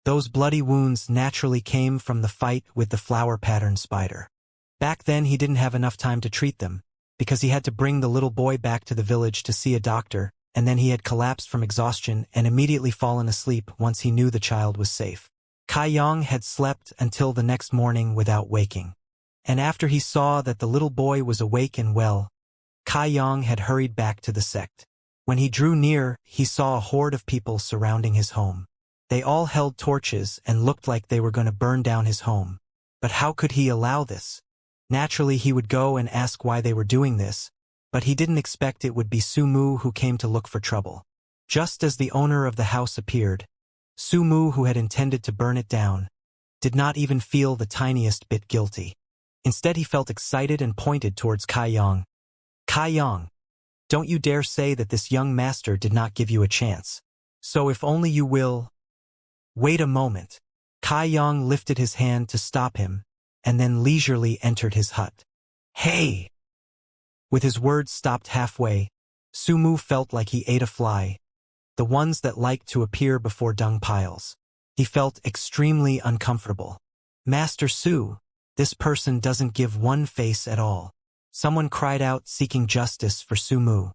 Those bloody wounds naturally came from the fight with the flower-patterned spider. Back then he didn't have enough time to treat them, because he had to bring the little boy back to the village to see a doctor, and then he had collapsed from exhaustion and immediately fallen asleep once he knew the child was safe. Kaiyang had slept until the next morning without waking. And after he saw that the little boy was awake and well, Kaiyang had hurried back to the sect. When he drew near, he saw a horde of people surrounding his home. They all held torches and looked like they were going to burn down his home. But how could he allow this? Naturally, he would go and ask why they were doing this, but he didn't expect it would be Sumu who came to look for trouble. Just as the owner of the house appeared, Sumu, who had intended to burn it down, did not even feel the tiniest bit guilty. Instead, he felt excited and pointed towards Kaiyang. Kaiyang, don't you dare say that this young master did not give you a chance. So if only you will... Wait a moment. Kaiyang lifted his hand to stop him, and then leisurely entered his hut. Hey! With his words stopped halfway, Sumu felt like he ate a fly, the ones that like to appear before dung piles. He felt extremely uncomfortable. Master Su, this person doesn't give one face at all. Someone cried out seeking justice for Sumu.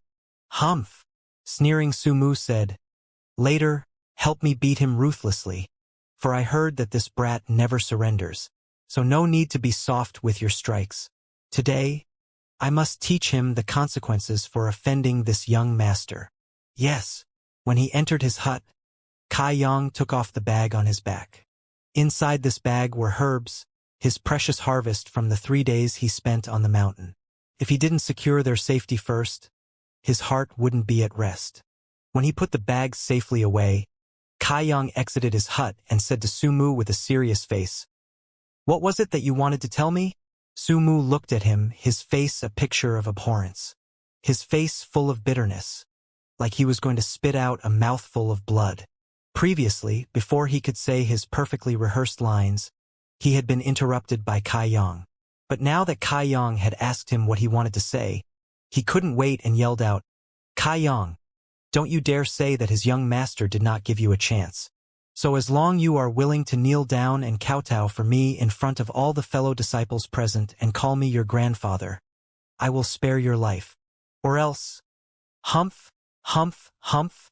Humph! Sneering Sumu said, later, help me beat him ruthlessly, for I heard that this brat never surrenders, so no need to be soft with your strikes. Today, I must teach him the consequences for offending this young master. Yes. When he entered his hut, Kaiyang took off the bag on his back. Inside this bag were herbs, his precious harvest from the 3 days he spent on the mountain. If he didn't secure their safety first, his heart wouldn't be at rest. When he put the bags safely away, Kaiyang exited his hut and said to Sumu with a serious face, "What was it that you wanted to tell me?" Sumu looked at him, his face a picture of abhorrence. His face full of bitterness, like he was going to spit out a mouthful of blood. Previously, before he could say his perfectly rehearsed lines, he had been interrupted by Kaiyang. But now that Kaiyang had asked him what he wanted to say, he couldn't wait and yelled out, "Kaiyang, don't you dare say that his young master did not give you a chance. So as long you are willing to kneel down and kowtow for me in front of all the fellow disciples present and call me your grandfather, I will spare your life. Or else, humph, humph, humph."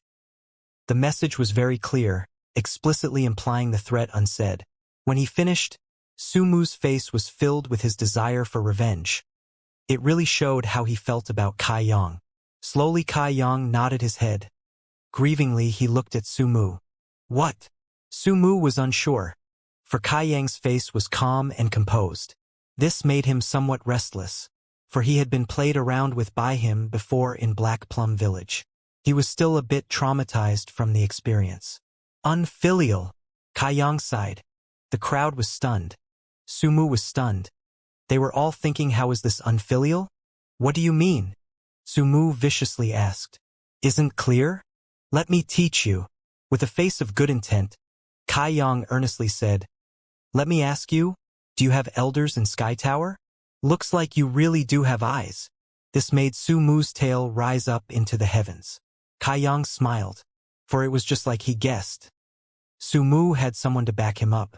The message was very clear, explicitly implying the threat unsaid. When he finished, Sumu's face was filled with his desire for revenge. It really showed how he felt about Kaiyang. Slowly Kaiyang nodded his head. Grievingly he looked at Sumu. What? Sumu was unsure, for Kaiyang's face was calm and composed. This made him somewhat restless, for he had been played around with by him before in Black Plum Village. He was still a bit traumatized from the experience. Unfilial, Kaiyang sighed. The crowd was stunned. Sumu was stunned. They were all thinking, how is this unfilial? What do you mean? Sumu viciously asked. Isn't clear? Let me teach you. With a face of good intent, Kaiyang earnestly said, Let me ask you, do you have elders in Sky Tower? Looks like you really do have eyes. This made Sumu's tail rise up into the heavens. Kaiyang smiled, for it was just like he guessed. Sumu had someone to back him up.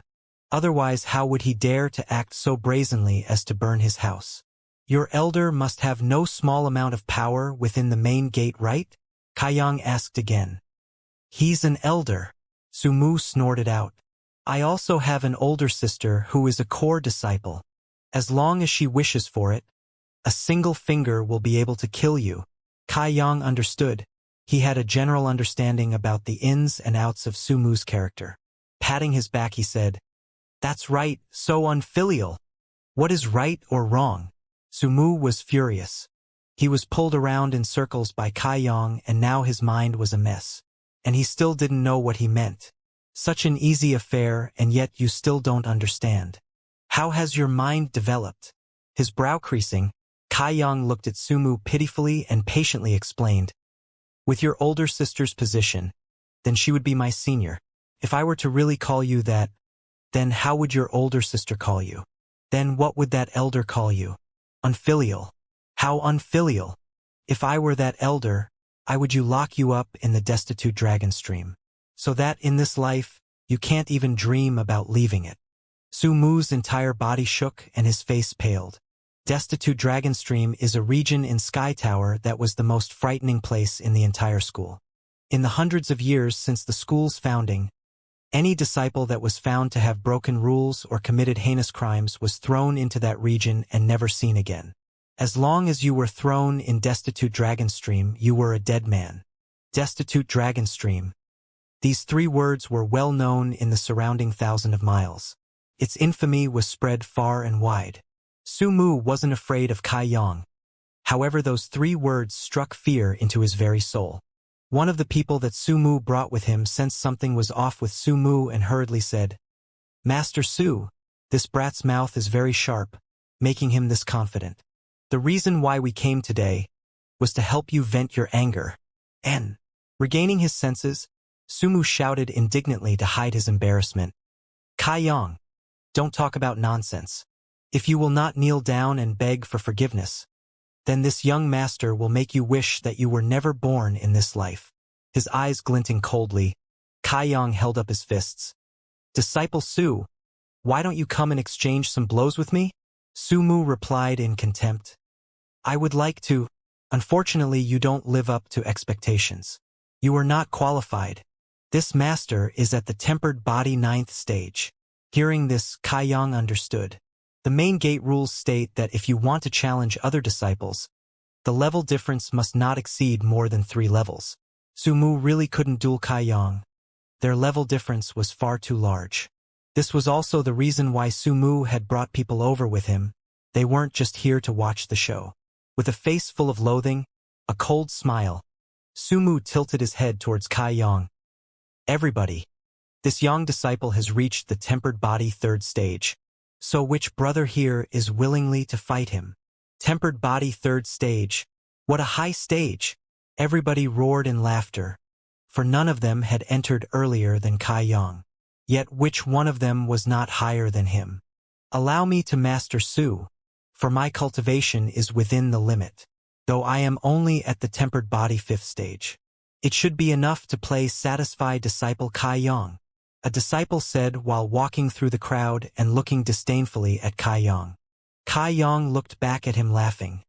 Otherwise, how would he dare to act so brazenly as to burn his house? Your elder must have no small amount of power within the main gate, right? Kaiyang asked again. He's an elder, Sumu snorted out. I also have an older sister who is a core disciple. As long as she wishes for it, a single finger will be able to kill you. Kaiyang understood. He had a general understanding about the ins and outs of Sumu's character. Patting his back, he said, That's right, so unfilial. What is right or wrong? Sumu was furious. He was pulled around in circles by Kaiyang, and now his mind was a mess. And he still didn't know what he meant. Such an easy affair, and yet you still don't understand. How has your mind developed? His brow creasing, Kaiyang looked at Sumu pitifully and patiently explained, With your older sister's position, then she would be my senior. If I were to really call you that, then how would your older sister call you? Then what would that elder call you? Unfilial. How unfilial? If I were that elder, I would lock you up in the destitute dragon stream, so that in this life, You can't even dream about leaving it. Su Mu's entire body shook and his face paled. Destitute Dragonstream is a region in Sky Tower that was the most frightening place in the entire school. In the hundreds of years since the school's founding, any disciple that was found to have broken rules or committed heinous crimes was thrown into that region and never seen again. As long as you were thrown in Destitute Dragonstream, you were a dead man. Destitute Dragonstream. These 3 words were well known in the surrounding 1,000 of miles. Its infamy was spread far and wide. Su Mu wasn't afraid of Kai Yang. However, those 3 words struck fear into his very soul. One of the people that Su Mu brought with him sensed something was off with Su Mu and hurriedly said, "Master Su, this brat's mouth is very sharp," making him this confident. "The reason why we came today was to help you vent your anger." And, regaining his senses, Su Mu shouted indignantly to hide his embarrassment, "Kai Yang, don't talk about nonsense. If you will not kneel down and beg for forgiveness, then this young master will make you wish that you were never born in this life." His eyes glinting coldly, Kai Yang held up his fists. "Disciple Su, why don't you come and exchange some blows with me?" Su Mu replied in contempt, "I would like to. Unfortunately, you don't live up to expectations. You are not qualified. This master is at the tempered body 9th stage." Hearing this, Kai Yang understood. The main gate rules state that if you want to challenge other disciples, the level difference must not exceed more than 3 levels. Su Mu really couldn't duel Kai Yang. Their level difference was far too large. This was also the reason why Su Mu had brought people over with him. They weren't just here to watch the show. With a face full of loathing, a cold smile, Su Mu tilted his head towards Kai Yang. "Everybody, this young disciple has reached the tempered body 3rd stage. So which brother here is willingly to fight him?" Tempered body 3rd stage. What a high stage! Everybody roared in laughter, for none of them had entered earlier than Kai Yang. Yet which one of them was not higher than him? "Allow me to master Su, for my cultivation is within the limit. Though I am only at the tempered body 5th stage. It should be enough to play satisfy disciple Kai Yang," a disciple said while walking through the crowd and looking disdainfully at Kai Yang. Kai Yang looked back at him laughing.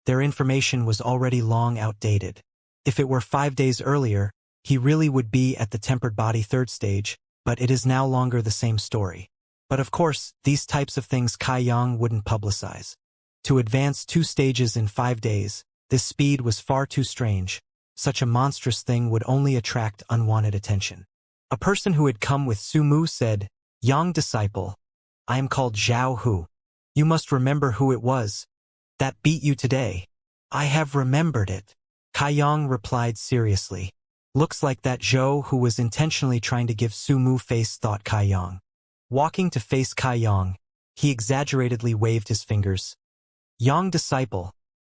Their information was already long outdated. If it were 5 days earlier, he really would be at the tempered body 3rd stage, but it is now longer the same story. But of course, these types of things Kai Yang wouldn't publicize. To advance 2 stages in 5 days, this speed was far too strange. Such a monstrous thing would only attract unwanted attention. A person who had come with Su Mu said, "Young disciple, I am called Zhao Hu. You must remember who it was that beat you today." "I have remembered it," Kai Yang replied seriously. "Looks like that Zhou who was intentionally trying to give Su Mu face," thought Kai Yang. Walking to face Kai Yang, he exaggeratedly waved his fingers. "Young disciple,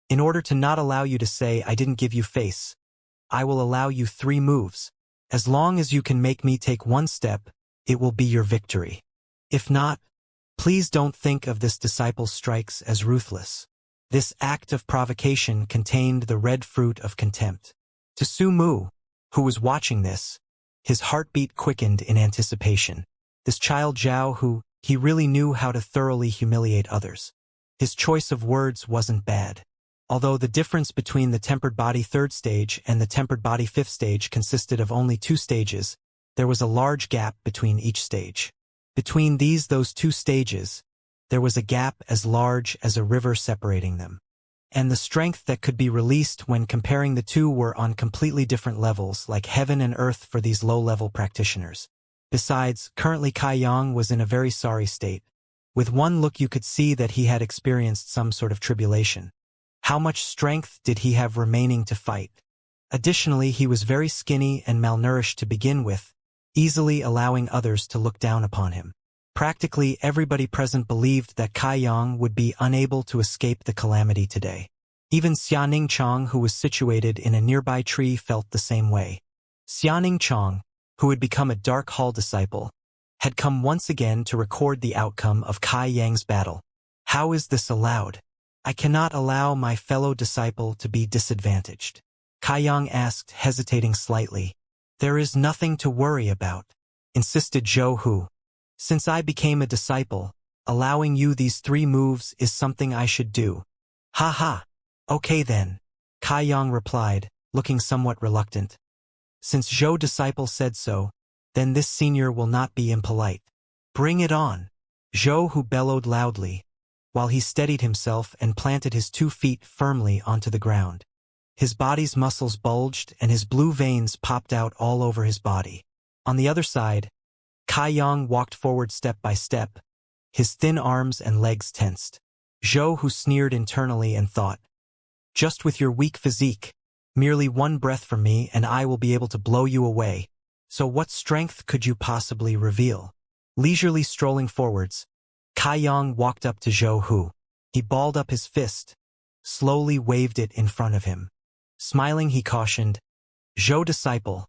in order to not allow you to say I didn't give you face, I will allow you 3 moves. As long as you can make me take 1 step, it will be your victory. If not, please don't think of this disciple's strikes as ruthless." This act of provocation contained the red fruit of contempt. To Su Mu, who was watching this, his heartbeat quickened in anticipation. This child Zhao Hu, he really knew how to thoroughly humiliate others. His choice of words wasn't bad. Although the difference between the tempered body 3rd stage and the tempered body 5th stage consisted of only 2 stages, there was a large gap between each stage. Between those 2 stages, there was a gap as large as a river separating them. And the strength that could be released when comparing the 2 were on completely different levels, like heaven and earth for these low-level practitioners. Besides, currently Kai Yang was in a very sorry state. With one look you could see that he had experienced some sort of tribulation. How much strength did he have remaining to fight? Additionally, he was very skinny and malnourished to begin with, easily allowing others to look down upon him. Practically everybody present believed that Kai Yang would be unable to escape the calamity today. Even Xianxia, who was situated in a nearby tree, felt the same way. Xianxia, who had become a Dark Hall disciple, had come once again to record the outcome of Kai Yang's battle. "How is this allowed? I cannot allow my fellow disciple to be disadvantaged," Kai Yang asked, hesitating slightly. "There is nothing to worry about. insisted Zhou Hu. Since I became a disciple, allowing you these 3 moves is something I should do. Ha ha. Okay then, Kai Yang replied, looking somewhat reluctant. Since Zhou disciple said so, then this senior will not be impolite. Bring it on. Zhou Hu bellowed loudly, while he steadied himself and planted his 2 feet firmly onto the ground. His body's muscles bulged and his blue veins popped out all over his body. On the other side, Kai Yang walked forward step by step, his thin arms and legs tensed. Zhou Hu sneered internally and thought, just with your weak physique, merely 1 breath from me and I will be able to blow you away. So what strength could you possibly reveal? Leisurely strolling forwards, Kai Yang walked up to Zhou Hu. He balled up his fist, slowly waved it in front of him. Smiling, he cautioned, Zhou disciple,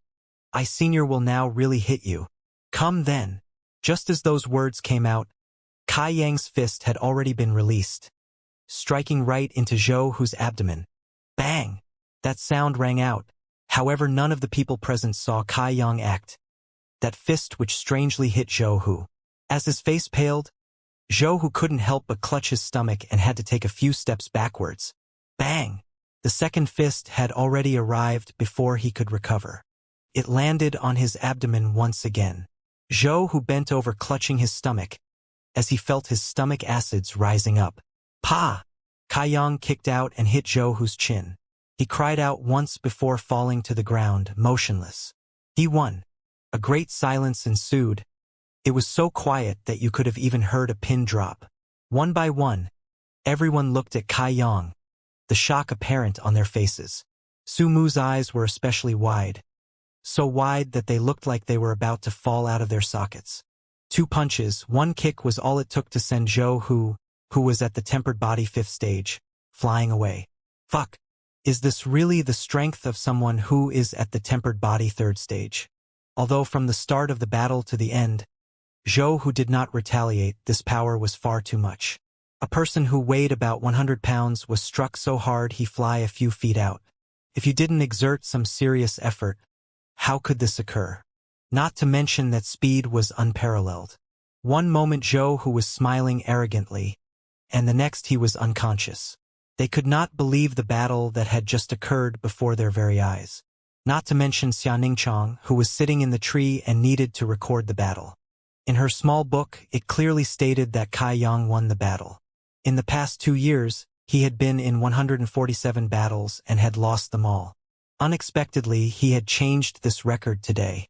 I senior will now really hit you. Come then. Just as those words came out, Kai Yang's fist had already been released, striking right into Zhou Hu's abdomen. Bang! That sound rang out. However, none of the people present saw Kai Yang act that fist which strangely hit Zhou Hu. As his face paled, Zhou Hu couldn't help but clutch his stomach and had to take a few steps backwards. Bang! The second fist had already arrived before he could recover. It landed on his abdomen once again. Zhou Hu bent over clutching his stomach, as he felt his stomach acids rising up. Pa! Kai Yang kicked out and hit Zhou Hu's chin. He cried out once before falling to the ground, motionless. He won. A great silence ensued. It was so quiet that you could have even heard a pin drop. One by one, everyone looked at Kai Yang, the shock apparent on their faces. Su Mu's eyes were especially wide, so wide that they looked like they were about to fall out of their sockets. 2 punches, 1 kick was all it took to send Zhou Hu, who was at the tempered body 5th stage, flying away. Fuck. Is this really the strength of someone who is at the tempered body 3rd stage? Although from the start of the battle to the end, Zhou Hu did not retaliate, this power was far too much. A person who weighed about 100 pounds was struck so hard he fly a few feet out. If you didn't exert some serious effort, how could this occur? Not to mention that speed was unparalleled. One moment Zhou Hu was smiling arrogantly, and the next he was unconscious. They could not believe the battle that had just occurred before their very eyes. Not to mention Xianxia, who was sitting in the tree and needed to record the battle. In her small book, it clearly stated that Kai Yang won the battle. In the past 2 years, he had been in 147 battles and had lost them all. Unexpectedly, he had changed this record today.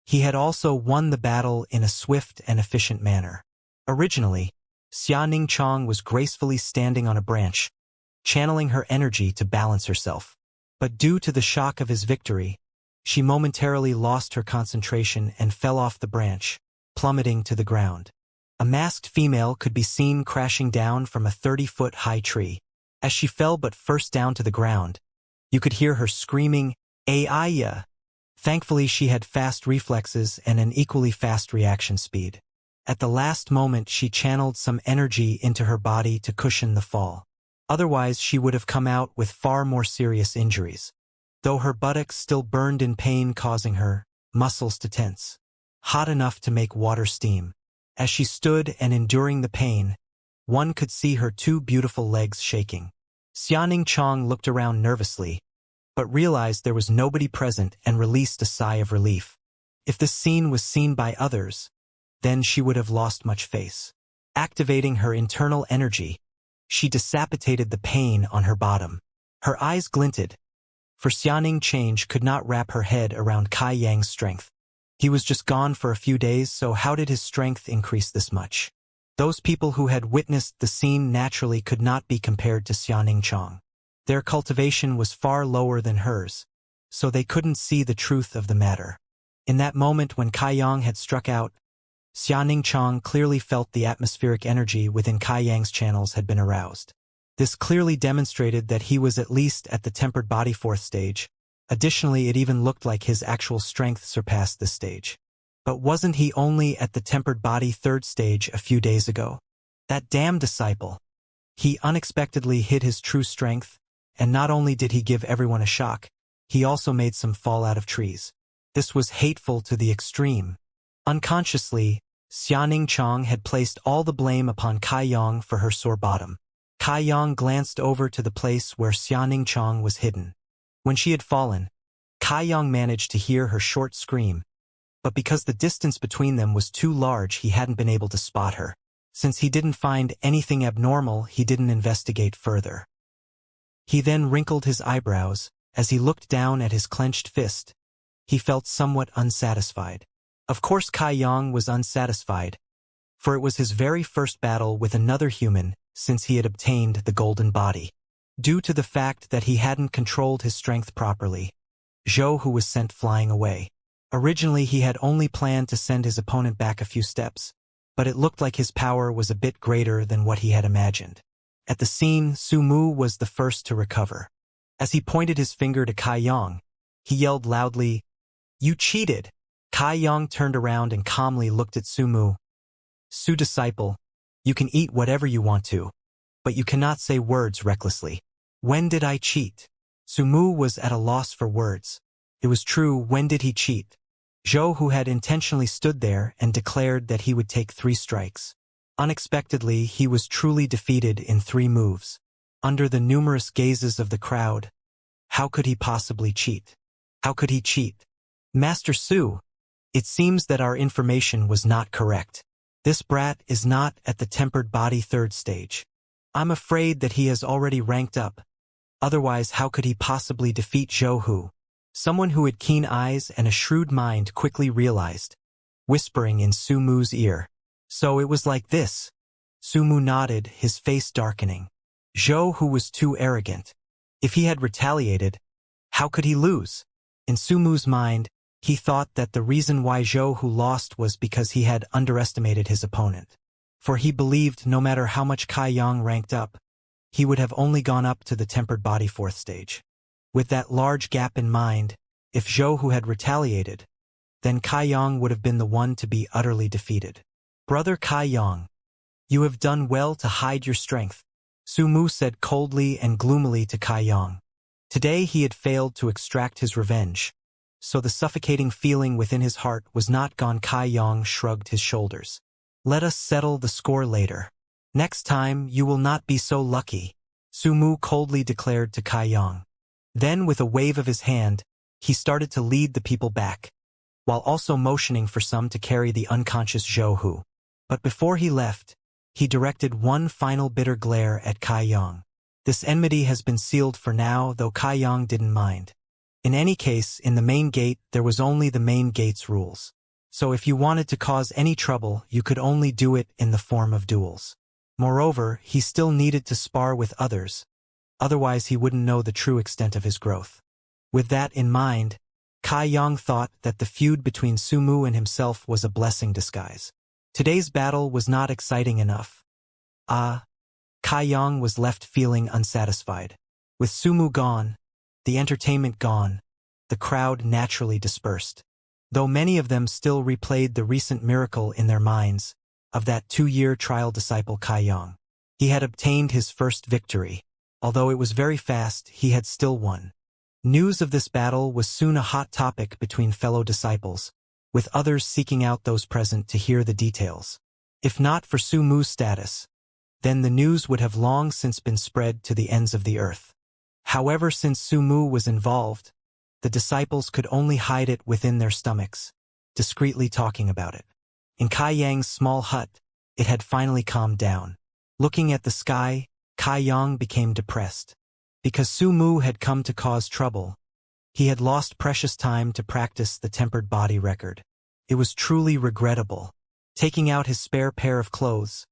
He had also won the battle in a swift and efficient manner. Originally, Xianxia was gracefully standing on a branch, channeling her energy to balance herself. But due to the shock of his victory, she momentarily lost her concentration and fell off the branch, plummeting to the ground. A masked female could be seen crashing down from a 30-foot high tree. As she fell but first down to the ground, you could hear her screaming, "Aiya!" Thankfully, she had fast reflexes and an equally fast reaction speed. At the last moment, she channeled some energy into her body to cushion the fall. Otherwise, she would have come out with far more serious injuries, though her buttocks still burned in pain, causing her muscles to tense, hot enough to make water steam. As she stood and enduring the pain, one could see her 2 beautiful legs shaking. Xianxia looked around nervously, but realized there was nobody present and released a sigh of relief. If this scene was seen by others, then she would have lost much face. Activating her internal energy, she dissipated the pain on her bottom. Her eyes glinted, for Xianxia could not wrap her head around Kai Yang's strength. He was just gone for a few days, so how did his strength increase this much? Those people who had witnessed the scene naturally could not be compared to Xianxia. Their cultivation was far lower than hers, so they couldn't see the truth of the matter. In that moment when Kai Yang had struck out, Xianxia clearly felt the atmospheric energy within Kai Yang's channels had been aroused. This clearly demonstrated that he was at least at the tempered body 4th stage. Additionally, it even looked like his actual strength surpassed this stage. But wasn't he only at the tempered body 3rd stage a few days ago? That damn disciple. He unexpectedly hid his true strength, and not only did he give everyone a shock, he also made some fall out of trees. This was hateful to the extreme. Unconsciously, Xianxia had placed all the blame upon Kaiyang for her sore bottom. Kaiyang glanced over to the place where Xianxia was hidden. When she had fallen, Kaiyang managed to hear her short scream, but because the distance between them was too large, he hadn't been able to spot her. Since he didn't find anything abnormal, he didn't investigate further. He then wrinkled his eyebrows. As he looked down at his clenched fist, he felt somewhat unsatisfied. Of course Kaiyang was unsatisfied, for it was his very first battle with another human since he had obtained the golden body. Due to the fact that he hadn't controlled his strength properly, Zhou was sent flying away. Originally he had only planned to send his opponent back a few steps, but it looked like his power was a bit greater than what he had imagined. At the scene, Sumu was the first to recover. As he pointed his finger to Kaiyang, he yelled loudly, "You cheated!" Kaiyang turned around and calmly looked at Sumu. "Su disciple, you can eat whatever you want to, but you cannot say words recklessly." "When did I cheat?" Sumu was at a loss for words. It was true, when did he cheat? Zhou had intentionally stood there and declared that he would take 3 strikes. Unexpectedly, he was truly defeated in 3 moves. Under the numerous gazes of the crowd, how could he possibly cheat? How could he cheat? "Master Su, it seems that our information was not correct. This brat is not at the tempered body 3rd stage. I'm afraid that he has already ranked up. Otherwise, how could he possibly defeat Zhou?" Someone who had keen eyes and a shrewd mind quickly realized, whispering in Sumu's ear. "So it was like this." Sumu nodded, his face darkening. Zhou was too arrogant. If he had retaliated, how could he lose? In Sumu's mind, he thought that the reason why Zhou lost was because he had underestimated his opponent. For he believed no matter how much Kaiyang ranked up, he would have only gone up to the tempered body 4th stage. With that large gap in mind, if Zhou had retaliated, then Kaiyang would have been the one to be utterly defeated. "Brother Kaiyang, you have done well to hide your strength," Sumu said coldly and gloomily to Kaiyang. Today he had failed to extract his revenge, so the suffocating feeling within his heart was not gone. Kaiyang shrugged his shoulders. "Let us settle the score later. Next time you will not be so lucky," Sumu coldly declared to Kaiyang. Then with a wave of his hand, he started to lead the people back, while also motioning for some to carry the unconscious Zhou. But before he left, he directed one final bitter glare at Kaiyang. This enmity has been sealed for now, though Kaiyang didn't mind. In any case, in the main gate there was only the main gate's rules. So if you wanted to cause any trouble, you could only do it in the form of duels. Moreover, he still needed to spar with others. Otherwise he wouldn't know the true extent of his growth. With that in mind, Kaiyang thought that the feud between Sumu and himself was a blessing disguise. Today's battle was not exciting enough. Kaiyang was left feeling unsatisfied. With Sumu gone, the entertainment gone, the crowd naturally dispersed. Though many of them still replayed the recent miracle in their minds, of that 2-year trial disciple Kaiyang. He had obtained his first victory. Although it was very fast, he had still won. News of this battle was soon a hot topic between fellow disciples, with others seeking out those present to hear the details. If not for Sumu's status, then the news would have long since been spread to the ends of the earth. However, since Sumu was involved, the disciples could only hide it within their stomachs, discreetly talking about it. In Kaiyang's small hut, it had finally calmed down. Looking at the sky, Kaiyang became depressed. Because Sumu had come to cause trouble, he had lost precious time to practice the tempered body record. It was truly regrettable. Taking out his spare pair of clothes,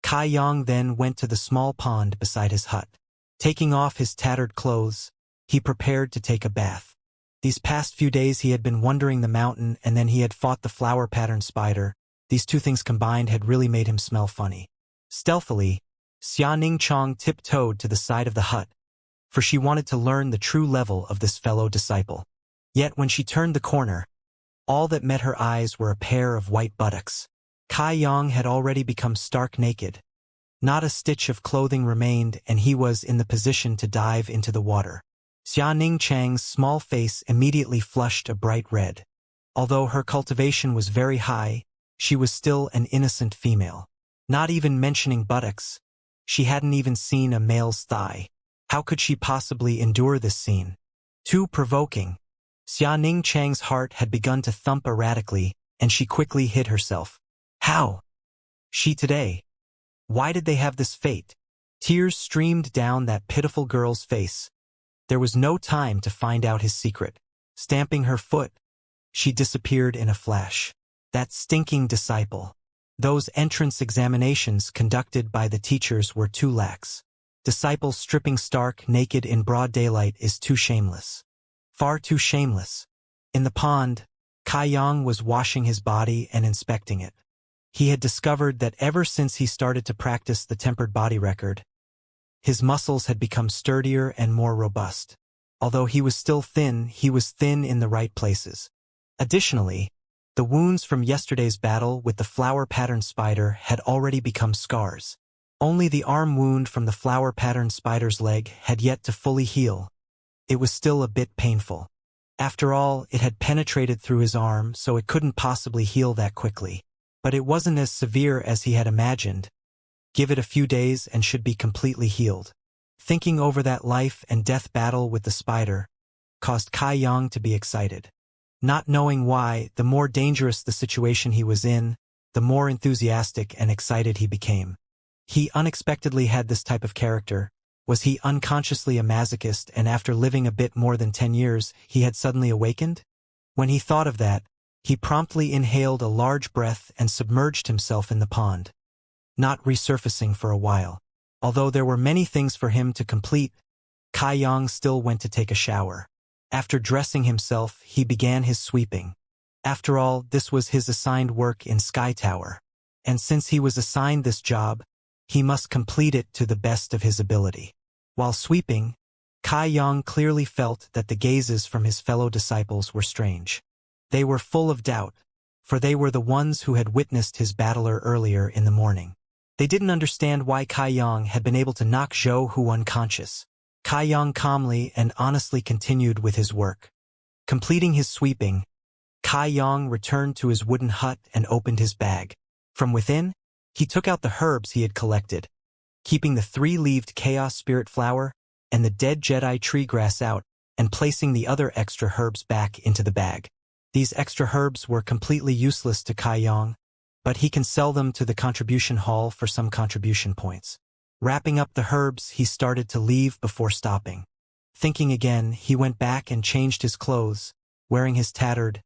Kaiyang then went to the small pond beside his hut. Taking off his tattered clothes, he prepared to take a bath. These past few days he had been wandering the mountain, and then he had fought the flower-patterned spider. These 2 things combined had really made him smell funny. Stealthily, Xianxia tiptoed to the side of the hut, for she wanted to learn the true level of this fellow disciple. Yet when she turned the corner, all that met her eyes were a pair of white buttocks. Kaiyang had already become stark naked. Not a stitch of clothing remained, and he was in the position to dive into the water. Xianxia's small face immediately flushed a bright red. Although her cultivation was very high, she was still an innocent female. Not even mentioning buttocks, she hadn't even seen a male's thigh. How could she possibly endure this scene? Too provoking. Xianing Chang's heart had begun to thump erratically, and she quickly hid herself. How? She today? Why did they have this fate? Tears streamed down that pitiful girl's face. There was no time to find out his secret. Stamping her foot, she disappeared in a flash. That stinking disciple. Those entrance examinations conducted by the teachers were too lax. Disciples stripping stark naked in broad daylight is too shameless. Far too shameless. In the pond, Kai Yang was washing his body and inspecting it. He had discovered that ever since he started to practice the tempered body record, his muscles had become sturdier and more robust. Although he was still thin, he was thin in the right places. Additionally, the wounds from yesterday's battle with the flower-patterned spider had already become scars. Only the arm wound from the flower-patterned spider's leg had yet to fully heal. It was still a bit painful. After all, it had penetrated through his arm, so it couldn't possibly heal that quickly. But it wasn't as severe as he had imagined. Give it a few days and should be completely healed. Thinking over that life and death battle with the spider caused Kai Yang to be excited. Not knowing why, the more dangerous the situation he was in, the more enthusiastic and excited he became. He unexpectedly had this type of character. Was he unconsciously a masochist, and after living a bit more than 10 years, he had suddenly awakened? When he thought of that, he promptly inhaled a large breath and submerged himself in the pond, not resurfacing for a while. Although there were many things for him to complete, Kai Yang still went to take a shower. After dressing himself, he began his sweeping. After all, this was his assigned work in Sky Tower. And since he was assigned this job, he must complete it to the best of his ability. While sweeping, Kai Yang clearly felt that the gazes from his fellow disciples were strange. They were full of doubt, for they were the ones who had witnessed his battler earlier in the morning. They didn't understand why Kai Yang had been able to knock Zhou Hu unconscious. Kai Yang calmly and honestly continued with his work. Completing his sweeping, Kai Yang returned to his wooden hut and opened his bag. From within, he took out the herbs he had collected, keeping the 3-leaved Chaos Spirit flower and the dead Jedi tree grass out and placing the other extra herbs back into the bag. These extra herbs were completely useless to Kai Yang, but he can sell them to the contribution hall for some contribution points. Wrapping up the herbs, he started to leave before stopping. Thinking again, he went back and changed his clothes. Wearing his tattered,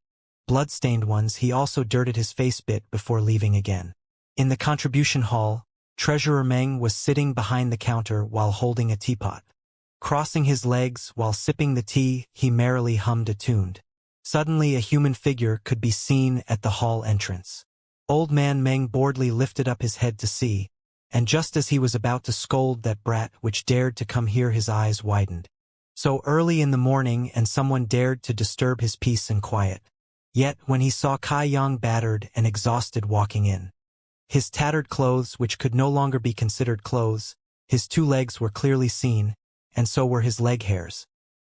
blood-stained ones, he also dirted his face bit before leaving again. In the contribution hall, Treasurer Meng was sitting behind the counter while holding a teapot. Crossing his legs while sipping the tea, he merrily hummed a tune. Suddenly a human figure could be seen at the hall entrance. Old man Meng boredly lifted up his head to see, and just as he was about to scold that brat which dared to come here, his eyes widened. So early in the morning, and someone dared to disturb his peace and quiet. Yet when he saw Kai Yang battered and exhausted walking in, his tattered clothes, which could no longer be considered clothes, his 2 legs were clearly seen, and so were his leg hairs.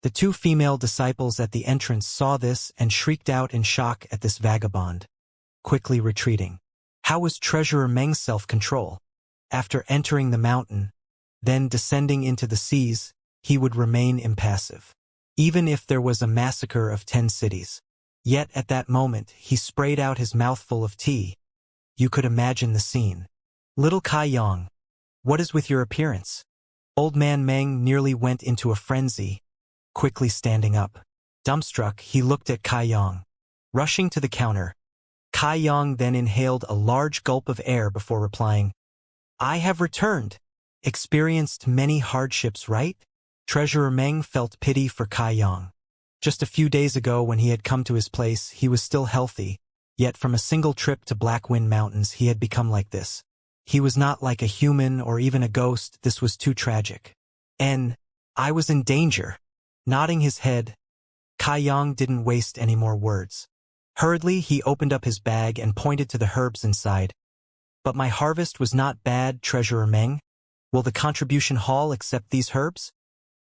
The 2 female disciples at the entrance saw this and shrieked out in shock at this vagabond, quickly retreating. How was Treasurer Meng's self-control? After entering the mountain, then descending into the seas, he would remain impassive, even if there was a massacre of 10 cities. Yet at that moment, he sprayed out his mouthful of tea. You could imagine the scene. Little Kai Yang, what is with your appearance? Old man Meng nearly went into a frenzy, quickly standing up. Dumbstruck, he looked at Kai Yang. Rushing to the counter, Kai Yang then inhaled a large gulp of air before replying, I have returned. Experienced many hardships, right? Treasurer Meng felt pity for Kai Yang. Just a few days ago when he had come to his place, he was still healthy, yet from a single trip to Black Wind Mountains he had become like this. He was not like a human or even a ghost. This was too tragic. And I was in danger. Nodding his head, Kai Yang didn't waste any more words. Hurriedly, he opened up his bag and pointed to the herbs inside. But my harvest was not bad, Treasurer Meng. Will the contribution hall accept these herbs?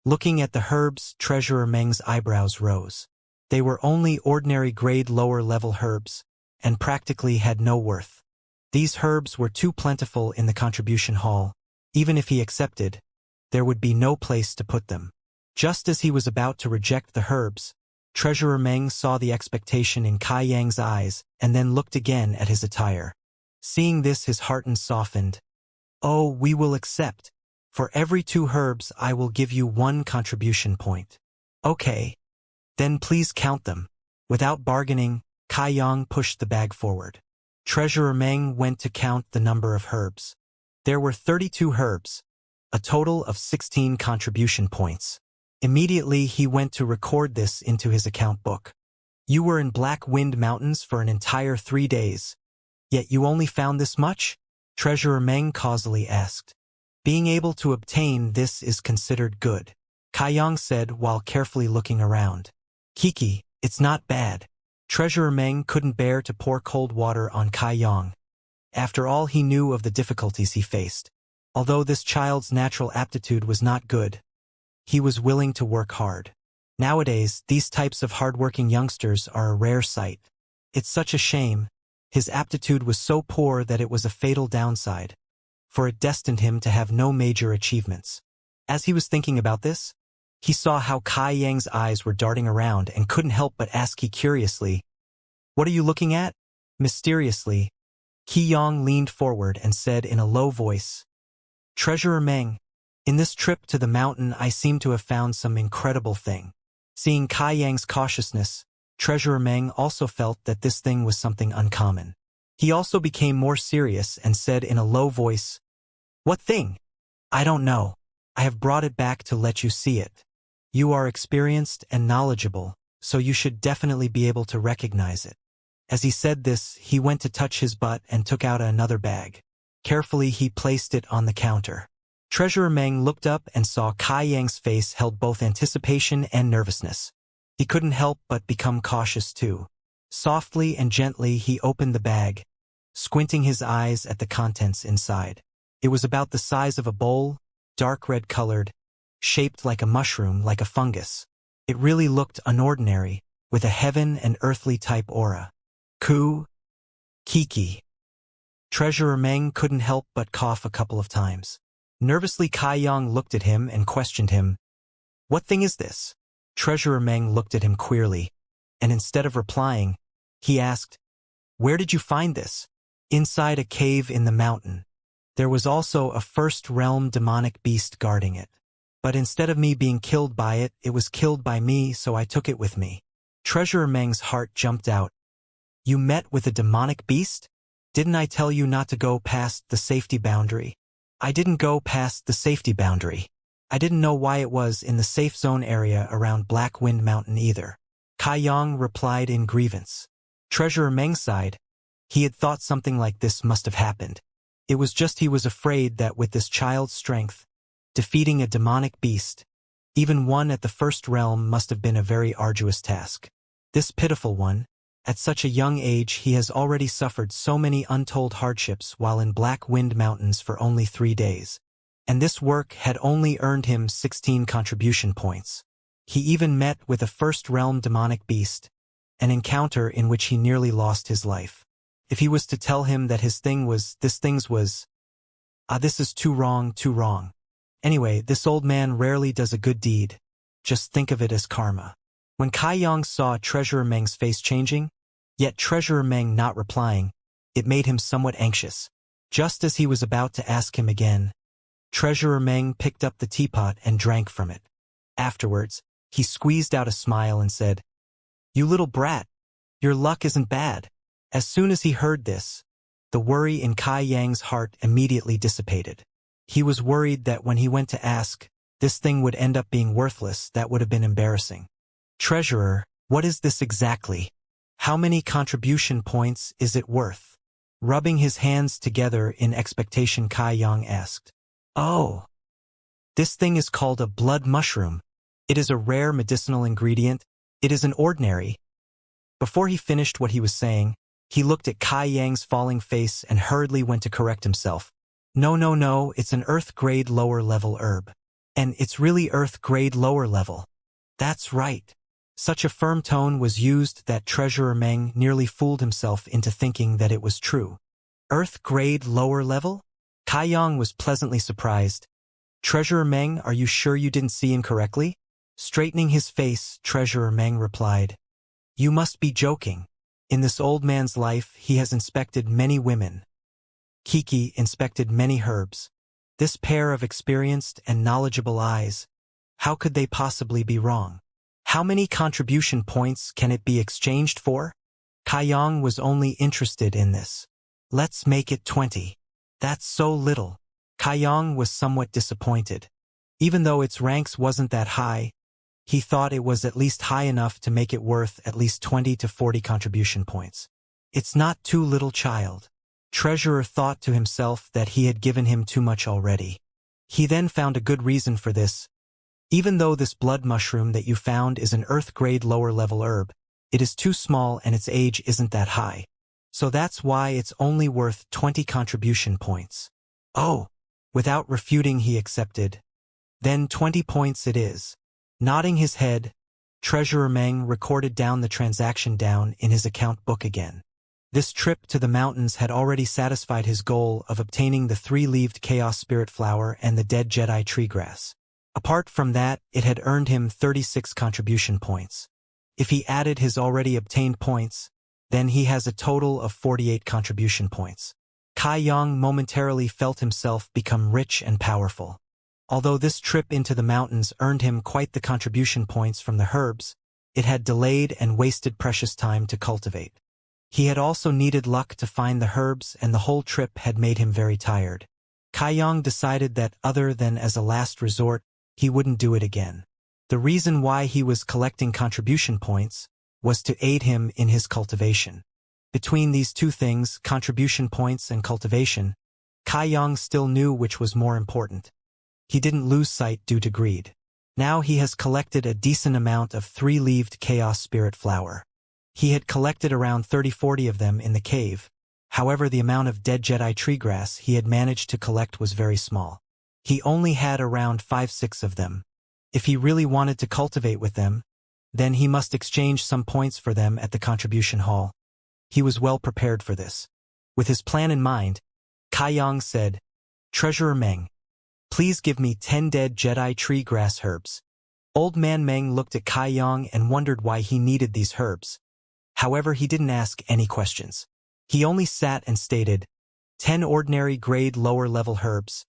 Looking at the herbs, Treasurer Meng's eyebrows rose. They were only ordinary grade lower-level herbs, and practically had no worth. These herbs were too plentiful in the contribution hall. Even if he accepted, there would be no place to put them. Just as he was about to reject the herbs, Treasurer Meng saw the expectation in Kai Yang's eyes and then looked again at his attire. Seeing this, his heart softened. "Oh, we will accept. For every 2 herbs I will give you 1 contribution point." "Okay. Then please count them." Without bargaining, Kai Yang pushed the bag forward. Treasurer Meng went to count the number of herbs. There were 32 herbs, a total of 16 contribution points. Immediately he went to record this into his account book. "You were in Black Wind Mountains for an entire 3 days. Yet you only found this much?" Treasurer Meng causally asked. "Being able to obtain this is considered good," Kai Yang said while carefully looking around. "Kiki, it's not bad." Treasurer Meng couldn't bear to pour cold water on Kai Yang. After all he knew of the difficulties he faced. Although this child's natural aptitude was not good, he was willing to work hard. Nowadays, these types of hardworking youngsters are a rare sight. It's such a shame. His aptitude was so poor that it was a fatal downside, for it destined him to have no major achievements. As he was thinking about this, he saw how Kai Yang's eyes were darting around and couldn't help but ask he curiously, "What are you looking at?" Mysteriously, Qi Yang leaned forward and said in a low voice, "Treasurer Meng, in this trip to the mountain I seem to have found some incredible thing." Seeing Kai Yang's cautiousness, Treasurer Meng also felt that this thing was something uncommon. He also became more serious and said in a low voice, "What thing?" "I don't know. I have brought it back to let you see it. You are experienced and knowledgeable, so you should definitely be able to recognize it." As he said this, he went to touch his butt and took out another bag. Carefully, he placed it on the counter. Treasurer Meng looked up and saw Kai Yang's face held both anticipation and nervousness. He couldn't help but become cautious too. Softly and gently he opened the bag, squinting his eyes at the contents inside. It was about the size of a bowl, dark red colored, shaped like a mushroom, like a fungus. It really looked unordinary, with a heaven and earthly type aura. Kiki. Treasurer Meng couldn't help but cough a couple of times. Nervously Kai Yang looked at him and questioned him. "What thing is this?" Treasurer Meng looked at him queerly, and instead of replying, he asked, "Where did you find this?" "Inside a cave in the mountain. There was also a first-realm demonic beast guarding it. But instead of me being killed by it, it was killed by me, so I took it with me." Treasurer Meng's heart jumped out. "You met with a demonic beast? Didn't I tell you not to go past the safety boundary?" "I didn't go past the safety boundary. I didn't know why it was in the safe zone area around Black Wind Mountain either," Kai Yang replied in grievance. Treasurer Meng sighed. He had thought something like this must have happened. It was just he was afraid that with this child's strength, defeating a demonic beast, even one at the first realm, must have been a very arduous task. This pitiful one, at such a young age, he has already suffered so many untold hardships while in Black Wind Mountains for only 3 days. And this work had only earned him 16 contribution points. He even met with a first-realm demonic beast, an encounter in which he nearly lost his life. If he was to tell him that this is too wrong, too wrong. Anyway, this old man rarely does a good deed. Just think of it as karma. When Kai Yang saw Treasurer Meng's face changing, yet Treasurer Meng not replying, it made him somewhat anxious. Just as he was about to ask him again, Treasurer Meng picked up the teapot and drank from it. Afterwards, he squeezed out a smile and said, "You little brat, your luck isn't bad." As soon as he heard this, the worry in Kai Yang's heart immediately dissipated. He was worried that when he went to ask, this thing would end up being worthless. That would have been embarrassing. "Treasurer, what is this exactly? How many contribution points is it worth?" Rubbing his hands together in expectation, Kai Yang asked. "Oh, this thing is called a blood mushroom. It is a rare medicinal ingredient. It is an ordinary." Before he finished what he was saying, he looked at Kai Yang's falling face and hurriedly went to correct himself. No, it's an earth-grade lower-level herb. And it's really earth-grade lower-level. That's right. Such a firm tone was used that Treasurer Meng nearly fooled himself into thinking that it was true. Earth grade lower level? Kai Yang was pleasantly surprised. Treasurer Meng, are you sure you didn't see incorrectly? Straightening his face, Treasurer Meng replied. You must be joking. In this old man's life, he has inspected many women. Kiki inspected many herbs. This pair of experienced and knowledgeable eyes, how could they possibly be wrong? How many contribution points can it be exchanged for? Kai Yang was only interested in this. Let's make it 20. That's so little. Kai Yang was somewhat disappointed. Even though its ranks wasn't that high, he thought it was at least high enough to make it worth at least 20 to 40 contribution points. It's not too little, child. Treasurer thought to himself that he had given him too much already. He then found a good reason for this. Even though this blood mushroom that you found is an earth-grade lower-level herb, it is too small and its age isn't that high. So that's why it's only worth 20 contribution points. Oh! Without refuting, he accepted. Then 20 points it is. Nodding his head, Treasurer Meng recorded down the transaction down in his account book again. This trip to the mountains had already satisfied his goal of obtaining the 3-leaved Chaos Spirit Flower and the Dead Jedi Tree Grass. Apart from that, it had earned him 36 contribution points. If he added his already obtained points, then he has a total of 48 contribution points. Kai Yang momentarily felt himself become rich and powerful. Although this trip into the mountains earned him quite the contribution points from the herbs, it had delayed and wasted precious time to cultivate. He had also needed luck to find the herbs, and the whole trip had made him very tired. Kai Yang decided that other than as a last resort, he wouldn't do it again. The reason why he was collecting contribution points was to aid him in his cultivation. Between these two things, contribution points and cultivation, Kai Yang still knew which was more important. He didn't lose sight due to greed. Now he has collected a decent amount of 3-leaved Chaos Spirit Flower. He had collected around 30-40 of them in the cave. However, the amount of Dead Jedi Tree Grass he had managed to collect was very small. He only had around 5-6 of them. If he really wanted to cultivate with them, then he must exchange some points for them at the contribution hall. He was well prepared for this. With his plan in mind, Kai Yang said, Treasurer Meng, please give me 10 Dead Jedi Tree Grass herbs. Old Man Meng looked at Kai Yang and wondered why he needed these herbs. However, he didn't ask any questions. He only sat and stated, 10 ordinary grade lower level herbs,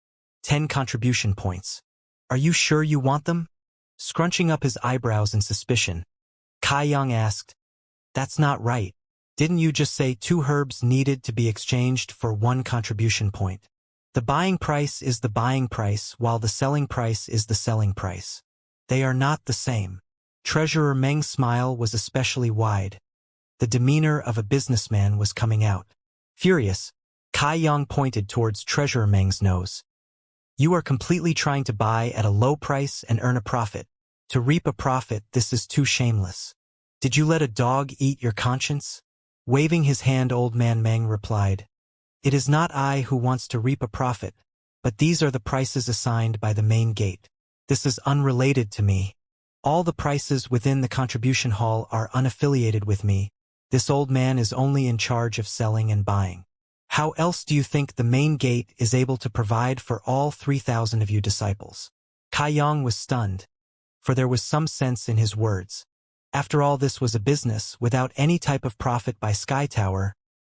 10 contribution points. Are you sure you want them? Scrunching up his eyebrows in suspicion, Kai Yang asked, That's not right. Didn't you just say 2 herbs needed to be exchanged for 1 contribution point? The buying price is the buying price, while the selling price is the selling price. They are not the same. Treasurer Meng's smile was especially wide. The demeanor of a businessman was coming out. Furious, Kai Yang pointed towards Treasurer Meng's nose. You are completely trying to buy at a low price and earn a profit. To reap a profit, this is too shameless. Did you let a dog eat your conscience? Waving his hand, Old Man Meng replied, It is not I who wants to reap a profit, but these are the prices assigned by the main gate. This is unrelated to me. All the prices within the contribution hall are unaffiliated with me. This old man is only in charge of selling and buying. How else do you think the main gate is able to provide for all 3,000 of you disciples? Kai Yang was stunned, for there was some sense in his words. After all, this was a business without any type of profit by Sky Tower.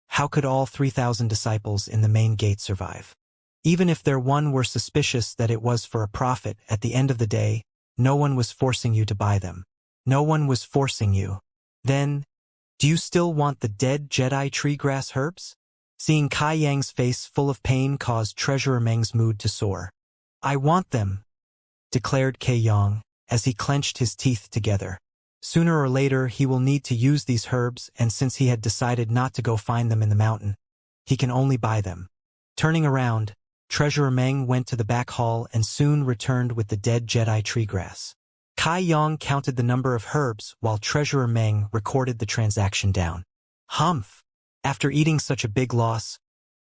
How could all 3,000 disciples in the main gate survive? Even if there one were suspicious that it was for a profit, at the end of the day, no one was forcing you to buy them. No one was forcing you. Then, do you still want the Dead Jedi Tree Grass herbs? Seeing Kai Yang's face full of pain caused Treasurer Meng's mood to soar. I want them, declared Kai Yang, as he clenched his teeth together. Sooner or later he will need to use these herbs, and since he had decided not to go find them in the mountain, he can only buy them. Turning around, Treasurer Meng went to the back hall and soon returned with the Dead Jedi Tree Grass. Kai Yang counted the number of herbs while Treasurer Meng recorded the transaction down. Humph! After eating such a big loss,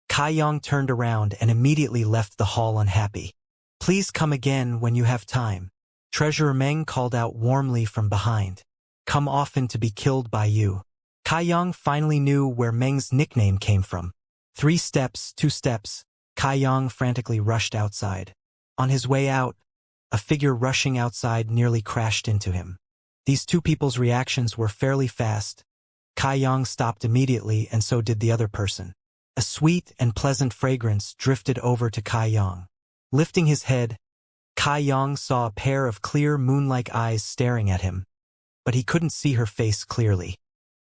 Kai Yang turned around and immediately left the hall unhappy. Please come again when you have time, Treasurer Meng called out warmly from behind. come often to be killed by you. Kai Yang finally knew where Meng's nickname came from. 3 steps, 2 steps, Kai Yang frantically rushed outside. On his way out, a figure rushing outside nearly crashed into him. These 2 people's reactions were fairly fast. Kai Yang stopped immediately, and so did the other person. A sweet and pleasant fragrance drifted over to Kai Yang. Lifting his head, Kai Yang saw a pair of clear moon-like eyes staring at him, but he couldn't see her face clearly.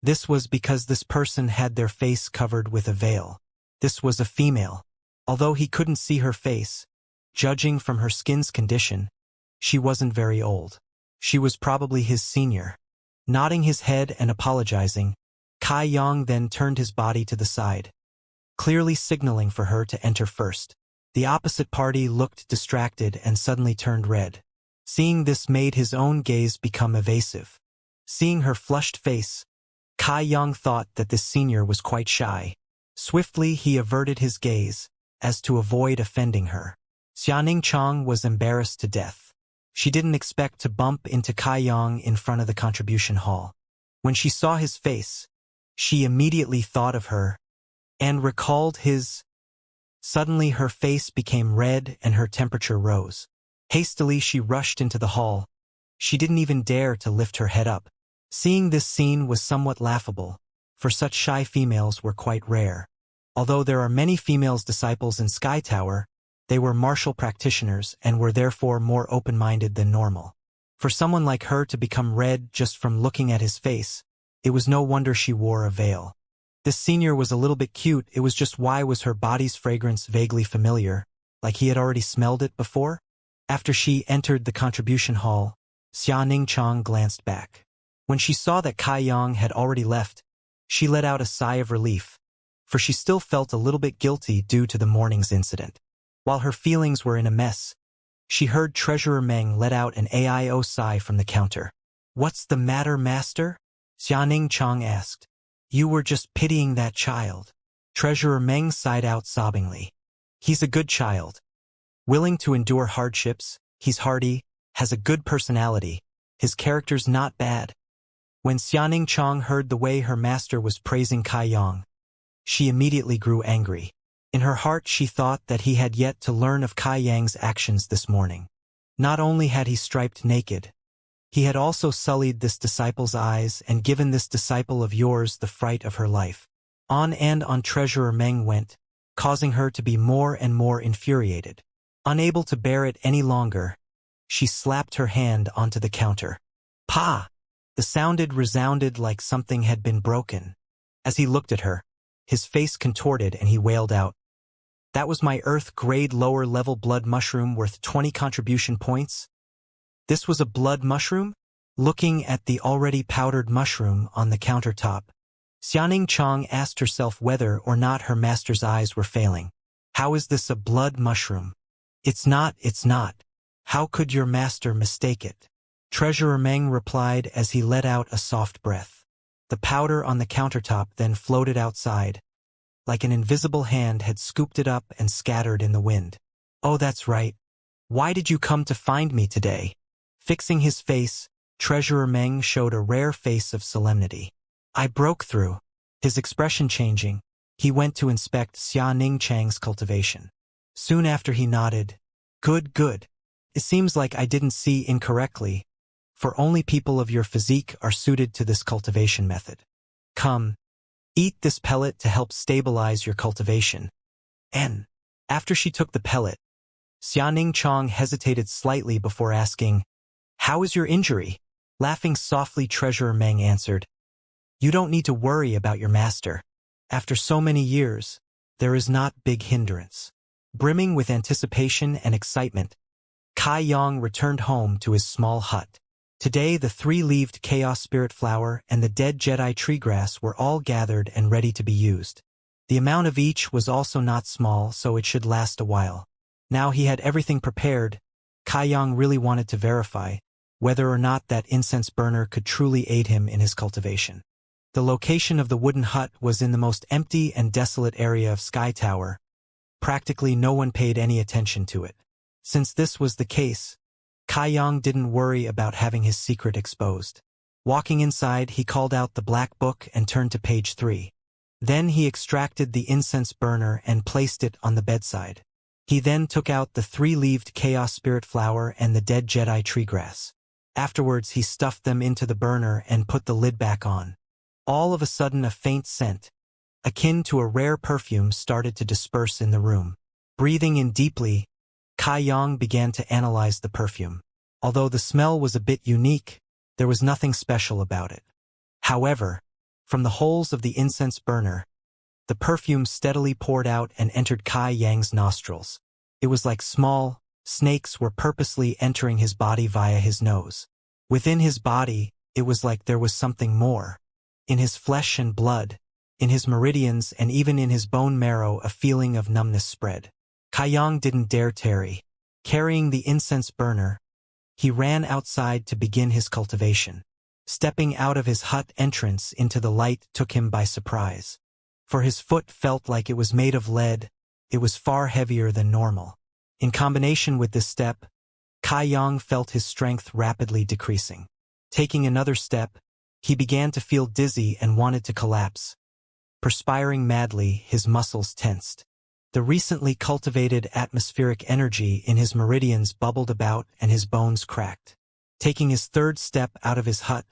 This was because this person had their face covered with a veil. This was a female. Although he couldn't see her face, judging from her skin's condition, she wasn't very old. She was probably his senior. Nodding his head and apologizing, Kai Yang then turned his body to the side, clearly signaling for her to enter first. The opposite party looked distracted and suddenly turned red. Seeing this made his own gaze become evasive. Seeing her flushed face, Kai Yang thought that this senior was quite shy. Swiftly he averted his gaze, as to avoid offending her. Xianxia was embarrassed to death. She didn't expect to bump into Kai Yang in front of the contribution hall. When she saw his face, she immediately thought of her, and recalled his. Suddenly her face became red and her temperature rose. Hastily she rushed into the hall. She didn't even dare to lift her head up. Seeing this scene was somewhat laughable, for such shy females were quite rare. Although there are many females disciples in Sky Tower, they were martial practitioners and were therefore more open-minded than normal. For someone like her to become red just from looking at his face, it was no wonder she wore a veil. This senior was a little bit cute, it was just why was her body's fragrance vaguely familiar, like he had already smelled it before? After she entered the contribution hall, Xianxia glanced back. When she saw that Kai Yang had already left, she let out a sigh of relief, for she still felt a little bit guilty due to the morning's incident. While her feelings were in a mess, she heard Treasurer Meng let out an AIO sigh from the counter. "What's the matter, master?" Xianxia asked. "You were just pitying that child." Treasurer Meng sighed out sobbingly. "He's a good child. Willing to endure hardships, he's hardy, has a good personality, his character's not bad." When Xianxia heard the way her master was praising Kai Yang, she immediately grew angry. In her heart she thought that he had yet to learn of Kai Yang's actions this morning. Not only had he striped naked, he had also sullied this disciple's eyes and given this disciple of yours the fright of her life. On and on Treasurer Meng went, causing her to be more and more infuriated. Unable to bear it any longer, she slapped her hand onto the counter. "Pa!" The sound resounded like something had been broken. As he looked at her, his face contorted and he wailed out, "That was my Earth-grade lower-level blood mushroom worth 20 contribution points? This was a blood mushroom?" Looking at the already powdered mushroom on the countertop, Xianxia asked herself whether or not her master's eyes were failing. "How is this a blood mushroom?" It's not. How could your master mistake it?" Treasurer Meng replied as he let out a soft breath. The powder on the countertop then floated outside, like an invisible hand had scooped it up and scattered in the wind. "Oh, that's right. Why did you come to find me today?" Fixing his face, Treasurer Meng showed a rare face of solemnity. "I broke through." His expression changing, he went to inspect Xianxia's cultivation. Soon after he nodded, Good. It seems like I didn't see incorrectly, for only people of your physique are suited to this cultivation method. Come, eat this pellet to help stabilize your cultivation." And after she took the pellet, Xianxia hesitated slightly before asking, "How is your injury?" Laughing softly, Treasurer Meng answered, "You don't need to worry about your master. After so many years, there is not big hindrance." Brimming with anticipation and excitement, Kai Yang returned home to his small hut. Today the 3-leaved Chaos Spirit Flower and the dead Jedi tree grass were all gathered and ready to be used. The amount of each was also not small, so it should last a while. Now he had everything prepared. Kai Yang really wanted to verify whether or not that incense burner could truly aid him in his cultivation. The location of the wooden hut was in the most empty and desolate area of Sky Tower. Practically no one paid any attention to it. Since this was the case, Kai Yang didn't worry about having his secret exposed. Walking inside, he called out the black book and turned to page 3. Then he extracted the incense burner and placed it on the bedside. He then took out the 3-leaved chaos spirit flower and the dead Jedi tree grass. Afterwards, he stuffed them into the burner and put the lid back on. All of a sudden, a faint scent, akin to a rare perfume, started to disperse in the room. Breathing in deeply, Kai Yang began to analyze the perfume. Although the smell was a bit unique, there was nothing special about it. However, from the holes of the incense burner, the perfume steadily poured out and entered Kai Yang's nostrils. It was like small snakes were purposely entering his body via his nose. Within his body, it was like there was something more. In his flesh and blood, in his meridians, and even in his bone marrow, a feeling of numbness spread. Kai Yang didn't dare tarry. Carrying the incense burner, he ran outside to begin his cultivation. Stepping out of his hut entrance into the light took him by surprise. For his foot felt like it was made of lead, it was far heavier than normal. In combination with this step, Kai Yang felt his strength rapidly decreasing. Taking another step, he began to feel dizzy and wanted to collapse. Perspiring madly, his muscles tensed. The recently cultivated atmospheric energy in his meridians bubbled about and his bones cracked. Taking his third step out of his hut,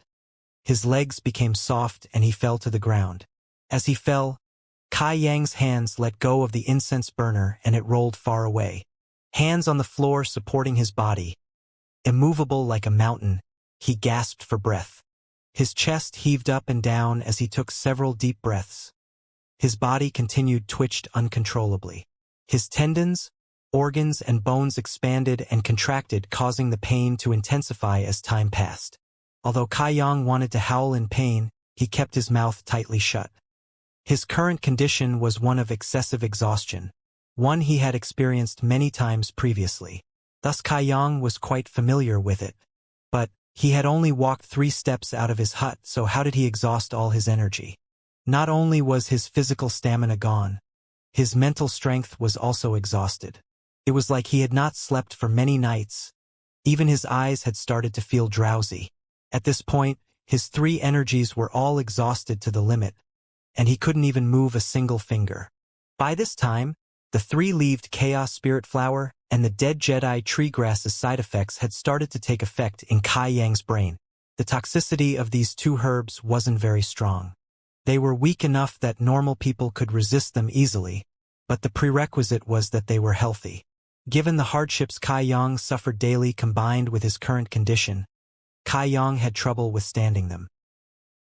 his legs became soft and he fell to the ground. As he fell, Kai Yang's hands let go of the incense burner and it rolled far away. Hands on the floor supporting his body. Immovable like a mountain, he gasped for breath. His chest heaved up and down as he took several deep breaths. His body continued twitched uncontrollably. His tendons, organs, and bones expanded and contracted, causing the pain to intensify as time passed. Although Kai Yang wanted to howl in pain, he kept his mouth tightly shut. His current condition was one of excessive exhaustion, one he had experienced many times previously. Thus Kai Yang was quite familiar with it. But he had only walked 3 steps out of his hut, so how did he exhaust all his energy? Not only was his physical stamina gone, his mental strength was also exhausted. It was like he had not slept for many nights. Even his eyes had started to feel drowsy. At this point, his 3 energies were all exhausted to the limit, and he couldn't even move a single finger. By this time, the 3-leaved chaos spirit flower and the dead Jedi tree grass's side effects had started to take effect in Kai Yang's brain. The toxicity of these 2 herbs wasn't very strong. They were weak enough that normal people could resist them easily, but the prerequisite was that they were healthy. Given the hardships Kai Yang suffered daily combined with his current condition, Kai Yang had trouble withstanding them.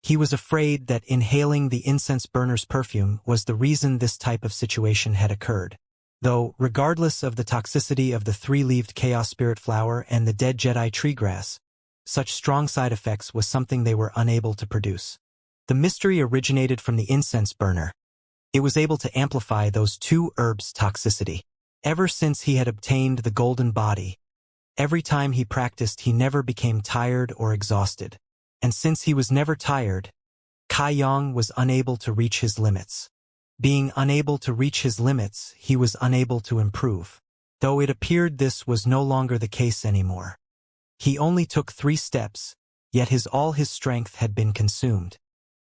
He was afraid that inhaling the incense burner's perfume was the reason this type of situation had occurred. Though, regardless of the toxicity of the 3-leaved chaos spirit flower and the dead Jedi tree grass, such strong side effects was something they were unable to produce. The mystery originated from the incense burner. It was able to amplify those 2 herbs' toxicity. Ever since he had obtained the golden body, every time he practiced he never became tired or exhausted. And since he was never tired, Kai Yang was unable to reach his limits. Being unable to reach his limits, he was unable to improve. Though it appeared this was no longer the case anymore. He only took 3 steps, yet all his strength had been consumed.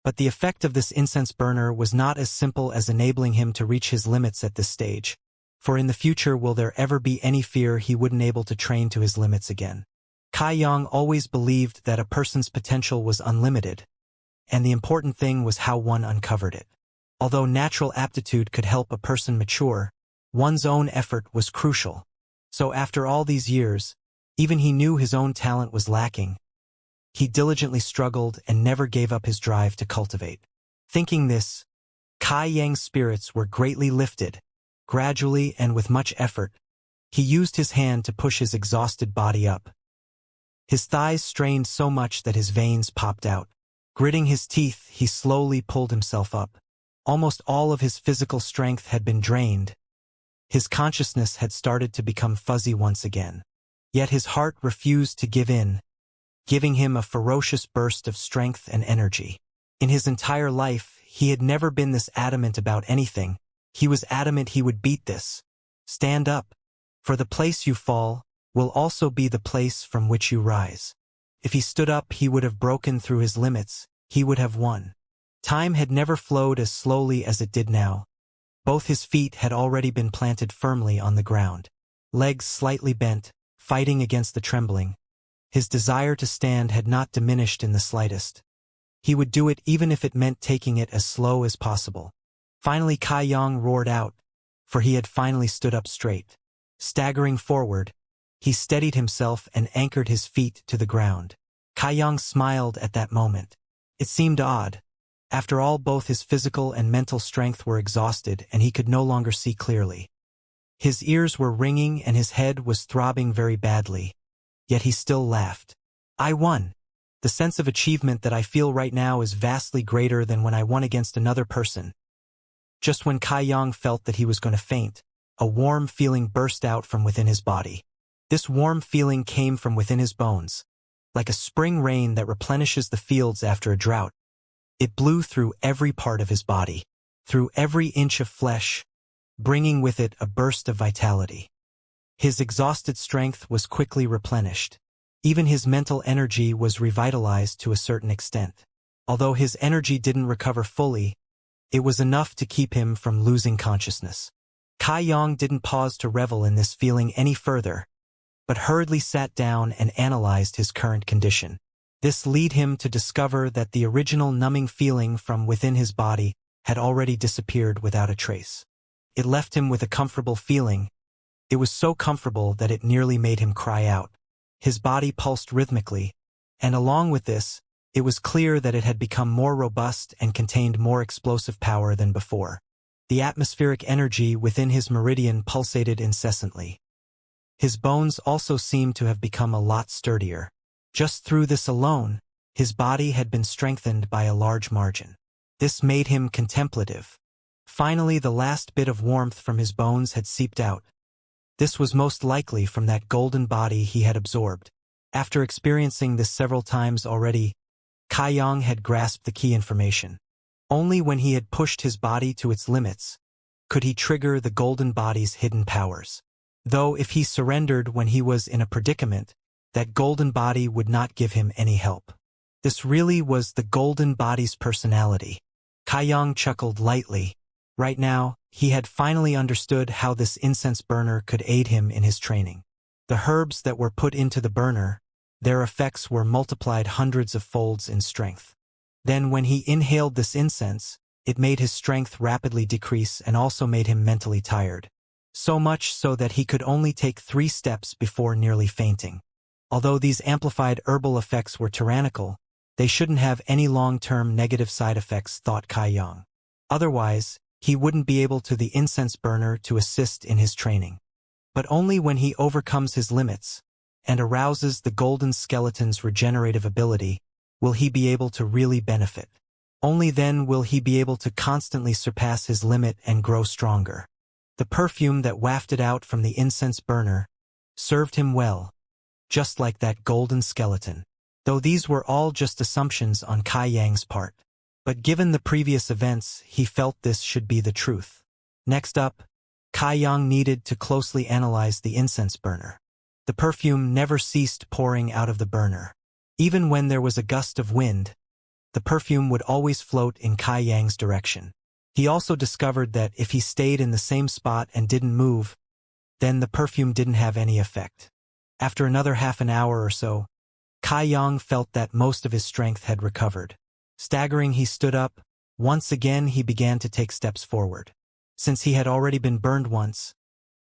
But the effect of this incense burner was not as simple as enabling him to reach his limits at this stage. For in the future will there ever be any fear he wouldn't able to train to his limits again? Kai Yang always believed that a person's potential was unlimited, and the important thing was how one uncovered it. Although natural aptitude could help a person mature, one's own effort was crucial. So after all these years, even he knew his own talent was lacking. He diligently struggled and never gave up his drive to cultivate. Thinking this, Kai Yang's spirits were greatly lifted. Gradually and with much effort, he used his hand to push his exhausted body up. His thighs strained so much that his veins popped out. Gritting his teeth, he slowly pulled himself up. Almost all of his physical strength had been drained. His consciousness had started to become fuzzy once again. Yet his heart refused to give in, giving him a ferocious burst of strength and energy. In his entire life, he had never been this adamant about anything. He was adamant he would beat this. Stand up, for the place you fall will also be the place from which you rise. If he stood up, he would have broken through his limits, he would have won. Time had never flowed as slowly as it did now. Both his feet had already been planted firmly on the ground. Legs slightly bent, fighting against the trembling. His desire to stand had not diminished in the slightest. He would do it even if it meant taking it as slow as possible. Finally Kai Yang roared out, for he had finally stood up straight. Staggering forward, he steadied himself and anchored his feet to the ground. Kai Yang smiled at that moment. It seemed odd. After all, both his physical and mental strength were exhausted and he could no longer see clearly. His ears were ringing and his head was throbbing very badly. Yet he still laughed. I won. The sense of achievement that I feel right now is vastly greater than when I won against another person. Just when Kai Yang felt that he was going to faint, a warm feeling burst out from within his body. This warm feeling came from within his bones, like a spring rain that replenishes the fields after a drought. It blew through every part of his body, through every inch of flesh, bringing with it a burst of vitality. His exhausted strength was quickly replenished. Even his mental energy was revitalized to a certain extent. Although his energy didn't recover fully, it was enough to keep him from losing consciousness. Kai Yang didn't pause to revel in this feeling any further, but hurriedly sat down and analyzed his current condition. This led him to discover that the original numbing feeling from within his body had already disappeared without a trace. It left him with a comfortable feeling. It was so comfortable that it nearly made him cry out. His body pulsed rhythmically, and along with this, it was clear that it had become more robust and contained more explosive power than before. The atmospheric energy within his meridian pulsated incessantly. His bones also seemed to have become a lot sturdier. Just through this alone, his body had been strengthened by a large margin. This made him contemplative. Finally, the last bit of warmth from his bones had seeped out. This was most likely from that golden body he had absorbed. After experiencing this several times already, Kai Yang had grasped the key information. Only when he had pushed his body to its limits could he trigger the golden body's hidden powers. Though if he surrendered when he was in a predicament, that golden body would not give him any help. This really was the golden body's personality. Kai Yang chuckled lightly. Right now, he had finally understood how this incense burner could aid him in his training. The herbs that were put into the burner, their effects were multiplied hundreds of folds in strength. Then when he inhaled this incense, it made his strength rapidly decrease and also made him mentally tired. So much so that he could only take 3 steps before nearly fainting. Although these amplified herbal effects were tyrannical, they shouldn't have any long-term negative side effects, thought Kai Yang. Otherwise, he wouldn't be able to the incense burner to assist in his training. But only when he overcomes his limits and arouses the golden skeleton's regenerative ability will he be able to really benefit. Only then will he be able to constantly surpass his limit and grow stronger. The perfume that wafted out from the incense burner served him well, just like that golden skeleton. Though these were all just assumptions on Kai Yang's part. But given the previous events, he felt this should be the truth. Next up, Kai Yang needed to closely analyze the incense burner. The perfume never ceased pouring out of the burner. Even when there was a gust of wind, the perfume would always float in Kai Yang's direction. He also discovered that if he stayed in the same spot and didn't move, then the perfume didn't have any effect. After another half an hour or so, Kai Yang felt that most of his strength had recovered. Staggering, he stood up. Once again he began to take steps forward. Since he had already been burned once,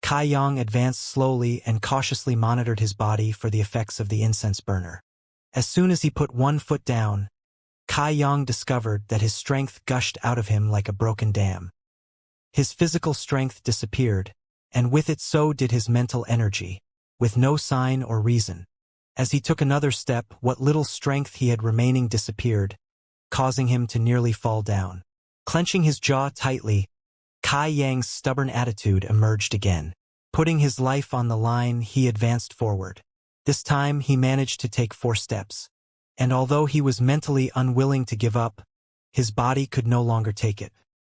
Kai Yang advanced slowly and cautiously monitored his body for the effects of the incense burner. As soon as he put one foot down, Kai Yang discovered that his strength gushed out of him like a broken dam. His physical strength disappeared, and with it so did his mental energy, with no sign or reason. As he took another step, what little strength he had remaining disappeared, causing him to nearly fall down. Clenching his jaw tightly, Kai Yang's stubborn attitude emerged again. Putting his life on the line, he advanced forward. This time he managed to take 4 steps. And although he was mentally unwilling to give up, his body could no longer take it.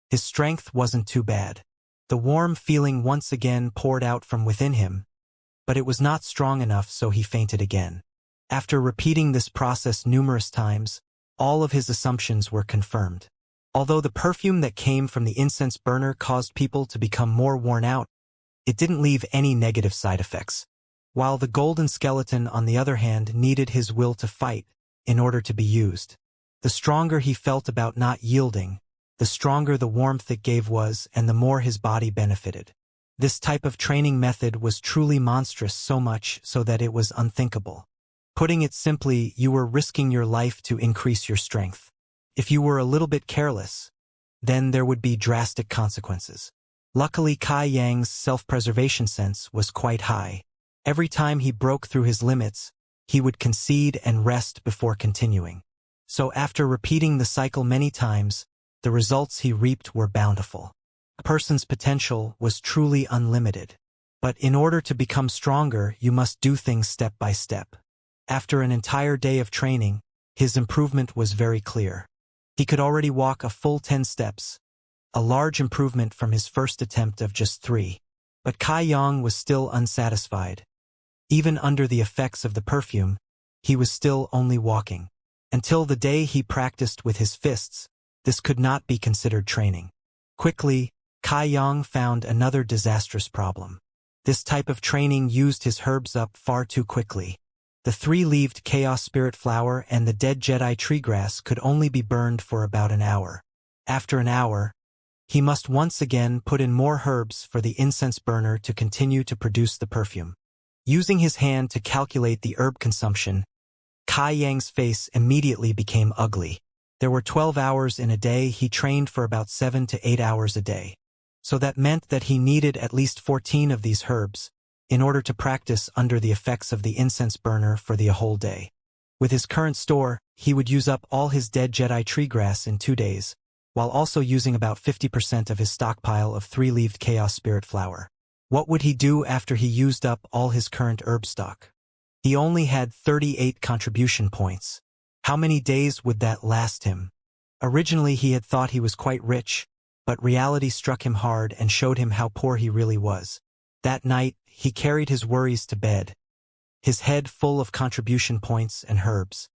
His strength wasn't too bad. The warm feeling once again poured out from within him, but it was not strong enough, so he fainted again. After repeating this process numerous times, all of his assumptions were confirmed. Although the perfume that came from the incense burner caused people to become more worn out, it didn't leave any negative side effects. While the golden skeleton, on the other hand, needed his will to fight in order to be used. The stronger he felt about not yielding, the stronger the warmth it gave was, and the more his body benefited. This type of training method was truly monstrous, so much so that it was unthinkable. Putting it simply, you were risking your life to increase your strength. If you were a little bit careless, then there would be drastic consequences. Luckily, Kai Yang's self-preservation sense was quite high. Every time he broke through his limits, he would concede and rest before continuing. So after repeating the cycle many times, the results he reaped were bountiful. A person's potential was truly unlimited. But in order to become stronger, you must do things step by step. After an entire day of training, his improvement was very clear. He could already walk a full 10 steps, a large improvement from his first attempt of just 3. But Kai Yang was still unsatisfied. Even under the effects of the perfume, he was still only walking. Until the day he practiced with his fists, this could not be considered training. Quickly, Kai Yang found another disastrous problem. This type of training used his herbs up far too quickly. The 3-leaved Chaos Spirit Flower and the dead Jedi Tree Grass could only be burned for about an hour. After an hour, he must once again put in more herbs for the incense burner to continue to produce the perfume. Using his hand to calculate the herb consumption, Kai Yang's face immediately became ugly. There were 12 hours in a day. He trained for about 7 to 8 hours a day. So that meant that he needed at least 14 of these herbs in order to practice under the effects of the incense burner for the whole day. With his current store, he would use up all his dead Jedi tree grass in 2 days, while also using about 50% of his stockpile of 3-leaved Chaos Spirit Flower. What would he do after he used up all his current herb stock? He only had 38 contribution points. How many days would that last him? Originally he had thought he was quite rich, but reality struck him hard and showed him how poor he really was. That night, he carried his worries to bed, his head full of contribution points and herbs.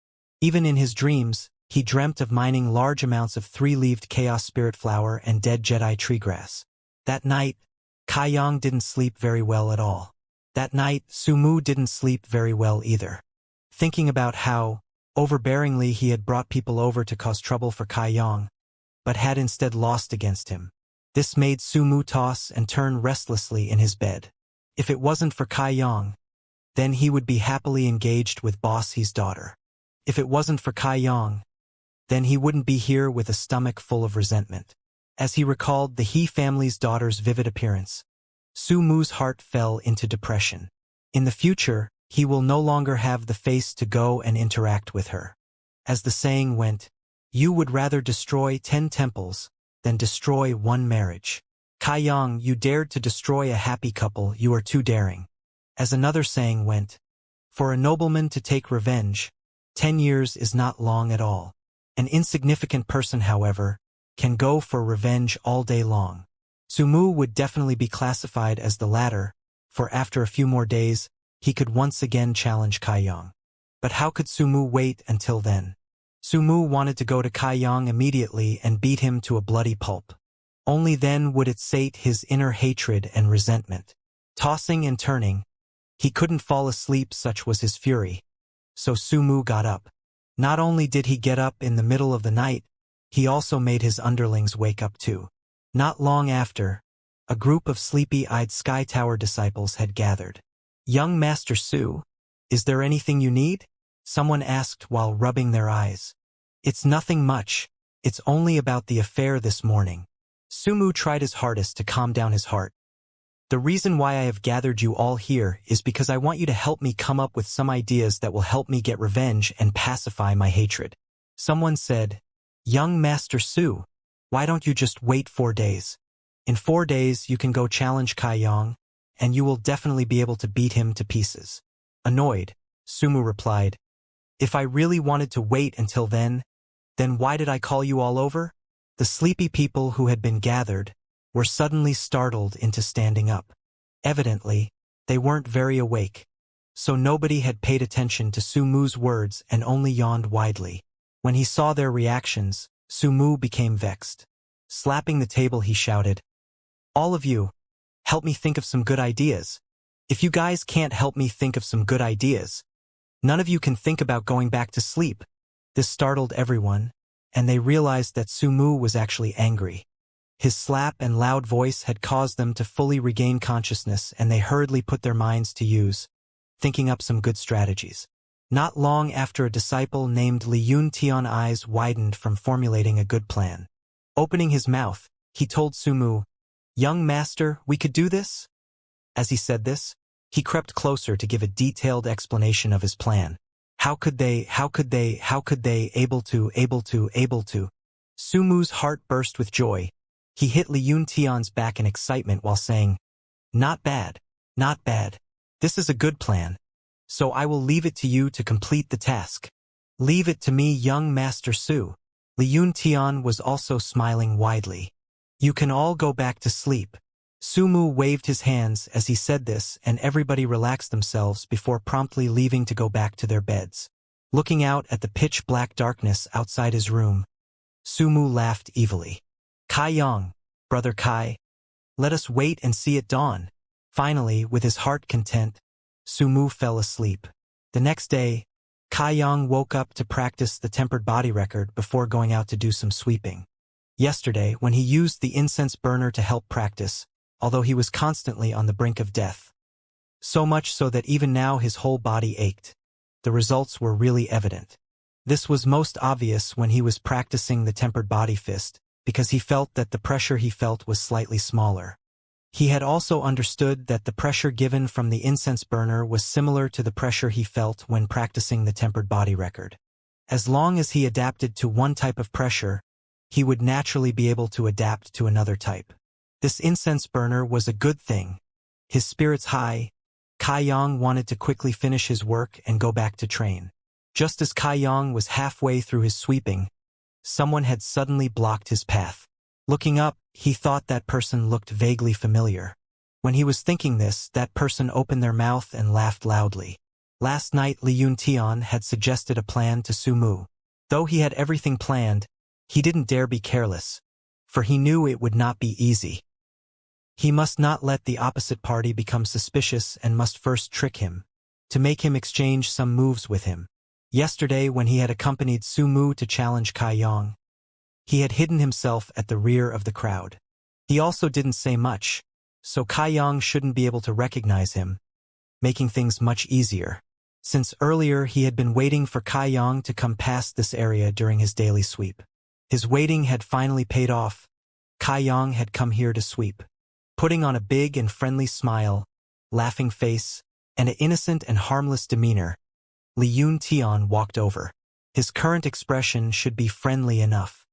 Even in his dreams, he dreamt of mining large amounts of 3-leaved Chaos Spirit Flower and dead Jedi tree grass. That night, Kai Yang didn't sleep very well at all. That night, Su Mu didn't sleep very well either. Thinking about how overbearingly he had brought people over to cause trouble for Kai Yang, but had instead lost against him. This made Su Mu toss and turn restlessly in his bed. If it wasn't for Kai Yang, then he would be happily engaged with Boss He's daughter. If it wasn't for Kai Yang, then he wouldn't be here with a stomach full of resentment. As he recalled the He family's daughter's vivid appearance, Su Mu's heart fell into depression. In the future, he will no longer have the face to go and interact with her. As the saying went, you would rather destroy 10 temples than destroy 1 marriage. Kai Yang, you dared to destroy a happy couple, you are too daring. As another saying went, for a nobleman to take revenge, 10 years is not long at all. An insignificant person, however, can go for revenge all day long. Su Mu would definitely be classified as the latter, for after a few more days, he could once again challenge Kai Yang. But how could Su Mu wait until then? Su Mu wanted to go to Kai Yang immediately and beat him to a bloody pulp. Only then would it sate his inner hatred and resentment. Tossing and turning, he couldn't fall asleep, such was his fury. So Su Mu got up. Not only did he get up in the middle of the night, he also made his underlings wake up too. Not long after, a group of sleepy-eyed Sky Tower disciples had gathered. Young Master Su, is there anything you need? Someone asked while rubbing their eyes. It's nothing much, it's only about the affair this morning. Su Mu tried his hardest to calm down his heart. The reason why I have gathered you all here is because I want you to help me come up with some ideas that will help me get revenge and pacify my hatred. Someone said, Young Master Su, why don't you just wait 4 days? In 4 days you can go challenge Kai Yang, and you will definitely be able to beat him to pieces. Annoyed, Su Mu replied, if I really wanted to wait until then why did I call you all over? The sleepy people who had been gathered were suddenly startled into standing up. Evidently, they weren't very awake. so nobody had paid attention to Sumu's words and only yawned widely. When he saw their reactions, Sumu became vexed. Slapping the table, he shouted, "All of you, help me think of some good ideas. If you guys can't help me think of some good ideas, none of you can think about going back to sleep." This startled everyone, and they realized that Sumu was actually angry. His slap and loud voice had caused them to fully regain consciousness, and they hurriedly put their minds to use, thinking up some good strategies. Not long after, a disciple named Li Yuntian's eyes widened from formulating a good plan. Opening his mouth, he told Sumu, "Young master, we could do this?" As he said this, he crept closer to give a detailed explanation of his plan. How could they, able to? Sumu's heart burst with joy. He hit Li Yuntian's back in excitement while saying, "Not bad, not bad. This is a good plan. So I will leave it to you to complete the task." "Leave it to me, young Master Su." Li Yuntian was also smiling widely. "You can all go back to sleep." Sumu waved his hands as he said this, and everybody relaxed themselves before promptly leaving to go back to their beds. Looking out at the pitch-black darkness outside his room, Sumu laughed evilly. "Kai Yang, brother Kai, let us wait and see it dawn." Finally, with his heart content, Sumu fell asleep. The next day, Kai Yang woke up to practice the tempered body record before going out to do some sweeping. Yesterday, when he used the incense burner to help practice, although he was constantly on the brink of death. So much so that even now his whole body ached. The results were really evident. This was most obvious when he was practicing the tempered body fist, because he felt that the pressure he felt was slightly smaller. He had also understood that the pressure given from the incense burner was similar to the pressure he felt when practicing the tempered body record. As long as he adapted to one type of pressure, he would naturally be able to adapt to another type. This incense burner was a good thing. His spirits high, Kai Yang wanted to quickly finish his work and go back to train. Just as Kai Yang was halfway through his sweeping, someone had suddenly blocked his path. Looking up, he thought that person looked vaguely familiar. When he was thinking this, that person opened their mouth and laughed loudly. Last night, Li Yuntian had suggested a plan to Sumu. Though he had everything planned, he didn't dare be careless, for he knew it would not be easy. He must not let the opposite party become suspicious and must first trick him, to make him exchange some moves with him. Yesterday, when he had accompanied Sumu to challenge Kai Yang, he had hidden himself at the rear of the crowd. He also didn't say much, so Kai Yang shouldn't be able to recognize him, making things much easier. Since earlier he had been waiting for Kai Yang to come past this area during his daily sweep. His waiting had finally paid off. Kai Yang had come here to sweep. Putting on a big and friendly smile, laughing face, and an innocent and harmless demeanor, Li Yuntian walked over. His current expression should be friendly enough.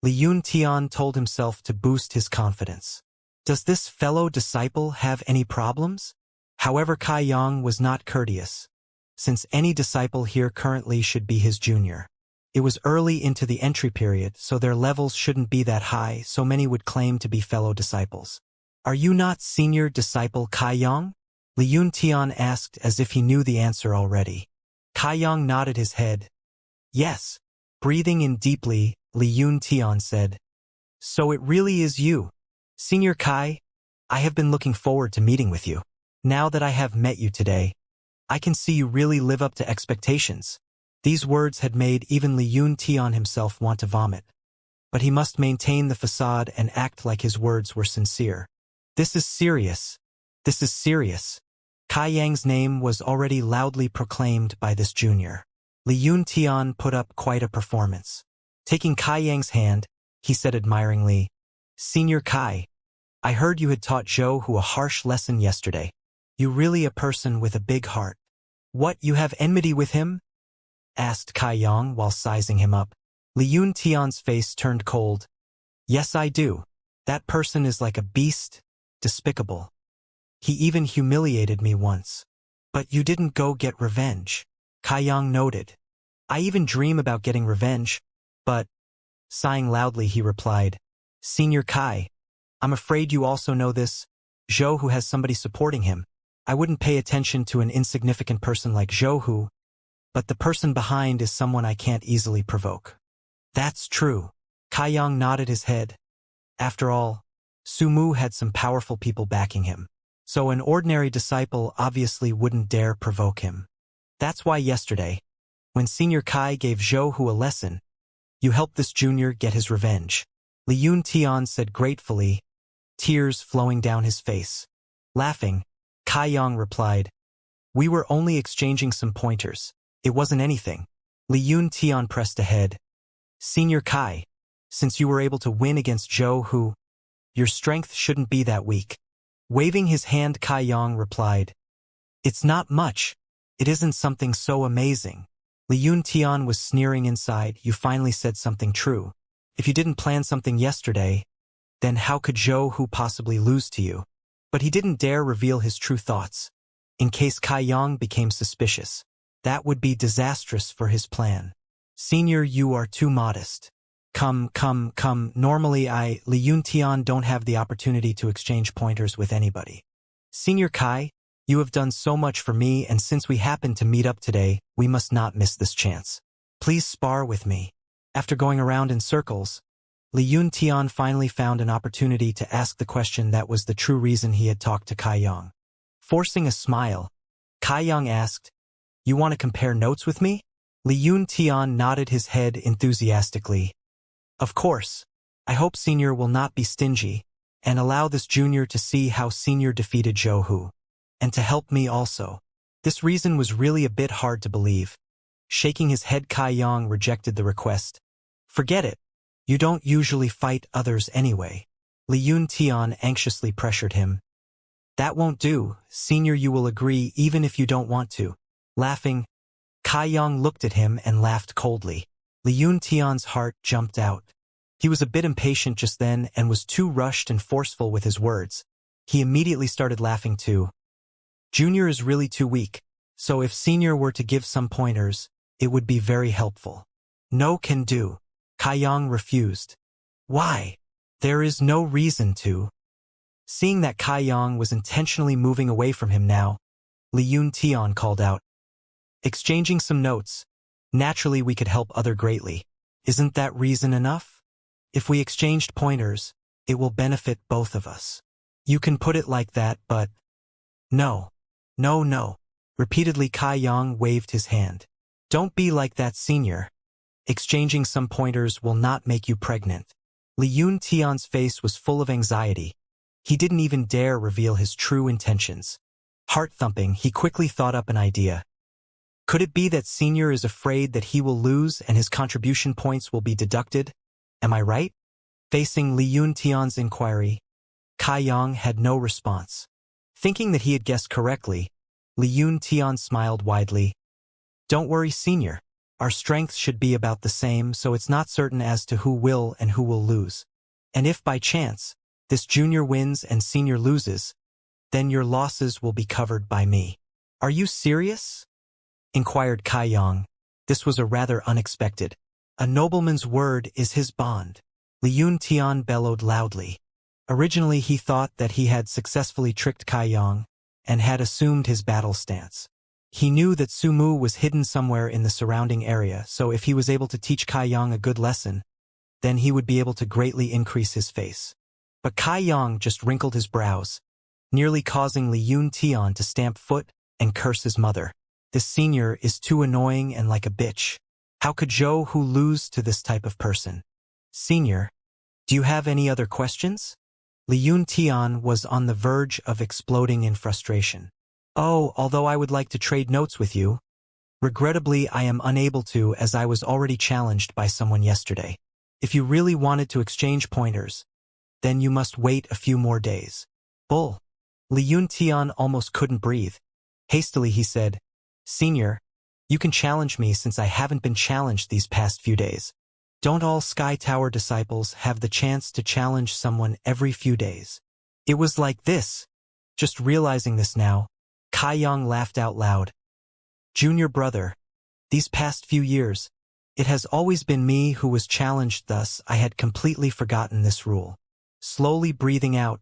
Li Yuntian told himself to boost his confidence. Does this fellow disciple have any problems? However, Kai Yang was not courteous, since any disciple here currently should be his junior. It was early into the entry period, so their levels shouldn't be that high, so many would claim to be fellow disciples. "Are you not senior disciple Kai Yang?" Li Yuntian asked as if he knew the answer already. Kai Yang nodded his head. "Yes." Breathing in deeply, Li Yuntian said, "So it really is you. Senior Kai, I have been looking forward to meeting with you. Now that I have met you today, I can see you really live up to expectations." These words had made even Li Yuntian himself want to vomit. But he must maintain the facade and act like his words were sincere. "This is serious. This is serious." Kai Yang's name was already loudly proclaimed by this junior. Li Yuntian put up quite a performance. Taking Kai Yang's hand, he said admiringly, "Senior Kai, I heard you had taught Zhou Hu a harsh lesson yesterday. You really a person with a big heart." "What, you have enmity with him?" asked Kai Yang while sizing him up. Li Yuntian's face turned cold. "Yes, I do. That person is like a beast, despicable. He even humiliated me once." "But you didn't go get revenge," Kai Yang noted. "I even dream about getting revenge, but..." Sighing loudly, he replied, "Senior Kai, I'm afraid you also know this. Zhou Hu has somebody supporting him. I wouldn't pay attention to an insignificant person like Zhou, but the person behind is someone I can't easily provoke. That's true. Kaiyang nodded his head. After all, Sumu had some powerful people backing him, so an ordinary disciple obviously wouldn't dare provoke him. That's why yesterday, when Senior Kai gave Zhou a lesson, you helped this junior get his revenge. Li Yuntian said gratefully, tears flowing down his face. Laughing, Kaiyang replied, "We were only exchanging some pointers. It wasn't anything." Li Yuntian pressed ahead. "Senior Kai, since you were able to win against Zhou, your strength shouldn't be that weak." Waving his hand, Kaiyang replied, "It's not much. It isn't something so amazing." Li Yuntian was sneering inside. "You finally said something true. If you didn't plan something yesterday, then how could Zhou possibly lose to you?" But he didn't dare reveal his true thoughts, in case Kaiyang became suspicious. That would be disastrous for his plan. "Senior, you are too modest. Come. Normally Li Yuntian don't have the opportunity to exchange pointers with anybody. Senior Kai, you have done so much for me, and since we happen to meet up today, we must not miss this chance. Please spar with me." After going around in circles, Li Yuntian finally found an opportunity to ask the question that was the true reason he had talked to Kaiyang. Forcing a smile, Kaiyang asked, "You want to compare notes with me?" Li Yuntian nodded his head enthusiastically. "Of course. I hope Senior will not be stingy, and allow this junior to see how Senior defeated Zhou, and to help me also." This reason was really a bit hard to believe. Shaking his head, Kaiyang rejected the request. "Forget it. You don't usually fight others anyway." Li Yuntian anxiously pressured him. "That won't do, Senior. You will agree even if you don't want to." Laughing, Kaiyang looked at him and laughed coldly. Li Yuntian's heart jumped out. He was a bit impatient just then and was too rushed and forceful with his words. He immediately started laughing too. Junior is really too weak, so if Senior were to give some pointers, it would be very helpful. "No can do." Kaiyang refused. "Why? There is no reason to." Seeing that Kaiyang was intentionally moving away from him now, Li Yuntian called out, "Exchanging some notes. Naturally we could help other greatly. Isn't that reason enough? If we exchanged pointers, it will benefit both of us." "You can put it like that, but..." No. Repeatedly, Kaiyang waved his hand. "Don't be like that, Senior. Exchanging some pointers will not make you pregnant." Li Yuntian's face was full of anxiety. He didn't even dare reveal his true intentions. Heart-thumping, he quickly thought up an idea. Could it be that Senior is afraid that he will lose and his contribution points will be deducted? Am I right? Facing Li Yuntian's inquiry, Kaiyang had no response. Thinking that he had guessed correctly, Li Yuntian smiled widely. "Don't worry, Senior. Our strengths should be about the same, so it's not certain as to who will and who will lose. And if by chance, this junior wins and Senior loses, then your losses will be covered by me." "Are you serious?" inquired Kaiyang. This was a rather unexpected. "A nobleman's word is his bond," Li Yuntian bellowed loudly. Originally he thought that he had successfully tricked Kaiyang and had assumed his battle stance. He knew that Sumu was hidden somewhere in the surrounding area, so if he was able to teach Kaiyang a good lesson, then he would be able to greatly increase his face. But Kaiyang just wrinkled his brows, nearly causing Li Yuntian to stamp foot and curse his mother. This Senior is too annoying and like a bitch. How could Zhou lose to this type of person? "Senior, do you have any other questions?" Li Yuntian was on the verge of exploding in frustration. "Oh, although I would like to trade notes with you. Regrettably, I am unable to, as I was already challenged by someone yesterday. If you really wanted to exchange pointers, then you must wait a few more days." "Bull." Li Yuntian almost couldn't breathe. Hastily he said, "Senior, you can challenge me since I haven't been challenged these past few days. Don't all Sky Tower disciples have the chance to challenge someone every few days?" It was like this. Just realizing this now, Kaiyang laughed out loud. "Junior brother, these past few years, it has always been me who was challenged, thus I had completely forgotten this rule." Slowly breathing out,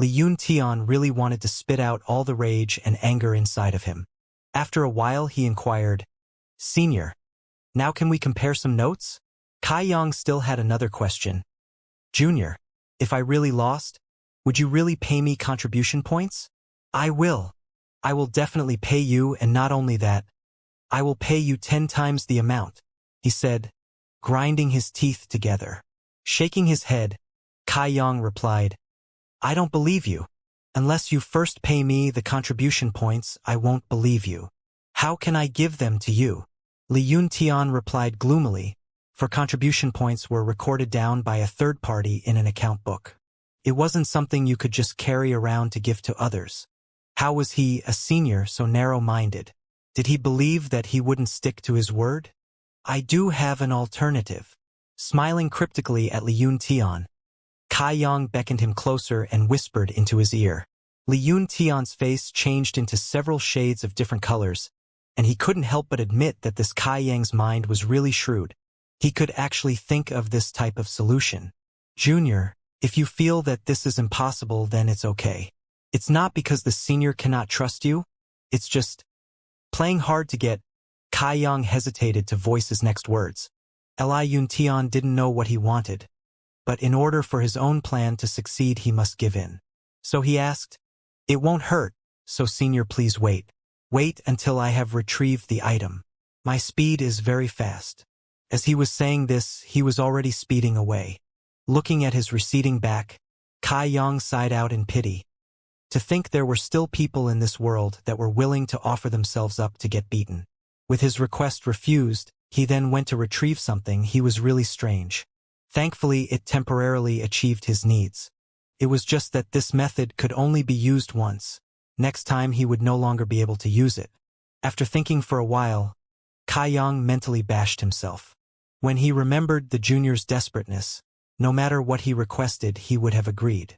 Li Yun Tian really wanted to spit out all the rage and anger inside of him. After a while he inquired, "Senior, now can we compare some notes?" Kai Yang still had another question. "Junior, if I really lost, would you really pay me contribution points?" "I will. I will definitely pay you, and not only that, I will pay you 10 times the amount," he said, grinding his teeth together. Shaking his head, Kai Yang replied, "I don't believe you. Unless you first pay me the contribution points, I won't believe you. How can I give them to you?" Li Yun Tian replied gloomily, for contribution points were recorded down by a third party in an account book. It wasn't something you could just carry around to give to others. How was he, a senior, so narrow-minded? Did he believe that he wouldn't stick to his word? "I do have an alternative." Smiling cryptically at Li Yun Tian, Kai Yang beckoned him closer and whispered into his ear. Li Yun Tian's face changed into several shades of different colors, and he couldn't help but admit that this Kai Yang's mind was really shrewd. He could actually think of this type of solution. "Junior, if you feel that this is impossible, then it's okay. It's not because the senior cannot trust you, it's just playing hard to get." Kai Yang hesitated to voice his next words. Li Yun Tian didn't know what he wanted, but in order for his own plan to succeed he must give in. So he asked, "It won't hurt, so senior, please wait. Wait until I have retrieved the item. My speed is very fast." As he was saying this, he was already speeding away. Looking at his receding back, Kai Yang sighed out in pity. To think there were still people in this world that were willing to offer themselves up to get beaten. With his request refused, he then went to retrieve something. He was really strange. Thankfully, it temporarily achieved his needs. It was just that this method could only be used once. Next time he would no longer be able to use it. After thinking for a while, Kai Yang mentally bashed himself. When he remembered the junior's desperateness, no matter what he requested, he would have agreed.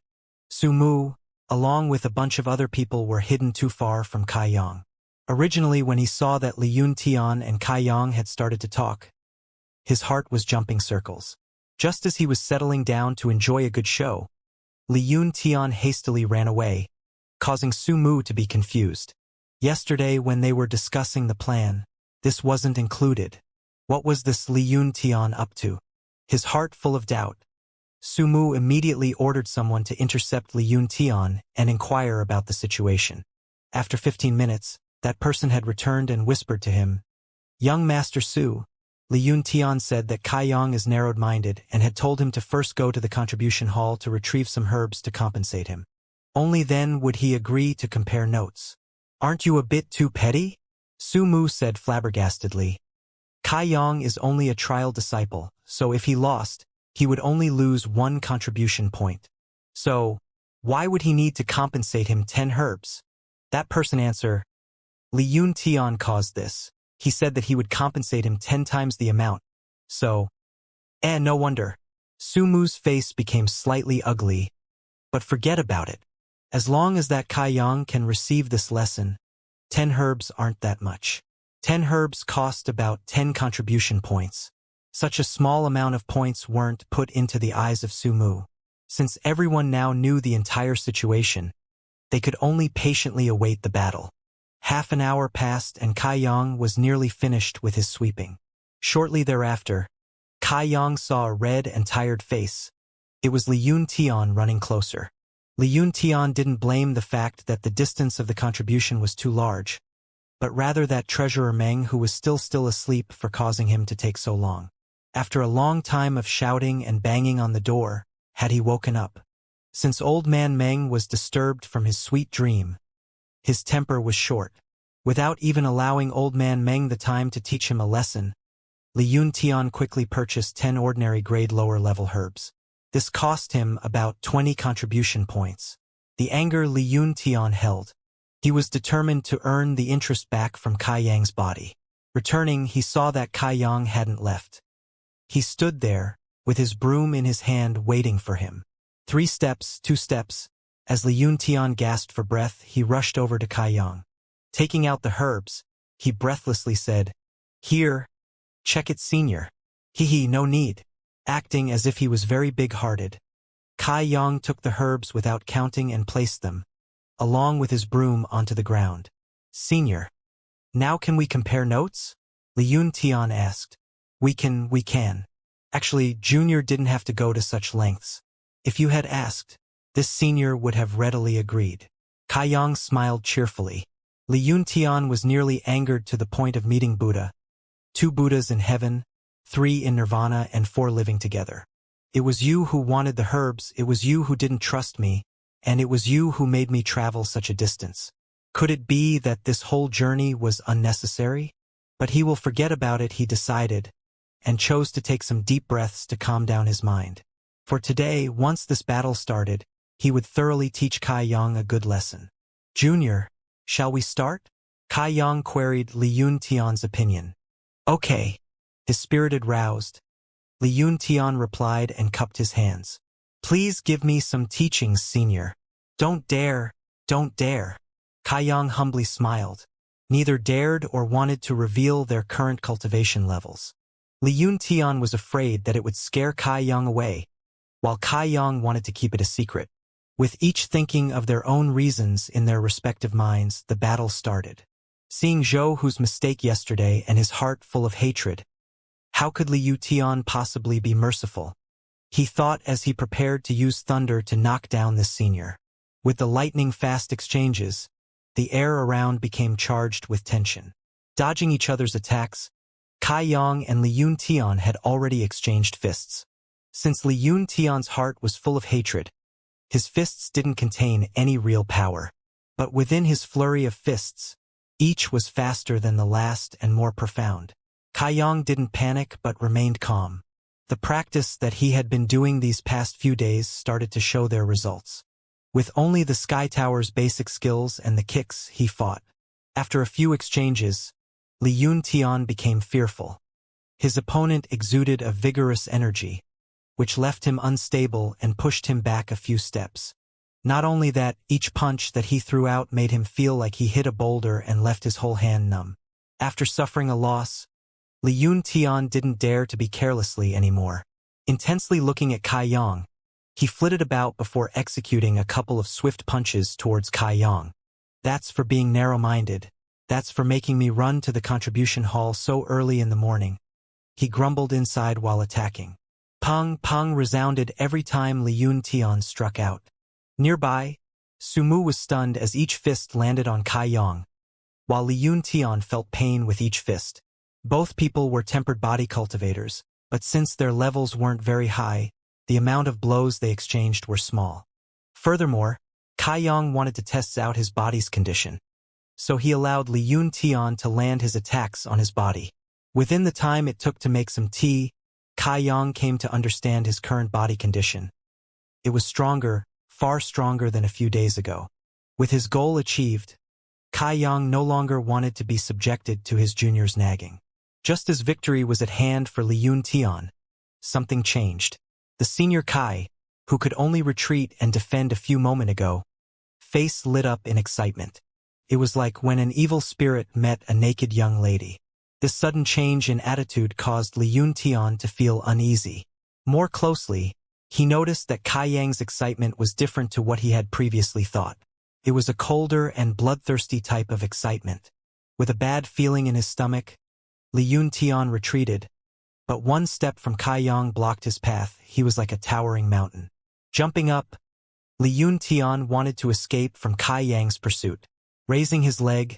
Su Mu, along with a bunch of other people, were hidden too far from Kai Yang. Originally, when he saw that Li Yun Tian and Kai Yang had started to talk, his heart was jumping circles. Just as he was settling down to enjoy a good show, Li Yun Tian hastily ran away, causing Su Mu to be confused. Yesterday, when they were discussing the plan, this wasn't included. What was this Li Yun Tian up to? His heart full of doubt, Su Mu immediately ordered someone to intercept Li Yun Tian and inquire about the situation. After 15 minutes, that person had returned and whispered to him, "Young Master Su." Li Yun Tian said that Kai Yang is narrow-minded and had told him to first go to the contribution hall to retrieve some herbs to compensate him. Only then would he agree to compare notes. "Aren't you a bit too petty?" Su Mu said flabbergastedly. Kai Yang is only a trial disciple, so if he lost, he would only lose 1 contribution point. So, why would he need to compensate him 10 herbs? That person answer, Li Yun Tian caused this. He said that he would compensate him 10 times the amount. So, no wonder. Su Mu's face became slightly ugly. But forget about it. As long as that Kai Yang can receive this lesson, 10 herbs aren't that much. 10 herbs cost about 10 contribution points. Such a small amount of points weren't put into the eyes of Su Mu. Since everyone now knew the entire situation, they could only patiently await the battle. Half an hour passed and Kai Yang was nearly finished with his sweeping. Shortly thereafter, Kai Yang saw a red and tired face. It was Li Yun Tian running closer. Li Yun Tian didn't blame the fact that the distance of the contribution was too large, but rather that Treasurer Meng, who was still asleep, for causing him to take so long. After a long time of shouting and banging on the door, had he woken up. Since Old Man Meng was disturbed from his sweet dream, his temper was short. Without even allowing Old Man Meng the time to teach him a lesson, Li Yun Tian quickly purchased 10 ordinary grade lower-level herbs. This cost him about 20 contribution points. The anger Li Yun Tian held. He was determined to earn the interest back from Kai Yang's body. Returning, he saw that Kai Yang hadn't left. He stood there, with his broom in his hand, waiting for him. 3 steps, 2 steps. As Li Yun Tian gasped for breath, he rushed over to Kai Yang. Taking out the herbs, he breathlessly said, "Here, check it, senior." "Hee, no need." Acting as if he was very big-hearted, Kai Yang took the herbs without counting and placed them, along with his broom, onto the ground. Senior, now can we compare notes? Li Yuntian asked. We can. Actually, Junior didn't have to go to such lengths. If you had asked, this senior would have readily agreed. Kai Yang smiled cheerfully. Li Yuntian was nearly angered to the point of meeting Buddha. 2 Buddhas in heaven, 3 in nirvana, and 4 living together. It was you who wanted the herbs, it was you who didn't trust me, and it was you who made me travel such a distance. Could it be that this whole journey was unnecessary? But he will forget about it, he decided, and chose to take some deep breaths to calm down his mind. For today, once this battle started, he would thoroughly teach Kai Yang a good lesson. Junior, shall we start? Kai Yang queried Li Yuntian's opinion. Okay. His spirited roused. Li Yuntian replied and cupped his hands. Please give me some teachings, senior. Don't dare. Kai Yang humbly smiled. Neither dared or wanted to reveal their current cultivation levels. Li Yuntian was afraid that it would scare Kai Yang away, while Kai Yang wanted to keep it a secret. With each thinking of their own reasons in their respective minds, the battle started. Seeing Zhou Hu's mistake yesterday and his heart full of hatred, how could Li Yuntian possibly be merciful? He thought as he prepared to use thunder to knock down this senior. With the lightning-fast exchanges, the air around became charged with tension. Dodging each other's attacks, Kai Yang and Li Yuntian had already exchanged fists. Since Li Yuntian's heart was full of hatred, his fists didn't contain any real power. But within his flurry of fists, each was faster than the last and more profound. Kai Yang didn't panic but remained calm. The practice that he had been doing these past few days started to show their results. With only the Sky Tower's basic skills and the kicks, he fought. After a few exchanges, Li Yuntian became fearful. His opponent exuded a vigorous energy, which left him unstable and pushed him back a few steps. Not only that, each punch that he threw out made him feel like he hit a boulder and left his whole hand numb. After suffering a loss, Li Yuntian didn't dare to be carelessly anymore. Intensely looking at Kai Yang, he flitted about before executing a couple of swift punches towards Kai Yang. That's for being narrow-minded. That's for making me run to the contribution hall so early in the morning. He grumbled inside while attacking. Pong, pong resounded every time Li Yuntian struck out. Nearby, Sumu was stunned as each fist landed on Kai Yang, while Li Yuntian felt pain with each fist. Both people were tempered body cultivators, but since their levels weren't very high, the amount of blows they exchanged were small. Furthermore, Kai Yang wanted to test out his body's condition, so he allowed Li Yuntian to land his attacks on his body. Within the time it took to make some tea, Kai Yang came to understand his current body condition. It was stronger, far stronger than a few days ago. With his goal achieved, Kai Yang no longer wanted to be subjected to his junior's nagging. Just as victory was at hand for Li Yuntian, something changed. The senior Kai, who could only retreat and defend a few moments ago, face lit up in excitement. It was like when an evil spirit met a naked young lady. This sudden change in attitude caused Li Yuntian to feel uneasy. More closely, he noticed that Kai Yang's excitement was different to what he had previously thought. It was a colder and bloodthirsty type of excitement. With a bad feeling in his stomach, Li Yuntian retreated, but one step from Kai Yang blocked his path. He was like a towering mountain. Jumping up, Li Yuntian wanted to escape from Kai Yang's pursuit. Raising his leg,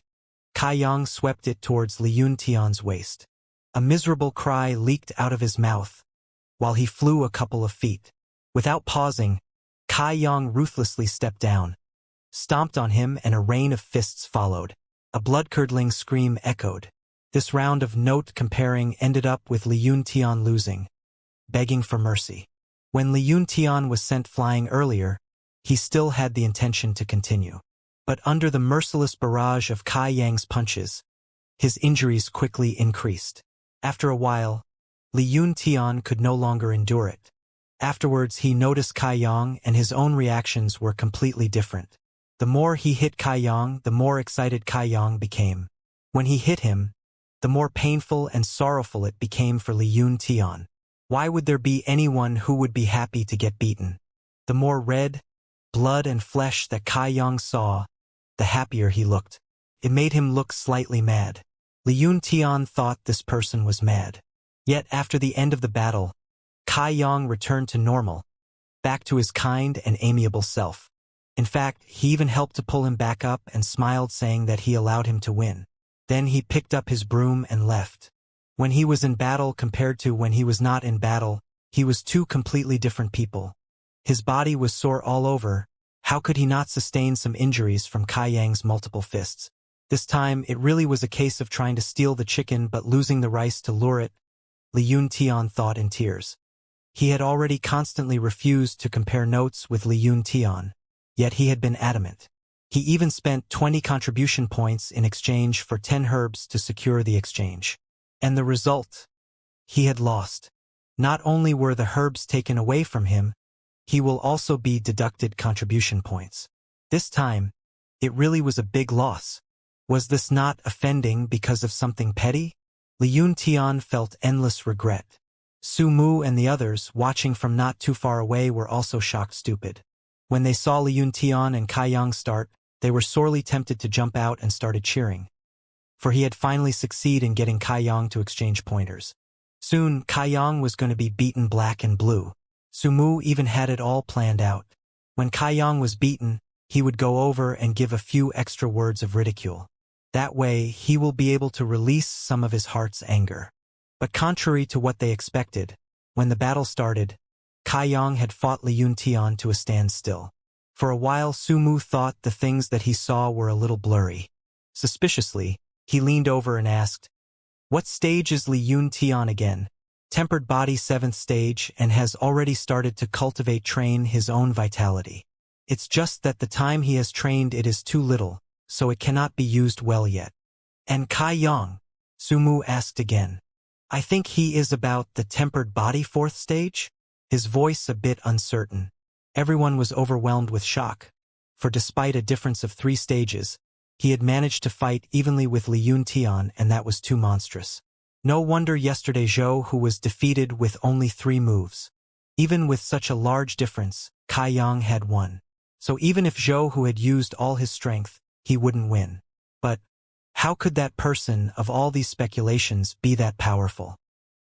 Kai Yang swept it towards Li Yuntian's waist. A miserable cry leaked out of his mouth, while he flew a couple of feet. Without pausing, Kai Yang ruthlessly stepped down, stomped on him, and a rain of fists followed. A blood-curdling scream echoed. This round of note comparing ended up with Li Yuntian losing, begging for mercy. When Li Yuntian was sent flying earlier, he still had the intention to continue. But under the merciless barrage of Kai Yang's punches, his injuries quickly increased. After a while, Li Yuntian could no longer endure it. Afterwards, he noticed Kai Yang, and his own reactions were completely different. The more he hit Kai Yang, the more excited Kai Yang became. When he hit him, the more painful and sorrowful it became for Li Yuntian. Why would there be anyone who would be happy to get beaten? The more red, blood and flesh that Kai Yang saw, the happier he looked. It made him look slightly mad. Li Yun Tian thought this person was mad. Yet after the end of the battle, Kai Yang returned to normal, back to his kind and amiable self. In fact, he even helped to pull him back up and smiled, saying that he allowed him to win. Then he picked up his broom and left. When he was in battle compared to when he was not in battle, he was two completely different people. His body was sore all over. How could he not sustain some injuries from Kai Yang's multiple fists? This time, it really was a case of trying to steal the chicken but losing the rice to lure it, Li Yun Tian thought in tears. He had already constantly refused to compare notes with Li Yun Tian, yet he had been adamant. He even spent 20 contribution points in exchange for 10 herbs to secure the exchange. And the result? He had lost. Not only were the herbs taken away from him, he will also be deducted contribution points. This time, it really was a big loss. Was this not offending because of something petty? Li Yun Tian felt endless regret. Su Mu and the others, watching from not too far away, were also shocked stupid. When they saw Li Yun Tian and Kai Yang start, they were sorely tempted to jump out and started cheering. For he had finally succeeded in getting Kai Yang to exchange pointers. Soon, Kai Yang was going to be beaten black and blue. Su Mu even had it all planned out. When Kai Yang was beaten, he would go over and give a few extra words of ridicule. That way, he will be able to release some of his heart's anger. But contrary to what they expected, when the battle started, Kai Yang had fought Li Yun Tian to a standstill. For a while, Su Mu thought the things that he saw were a little blurry. Suspiciously, he leaned over and asked, "What stage is Li Yun Tian again?" "Tempered body 7th stage, and has already started to train his own vitality. It's just that the time he has trained it is too little, so it cannot be used well yet." "And Kai Yang?" Su Mu asked again. "I think he is about the tempered body 4th stage?" His voice a bit uncertain. Everyone was overwhelmed with shock, for despite a difference of 3 stages, he had managed to fight evenly with Li Yun Tian, and that was too monstrous. No wonder yesterday Zhou, who was defeated with only 3 moves. Even with such a large difference, Kai Yang had won. So even if Zhou, who had used all his strength, he wouldn't win. But how could that person, of all these speculations, be that powerful?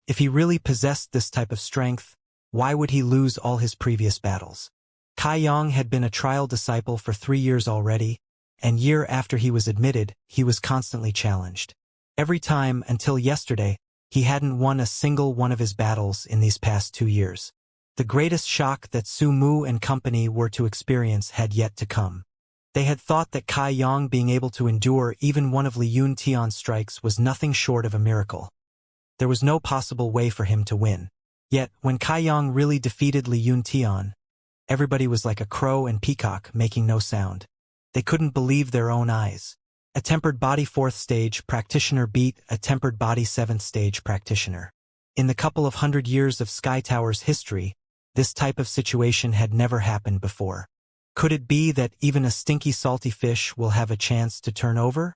If he really possessed this type of strength, why would he lose all his previous battles? Kai Yang had been a trial disciple for 3 years already, and year after he was admitted, he was constantly challenged. Every time, until yesterday, he hadn't won a single one of his battles in these past 2 years. The greatest shock that Su Mu and company were to experience had yet to come. They had thought that Kai Yang being able to endure even one of Li Yun Tian's strikes was nothing short of a miracle. There was no possible way for him to win. Yet, when Kai Yang really defeated Li Yun Tian, everybody was like a crow and peacock, making no sound. They couldn't believe their own eyes. A tempered body 4th stage practitioner beat a tempered body 7th stage practitioner. In the couple of 100 years of Sky Tower's history, this type of situation had never happened before. Could it be that even a stinky salty fish will have a chance to turn over?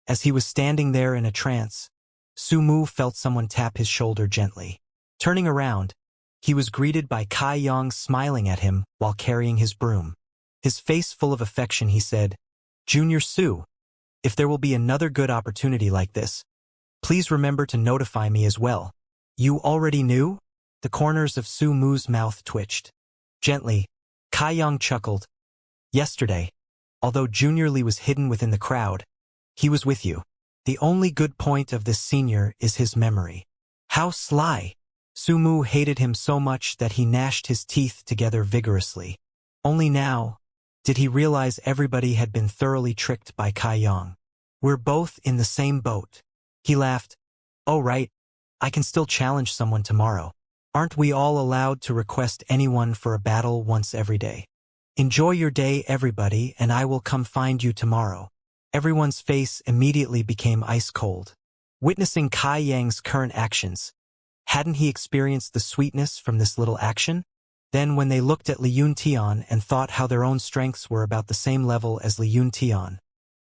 As he was standing there in a trance, Su Mu felt someone tap his shoulder gently. Turning around, he was greeted by Kai Yang smiling at him while carrying his broom. His face full of affection, he said, "Junior Su, if there will be another good opportunity like this, please remember to notify me as well." "You already knew?" The corners of Su Mu's mouth twitched. Gently, Kai Yang chuckled. "Yesterday, although Junior Li was hidden within the crowd, he was with you. The only good point of this senior is his memory." "How sly!" Su Mu hated him so much that he gnashed his teeth together vigorously. Only now did he realize everybody had been thoroughly tricked by Kai Yang. "We're both in the same boat." He laughed. "Oh right, I can still challenge someone tomorrow. Aren't we all allowed to request anyone for a battle once every day? Enjoy your day, everybody, and I will come find you tomorrow." Everyone's face immediately became ice cold. Witnessing Kai Yang's current actions, hadn't he experienced the sweetness from this little action? Then when they looked at Li Yun Tian and thought how their own strengths were about the same level as Li Yun Tian,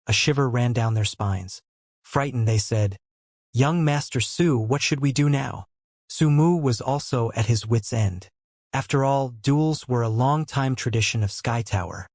a shiver ran down their spines. Frightened, they said, "Young Master Su, what should we do now?" Su Mu was also at his wit's end. After all, duels were a long-time tradition of Sky Tower.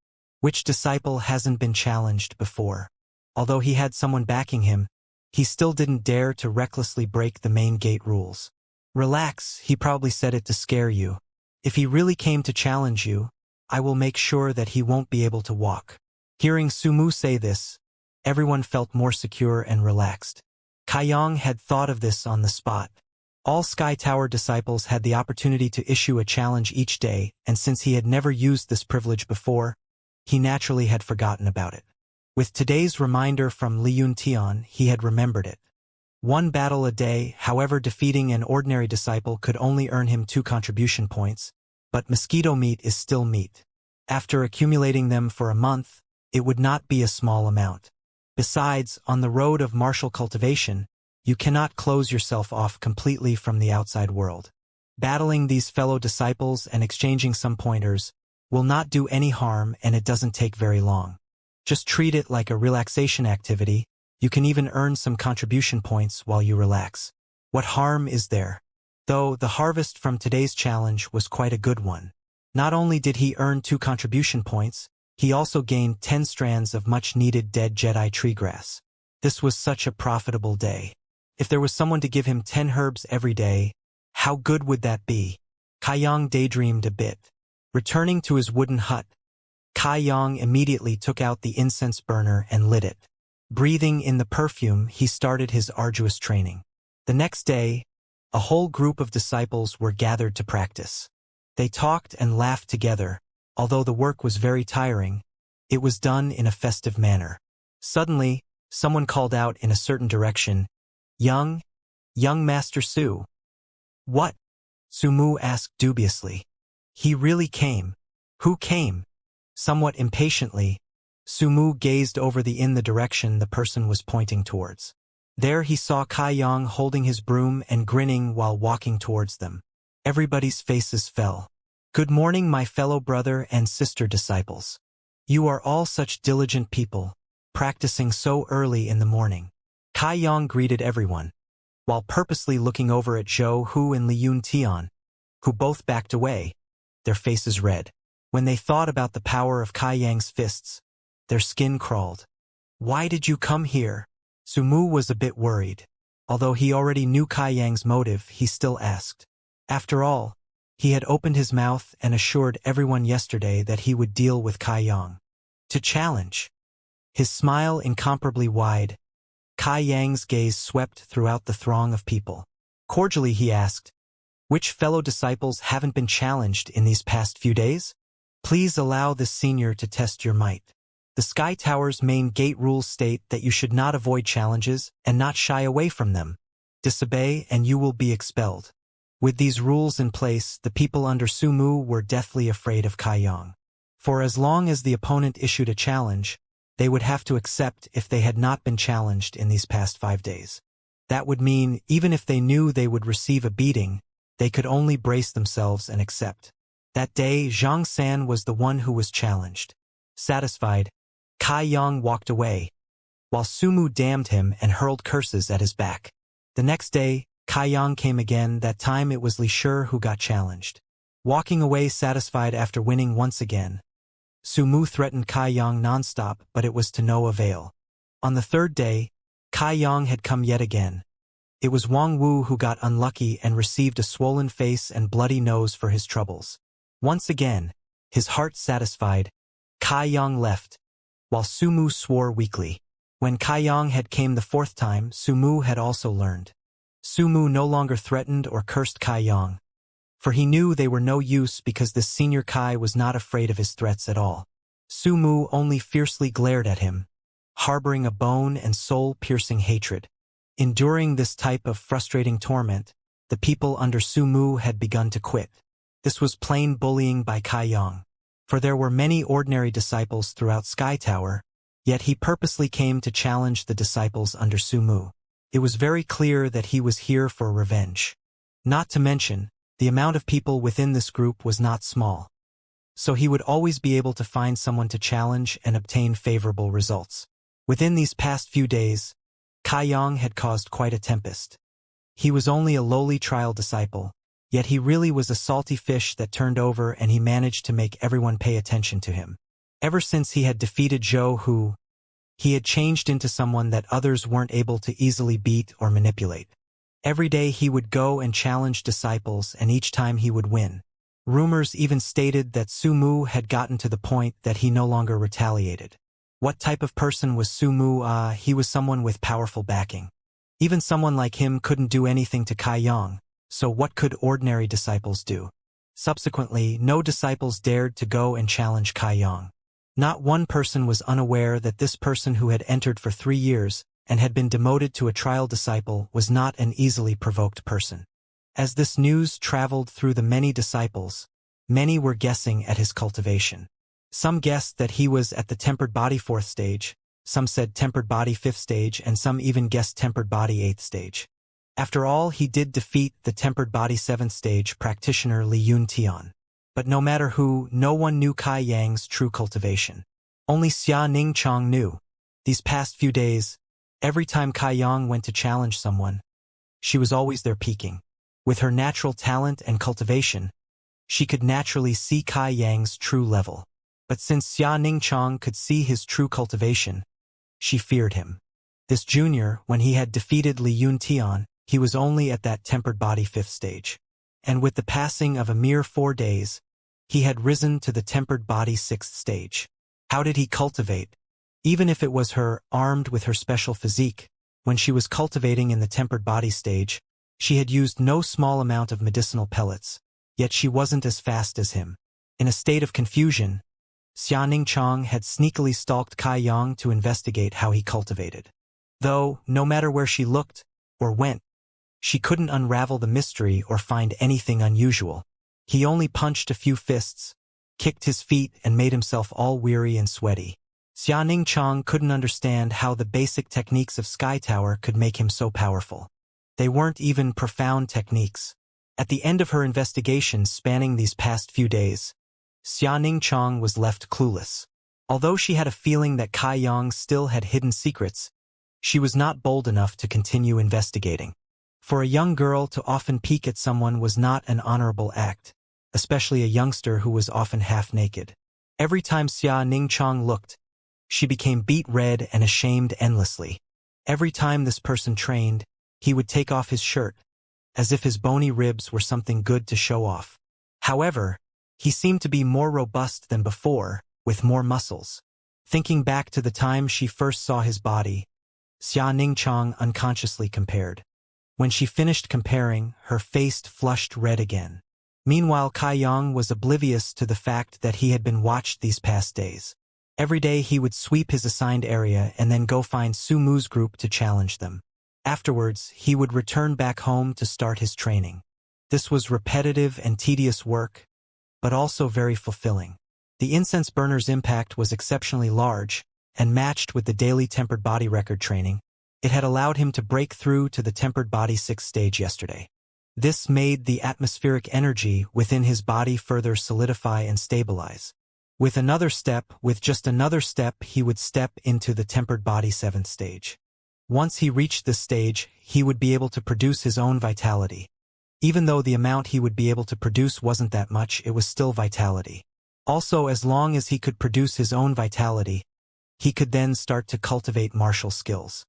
Which disciple hasn't been challenged before? Although he had someone backing him, he still didn't dare to recklessly break the main gate rules. Relax, he probably said it to scare you. If he really came to challenge you, I will make sure that he won't be able to walk. Hearing Sumu say this, everyone felt more secure and relaxed. Kaiyang had thought of this on the spot. All Sky Tower disciples had the opportunity to issue a challenge each day, and since he had never used this privilege before, he naturally had forgotten about it. With today's reminder from Li Yuntian, he had remembered it. One battle a day, however, defeating an ordinary disciple could only earn him 2 contribution points, but mosquito meat is still meat. After accumulating them for a month, it would not be a small amount. Besides, on the road of martial cultivation, you cannot close yourself off completely from the outside world. Battling these fellow disciples and exchanging some pointers will not do any harm, and it doesn't take very long. Just treat it like a relaxation activity. You can even earn some contribution points while you relax. What harm is there? Though the harvest from today's challenge was quite a good one. Not only did he earn 2 contribution points, he also gained 10 strands of much-needed dead Jedi tree grass. This was such a profitable day. If there was someone to give him 10 herbs every day, how good would that be? Kaiyang daydreamed a bit. Returning to his wooden hut, Kaiyang immediately took out the incense burner and lit it. Breathing in the perfume, he started his arduous training. The next day, a whole group of disciples were gathered to practice. They talked and laughed together. Although the work was very tiring, it was done in a festive manner. Suddenly, someone called out in a certain direction, Young Master Su." "What?" Sumu asked dubiously. "He really came." "Who came?" Somewhat impatiently, Sumu gazed over in the direction the person was pointing towards. There he saw Kaiyang holding his broom and grinning while walking towards them. Everybody's faces fell. "Good morning, my fellow brother and sister disciples. You are all such diligent people, practicing so early in the morning." Kaiyang greeted everyone, while purposely looking over at Zhou Hu and Li Yuntian, who both backed away, their faces red. When they thought about the power of Kaiyang's fists, their skin crawled. "Why did you come here?" Sumu was a bit worried. Although he already knew Kaiyang's motive, he still asked. After all, he had opened his mouth and assured everyone yesterday that he would deal with Kaiyang. To challenge. His smile incomparably wide, Kaiyang's gaze swept throughout the throng of people. Cordially he asked, "Which fellow disciples haven't been challenged in these past few days? Please allow this senior to test your might." The Sky Tower's main gate rules state that you should not avoid challenges and not shy away from them. Disobey and you will be expelled. With these rules in place, the people under Sumu were deathly afraid of Kaiyang. For as long as the opponent issued a challenge, they would have to accept if they had not been challenged in these past 5 days. That would mean, even if they knew they would receive a beating, they could only brace themselves and accept. That day, Xianxia was the one who was challenged. Satisfied, Kaiyang walked away, while Sumu damned him and hurled curses at his back. The next day, Kaiyang came again. That time it was Li Shi who got challenged. Walking away satisfied after winning once again, Sumu threatened Kaiyang nonstop, but it was to no avail. On the 3rd day, Kaiyang had come yet again. It was Wang Wu who got unlucky and received a swollen face and bloody nose for his troubles. Once again, his heart satisfied, Kaiyang left, while Sumu swore weakly. When Kaiyang had came the 4th time, Sumu had also learned. Sumu no longer threatened or cursed Kaiyang, for he knew they were no use because this senior Kai was not afraid of his threats at all. Sumu only fiercely glared at him, harboring a bone and soul-piercing hatred. Enduring this type of frustrating torment, the people under Sumu had begun to quit. This was plain bullying by Kaiyang, for there were many ordinary disciples throughout Sky Tower, yet he purposely came to challenge the disciples under Sumu. It was very clear that he was here for revenge. Not to mention, the amount of people within this group was not small, so he would always be able to find someone to challenge and obtain favorable results. Within these past few days, Kaiyang had caused quite a tempest. He was only a lowly trial disciple, Yet he really was a salty fish that turned over, and he managed to make everyone pay attention to him. Ever since he had defeated Zhou Hu, he had changed into someone that others weren't able to easily beat or manipulate. Every day he would go and challenge disciples, and each time he would win. Rumors even stated that Su Mu had gotten to the point that he no longer retaliated. What type of person was Su Mu? He was someone with powerful backing. Even someone like him couldn't do anything to Kai Yang, so what could ordinary disciples do? Subsequently, no disciples dared to go and challenge Kai Yang. Not one person was unaware that this person who had entered for 3 years and had been demoted to a trial disciple was not an easily provoked person. As this news traveled through the many disciples, many were guessing at his cultivation. Some guessed that he was at the tempered body 4th stage, some said tempered body 5th stage, and some even guessed tempered body 8th stage. After all, he did defeat the tempered body 7th stage practitioner Li Yuntian. But no matter who, no one knew Kai Yang's true cultivation. Only Xia Ningchang knew. These past few days, every time Kai Yang went to challenge someone, she was always there peeking. With her natural talent and cultivation, she could naturally see Kai Yang's true level. But since Xia Ningchang could see his true cultivation, she feared him. This junior, when he had defeated Li Yuntian, he was only at that tempered body 5th stage. And with the passing of a mere 4 days, he had risen to the tempered body 6th stage. How did he cultivate? Even if it was her, armed with her special physique, when she was cultivating in the tempered body stage, she had used no small amount of medicinal pellets, yet she wasn't as fast as him. In a state of confusion, Xia Ningchang had sneakily stalked Kai Yang to investigate how he cultivated. Though, no matter where she looked or went, she couldn't unravel the mystery or find anything unusual. He only punched a few fists, kicked his feet, and made himself all weary and sweaty. Xia Ningchang couldn't understand how the basic techniques of Sky Tower could make him so powerful. They weren't even profound techniques. At the end of her investigation spanning these past few days, Xia Ningchang was left clueless. Although she had a feeling that Kai Yang still had hidden secrets, she was not bold enough to continue investigating. For a young girl to often peek at someone was not an honorable act, especially a youngster who was often half-naked. Every time Xia Ningchang looked, she became beet red and ashamed endlessly. Every time this person trained, he would take off his shirt, as if his bony ribs were something good to show off. However, he seemed to be more robust than before, with more muscles. Thinking back to the time she first saw his body, Xia Ningchang unconsciously compared. When she finished comparing, her face flushed red again. Meanwhile, Kai Yang was oblivious to the fact that he had been watched these past days. Every day he would sweep his assigned area and then go find Su Mu's group to challenge them. Afterwards, he would return back home to start his training. This was repetitive and tedious work, but also very fulfilling. The incense burner's impact was exceptionally large, and matched with the daily tempered body record training, it had allowed him to break through to the tempered body 6th stage yesterday. This made the atmospheric energy within his body further solidify and stabilize. With just another step, he would step into the tempered body 7th stage. Once he reached this stage, he would be able to produce his own vitality. Even though the amount he would be able to produce wasn't that much, it was still vitality. Also, as long as he could produce his own vitality, he could then start to cultivate martial skills.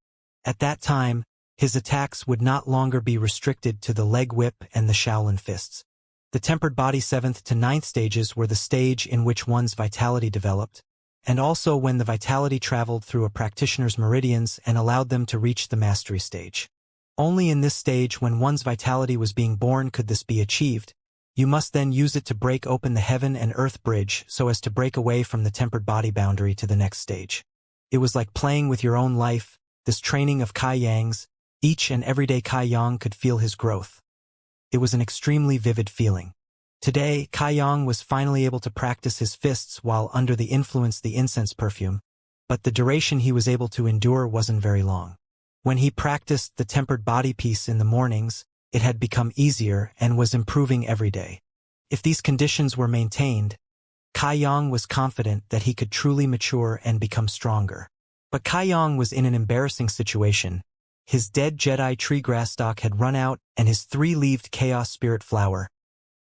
At that time, his attacks would not longer be restricted to the leg whip and the Shaolin fists. The tempered body 7th to 9th stages were the stage in which one's vitality developed, and also when the vitality traveled through a practitioner's meridians and allowed them to reach the mastery stage. Only in this stage, when one's vitality was being born, could this be achieved. You must then use it to break open the heaven and earth bridge so as to break away from the tempered body boundary to the next stage. It was like playing with your own life, this training of Kai Yang's. Each and every day Kai Yang could feel his growth. It was an extremely vivid feeling. Today, Kai Yang was finally able to practice his fists while under the influence of the incense perfume, but the duration he was able to endure wasn't very long. When he practiced the tempered body piece in the mornings, it had become easier and was improving every day. If these conditions were maintained, Kai Yang was confident that he could truly mature and become stronger. But Kai Yang was in an embarrassing situation. His dead Jedi tree grass stock had run out, and his 3-leaved Chaos Spirit flower,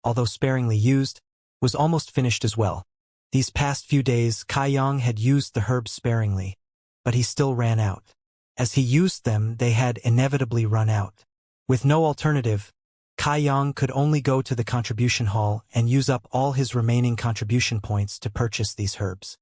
although sparingly used, was almost finished as well. These past few days, Kai Yang had used the herbs sparingly, but he still ran out. As he used them, they had inevitably run out. With no alternative, Kai Yang could only go to the contribution hall and use up all his remaining contribution points to purchase these herbs.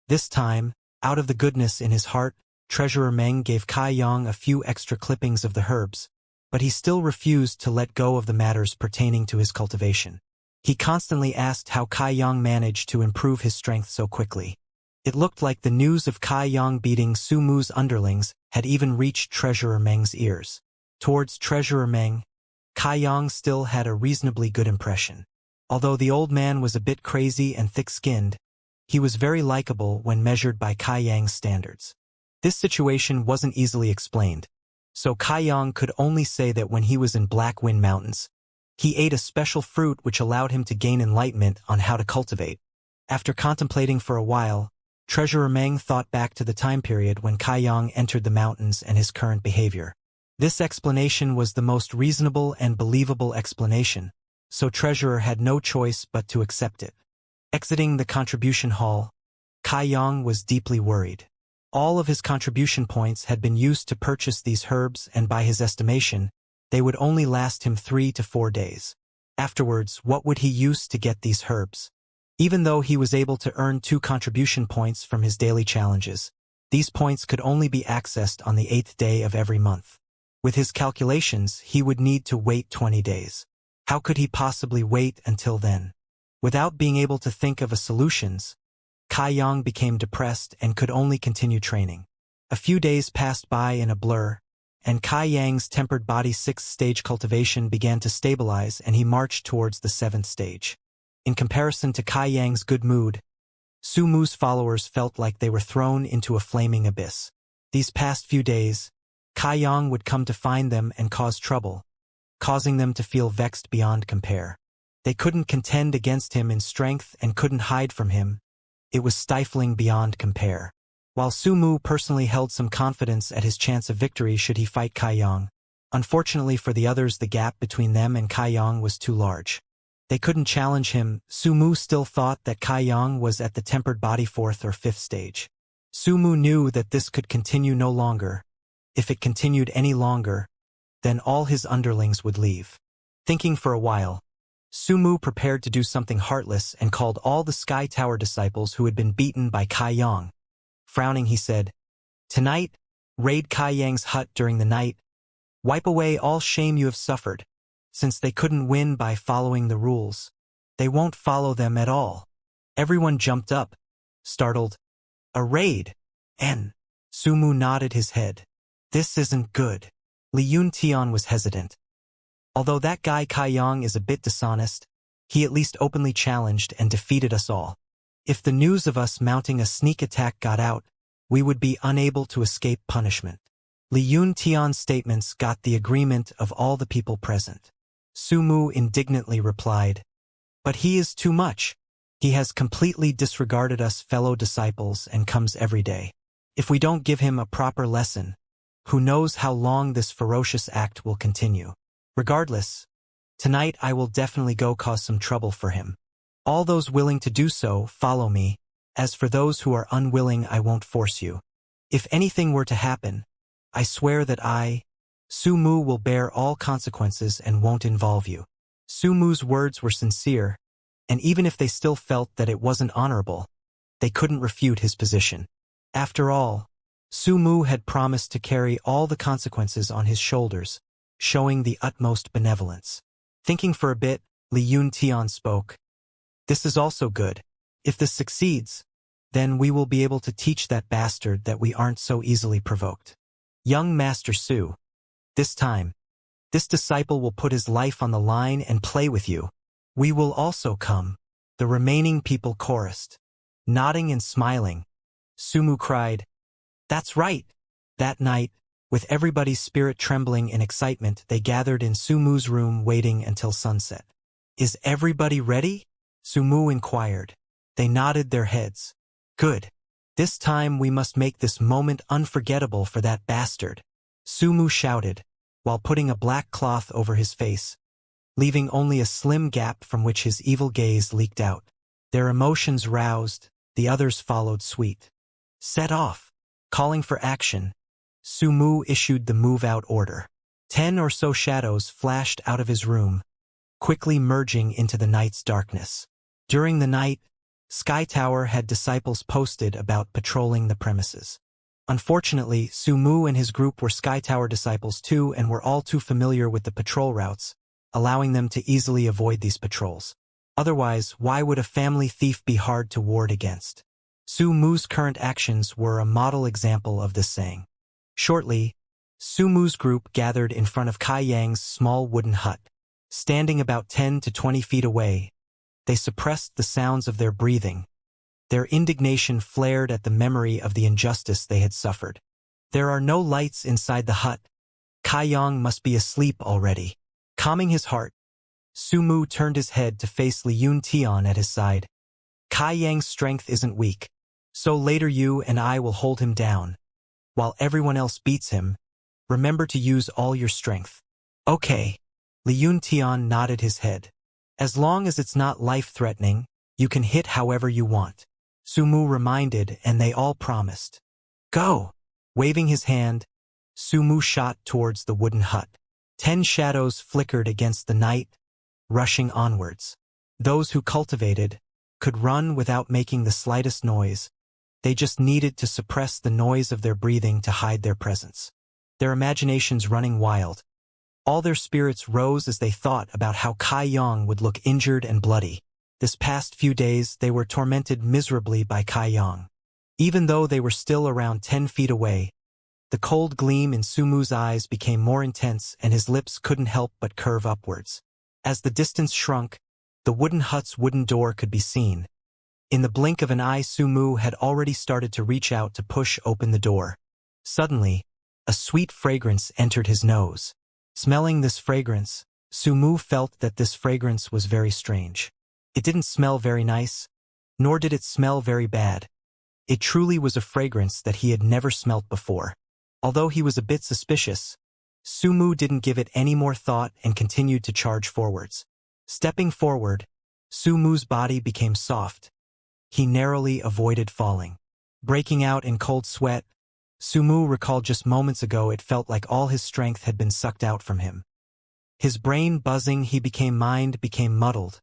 This time, out of the goodness in his heart, Treasurer Meng gave Kai Yang a few extra clippings of the herbs, but he still refused to let go of the matters pertaining to his cultivation. He constantly asked how Kai Yang managed to improve his strength so quickly. It looked like the news of Kai Yang beating Su Mu's underlings had even reached Treasurer Meng's ears. Towards Treasurer Meng, Kai Yang still had a reasonably good impression. Although the old man was a bit crazy and thick-skinned, he was very likable when measured by Kai Yang's standards. This situation wasn't easily explained, so Kai Yang could only say that when he was in Black Wind Mountains, he ate a special fruit which allowed him to gain enlightenment on how to cultivate. After contemplating for a while, Treasurer Meng thought back to the time period when Kai Yang entered the mountains and his current behavior. This explanation was the most reasonable and believable explanation, so Treasurer had no choice but to accept it. Exiting the contribution hall, Kai Yang was deeply worried. All of his contribution points had been used to purchase these herbs, and by his estimation, they would only last him 3 to 4 days. Afterwards, what would he use to get these herbs? Even though he was able to earn 2 contribution points from his daily challenges, these points could only be accessed on the 8th day of every month. With his calculations, he would need to wait 20 days. How could he possibly wait until then? Without being able to think of solutions, Kai Yang became depressed and could only continue training. A few days passed by in a blur, and Kai Yang's tempered body 6th stage cultivation began to stabilize, and he marched towards the 7th stage. In comparison to Kai Yang's good mood, Su Mu's followers felt like they were thrown into a flaming abyss. These past few days, Kai Yang would come to find them and cause trouble, causing them to feel vexed beyond compare. They couldn't contend against him in strength and couldn't hide from him. It was stifling beyond compare. While Su Mu personally held some confidence at his chance of victory should he fight Kai Yang, unfortunately for the others the gap between them and Kai Yang was too large. They couldn't challenge him. Su Mu still thought that Kai Yang was at the tempered body 4th or 5th stage. Su Mu knew that this could continue no longer. If it continued any longer, then all his underlings would leave. Thinking for a while, Su Mu prepared to do something heartless and called all the Sky Tower disciples who had been beaten by Kai Yang. Frowning, he said, "Tonight, raid Kai Yang's hut during the night. Wipe away all shame you have suffered. Since they couldn't win by following the rules, they won't follow them at all." Everyone jumped up, startled. "A raid?" And Su Mu nodded his head. "This isn't good." Li Yun Tian was hesitant. "Although that guy Kai Yang is a bit dishonest, he at least openly challenged and defeated us all. If the news of us mounting a sneak attack got out, we would be unable to escape punishment." Li Yun Tian's statements got the agreement of all the people present. Su Mu indignantly replied, "But he is too much. He has completely disregarded us fellow disciples and comes every day. If we don't give him a proper lesson, who knows how long this ferocious act will continue. Regardless, tonight I will definitely go cause some trouble for him. All those willing to do so, follow me. As for those who are unwilling, I won't force you. If anything were to happen, I swear that I, Su Mu, will bear all consequences and won't involve you." Su Mu's words were sincere, and even if they still felt that it wasn't honorable, they couldn't refute his position. After all, Su Mu had promised to carry all the consequences on his shoulders, showing the utmost benevolence. Thinking for a bit, Li Yun Tian spoke. "This is also good. If this succeeds, then we will be able to teach that bastard that we aren't so easily provoked. Young Master Su, this time, this disciple will put his life on the line and play with you. We will also come." The remaining people chorused. Nodding and smiling, Su Mu cried, "That's right." That night, with everybody's spirit trembling in excitement, they gathered in Su Mu's room waiting until sunset. "Is everybody ready?" Su Mu inquired. They nodded their heads. "Good. This time we must make this moment unforgettable for that bastard," Su Mu shouted, while putting a black cloth over his face. leaving only a slim gap from which his evil gaze leaked out. Their emotions roused, the others followed suit. Set off. Calling for action, Sumu issued the move-out order. 10 or so shadows flashed out of his room, quickly merging into the night's darkness. During the night, Sky Tower had disciples posted about patrolling the premises. Unfortunately, Sumu and his group were Sky Tower disciples too and were all too familiar with the patrol routes, allowing them to easily avoid these patrols. Otherwise, why would a family thief be hard to ward against? Sumu's current actions were a model example of this saying. Shortly, Sumu's group gathered in front of Kai Yang's small wooden hut. Standing about 10 to 20 feet away, they suppressed the sounds of their breathing. Their indignation flared at the memory of the injustice they had suffered. There are no lights inside the hut. Kai Yang must be asleep already. Calming his heart, Sumu turned his head to face Liyun Tian at his side. Kai Yang's strength isn't weak, so later you and I will hold him down. While everyone else beats him, remember to use all your strength. Okay. Liyun Tian nodded his head. As long as it's not life-threatening, you can hit however you want. Sumu reminded, and they all promised. Go! Waving his hand, Sumu shot towards the wooden hut. 10 shadows flickered against the night, rushing onwards. Those who cultivated could run without making the slightest noise. They just needed to suppress the noise of their breathing to hide their presence. Their imaginations running wild. All their spirits rose as they thought about how Kai Yang would look injured and bloody. This past few days they were tormented miserably by Kai Yang. Even though they were still around 10 feet away, the cold gleam in Sumu's eyes became more intense and his lips couldn't help but curve upwards. As the distance shrunk, the wooden hut's wooden door could be seen. In the blink of an eye, Sumu had already started to reach out to push open the door. Suddenly, a sweet fragrance entered his nose. Smelling this fragrance, Sumu felt that this fragrance was very strange. It didn't smell very nice, nor did it smell very bad. It truly was a fragrance that he had never smelt before. Although he was a bit suspicious, Sumu didn't give it any more thought and continued to charge forwards. Stepping forward, Sumu's body became soft. He narrowly avoided falling. Breaking out in cold sweat, Sumu recalled just moments ago it felt like all his strength had been sucked out from him. His brain buzzing, mind became muddled.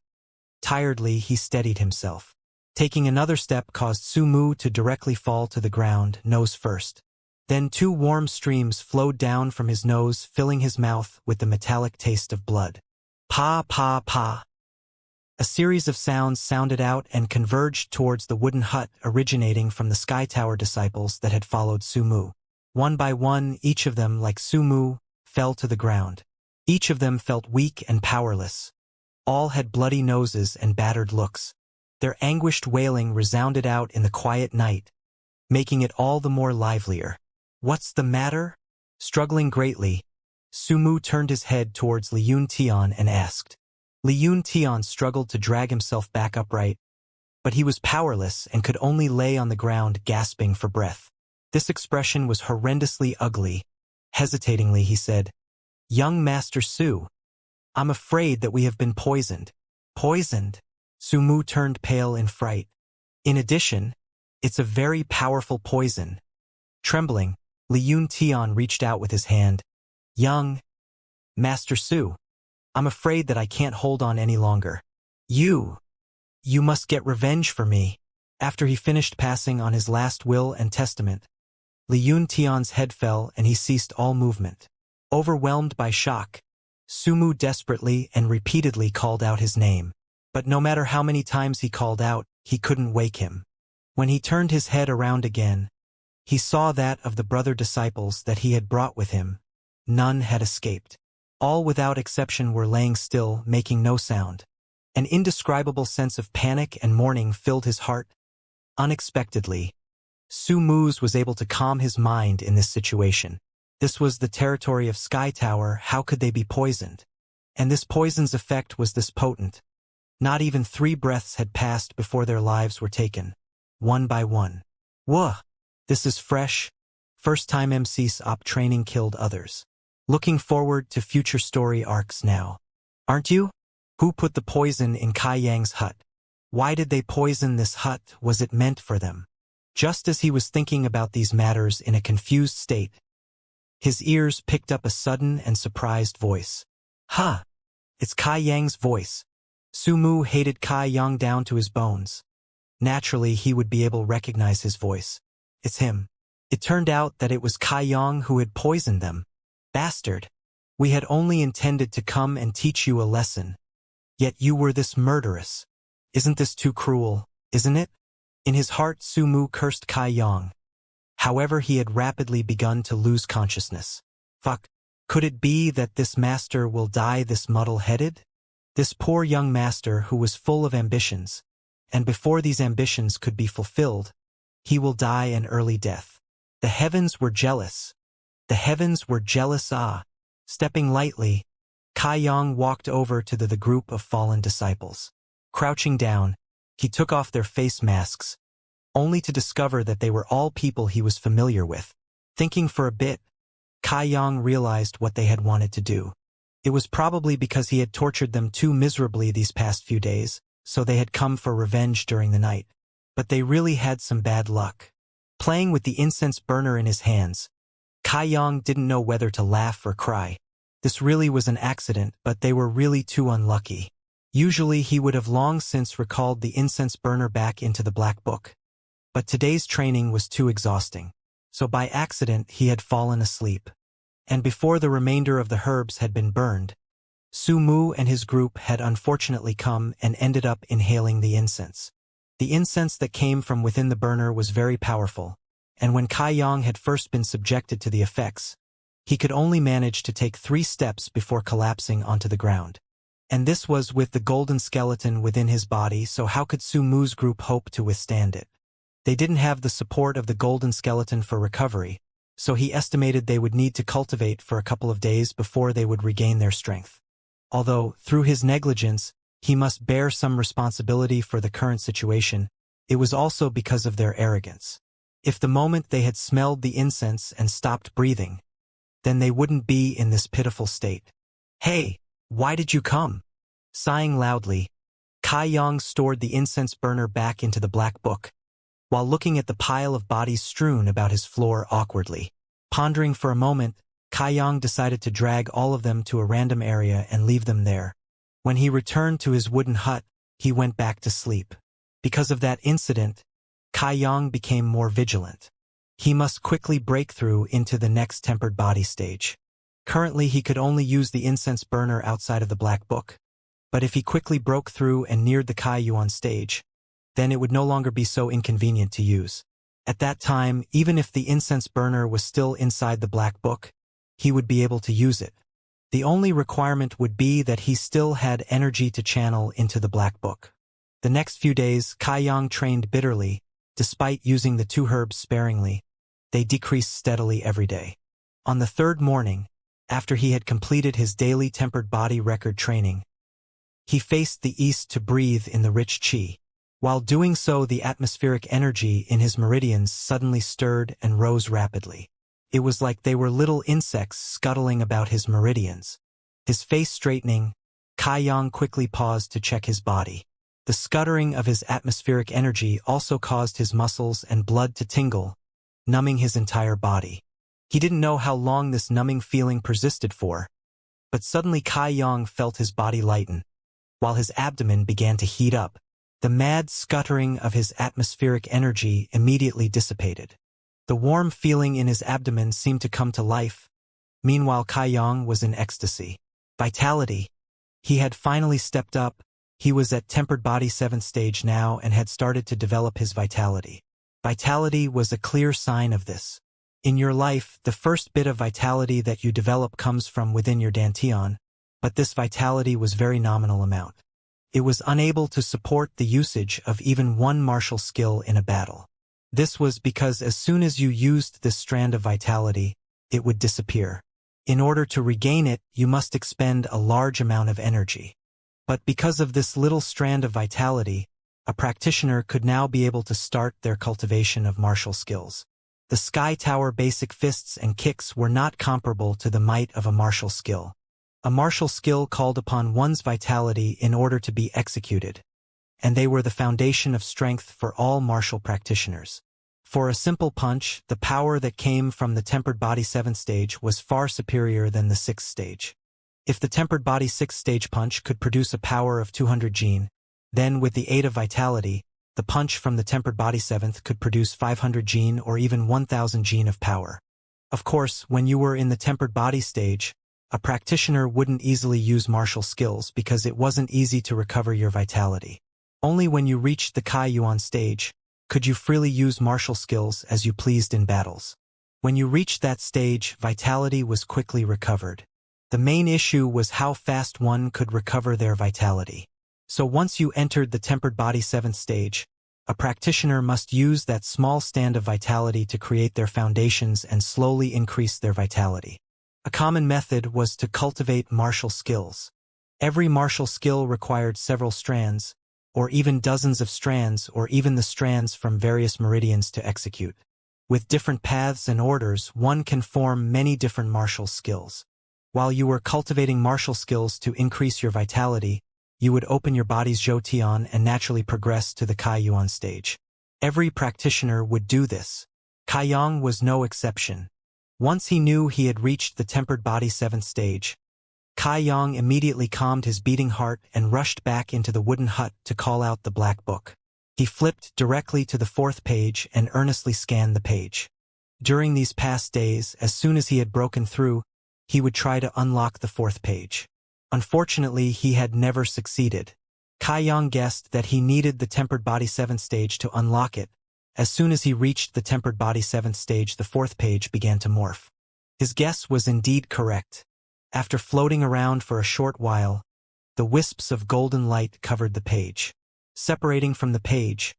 Tiredly, he steadied himself. Taking another step caused Sumu to directly fall to the ground, nose first. Then 2 warm streams flowed down from his nose, filling his mouth with the metallic taste of blood. Pa, pa, pa. A series of sounds sounded out and converged towards the wooden hut originating from the Sky Tower disciples that had followed Sumu. One by one, each of them, like Sumu, fell to the ground. Each of them felt weak and powerless. All had bloody noses and battered looks. Their anguished wailing resounded out in the quiet night, making it all the more livelier. What's the matter? Struggling greatly, Sumu turned his head towards Liyun Tian and asked. Liyun Tian struggled to drag himself back upright, but he was powerless and could only lay on the ground gasping for breath. This expression was horrendously ugly. Hesitatingly he said, "Young Master Su, I'm afraid that we have been poisoned." Poisoned? Sumu turned pale in fright. In addition, it's a very powerful poison. Trembling, Liyun Tian reached out with his hand. "Young Master Su, I'm afraid that I can't hold on any longer. You must get revenge for me." After he finished passing on his last will and testament, Liyun Tian's head fell and he ceased all movement. Overwhelmed by shock, Sumu desperately and repeatedly called out his name. But no matter how many times he called out, he couldn't wake him. When he turned his head around again, he saw that of the brother disciples that he had brought with him. None had escaped. All without exception were laying still, making no sound. An indescribable sense of panic and mourning filled his heart. Unexpectedly, Sumu was able to calm his mind in this situation. This was the territory of Sky Tower. How could they be poisoned? And this poison's effect was this potent. Not even 3 breaths had passed before their lives were taken, one by one. Whoa! This is fresh. First time MC's op training killed others. Looking forward to future story arcs now. aren't you? Who put the poison in Kai Yang's hut? Why did they poison this hut? Was it meant for them? Just as he was thinking about these matters in a confused state, his ears picked up a sudden and surprised voice. Huh! It's Kai Yang's voice. Su Mu hated Kai Yang down to his bones. Naturally, he would be able to recognize his voice. It's him. It turned out that it was Kai Yang who had poisoned them. Bastard! We had only intended to come and teach you a lesson. Yet you were this murderous. Isn't this too cruel, isn't it? In his heart, Su Mu cursed Kai Yang. However, he had rapidly begun to lose consciousness. Fuck. Could it be that this master will die this muddle-headed? This poor young master who was full of ambitions, and before these ambitions could be fulfilled, he will die an early death. The heavens were jealous. The heavens were jealous. Stepping lightly, Kai Yang walked over to the group of fallen disciples. Crouching down, he took off their face masks, only to discover that they were all people he was familiar with. Thinking for a bit, Kai Yang realized what they had wanted to do. It was probably because he had tortured them too miserably these past few days, so they had come for revenge during the night. But they really had some bad luck. Playing with the incense burner in his hands, Kai Yang didn't know whether to laugh or cry. This really was an accident, but they were really too unlucky. Usually he would have long since recalled the incense burner back into the black book. But today's training was too exhausting. So by accident he had fallen asleep. And before the remainder of the herbs had been burned, Su Mu and his group had unfortunately come and ended up inhaling the incense. The incense that came from within the burner was very powerful, and when Kai Yang had first been subjected to the effects, he could only manage to take 3 steps before collapsing onto the ground. And this was with the golden skeleton within his body, so how could Su Mu's group hope to withstand it? They didn't have the support of the golden skeleton for recovery, so he estimated they would need to cultivate for a couple of days before they would regain their strength. Although, through his negligence, he must bear some responsibility for the current situation, it was also because of their arrogance. If the moment they had smelled the incense and stopped breathing, then they wouldn't be in this pitiful state. Hey! Why did you come? Sighing loudly, Kai Yang stored the incense burner back into the black book, while looking at the pile of bodies strewn about his floor awkwardly. Pondering for a moment, Kai Yang decided to drag all of them to a random area and leave them there. When he returned to his wooden hut, he went back to sleep. Because of that incident, Kai Yang became more vigilant. He must quickly break through into the next tempered body stage. Currently, he could only use the incense burner outside of the black book. But if he quickly broke through and neared the Kai Yuan stage, then it would no longer be so inconvenient to use. At that time, even if the incense burner was still inside the black book, he would be able to use it. The only requirement would be that he still had energy to channel into the black book. The next few days, Kai Yang trained bitterly, despite using the 2 herbs sparingly. They decreased steadily every day. On the 3rd morning, after he had completed his daily tempered body record training, he faced the east to breathe in the rich qi. While doing so, the atmospheric energy in his meridians suddenly stirred and rose rapidly. It was like they were little insects scuttling about his meridians. His face straightening, Kai Yang quickly paused to check his body. The scuttering of his atmospheric energy also caused his muscles and blood to tingle, numbing his entire body. He didn't know how long this numbing feeling persisted for, but suddenly Kai Yang felt his body lighten, while his abdomen began to heat up. The mad scuttering of his atmospheric energy immediately dissipated. The warm feeling in his abdomen seemed to come to life. Meanwhile, Kai Yang was in ecstasy. Vitality. He had finally stepped up. He was at tempered body 7th stage now and had started to develop his vitality. Vitality was a clear sign of this. In your life, the first bit of vitality that you develop comes from within your dantian, but this vitality was very nominal amount. It was unable to support the usage of even one martial skill in a battle. This was because as soon as you used this strand of vitality, it would disappear. In order to regain it, you must expend a large amount of energy. But because of this little strand of vitality, a practitioner could now be able to start their cultivation of martial skills. The Sky Tower basic fists and kicks were not comparable to the might of a martial skill. A martial skill called upon one's vitality in order to be executed, and they were the foundation of strength for all martial practitioners. For a simple punch, the power that came from the tempered body 7th stage was far superior than the 6th stage. If the tempered body 6th stage punch could produce a power of 200 gene, then with the aid of vitality, the punch from the tempered body 7th could produce 500 gene or even 1000 gene of power. Of course, when you were in the tempered body stage, a practitioner wouldn't easily use martial skills because it wasn't easy to recover your vitality. Only when you reached the Kai Yuan stage could you freely use martial skills as you pleased in battles. When you reached that stage, vitality was quickly recovered. The main issue was how fast one could recover their vitality. So once you entered the tempered body 7th stage, a practitioner must use that small stand of vitality to create their foundations and slowly increase their vitality. A common method was to cultivate martial skills. Every martial skill required several strands, or even dozens of strands, or even the strands from various meridians to execute. With different paths and orders, one can form many different martial skills. While you were cultivating martial skills to increase your vitality, you would open your body's Zhou Tian and naturally progress to the Kai Yuan stage. Every practitioner would do this. Kai Yang was no exception. Once he knew he had reached the tempered body 7th stage, Kai Yang immediately calmed his beating heart and rushed back into the wooden hut to call out the black book. He flipped directly to the 4th page and earnestly scanned the page. During these past days, as soon as he had broken through, he would try to unlock the 4th page. Unfortunately, he had never succeeded. Kai Yang guessed that he needed the tempered body 7th stage to unlock it. As soon as he reached the tempered body 7th stage, the 4th page began to morph. His guess was indeed correct. After floating around for a short while, the wisps of golden light covered the page. Separating from the page,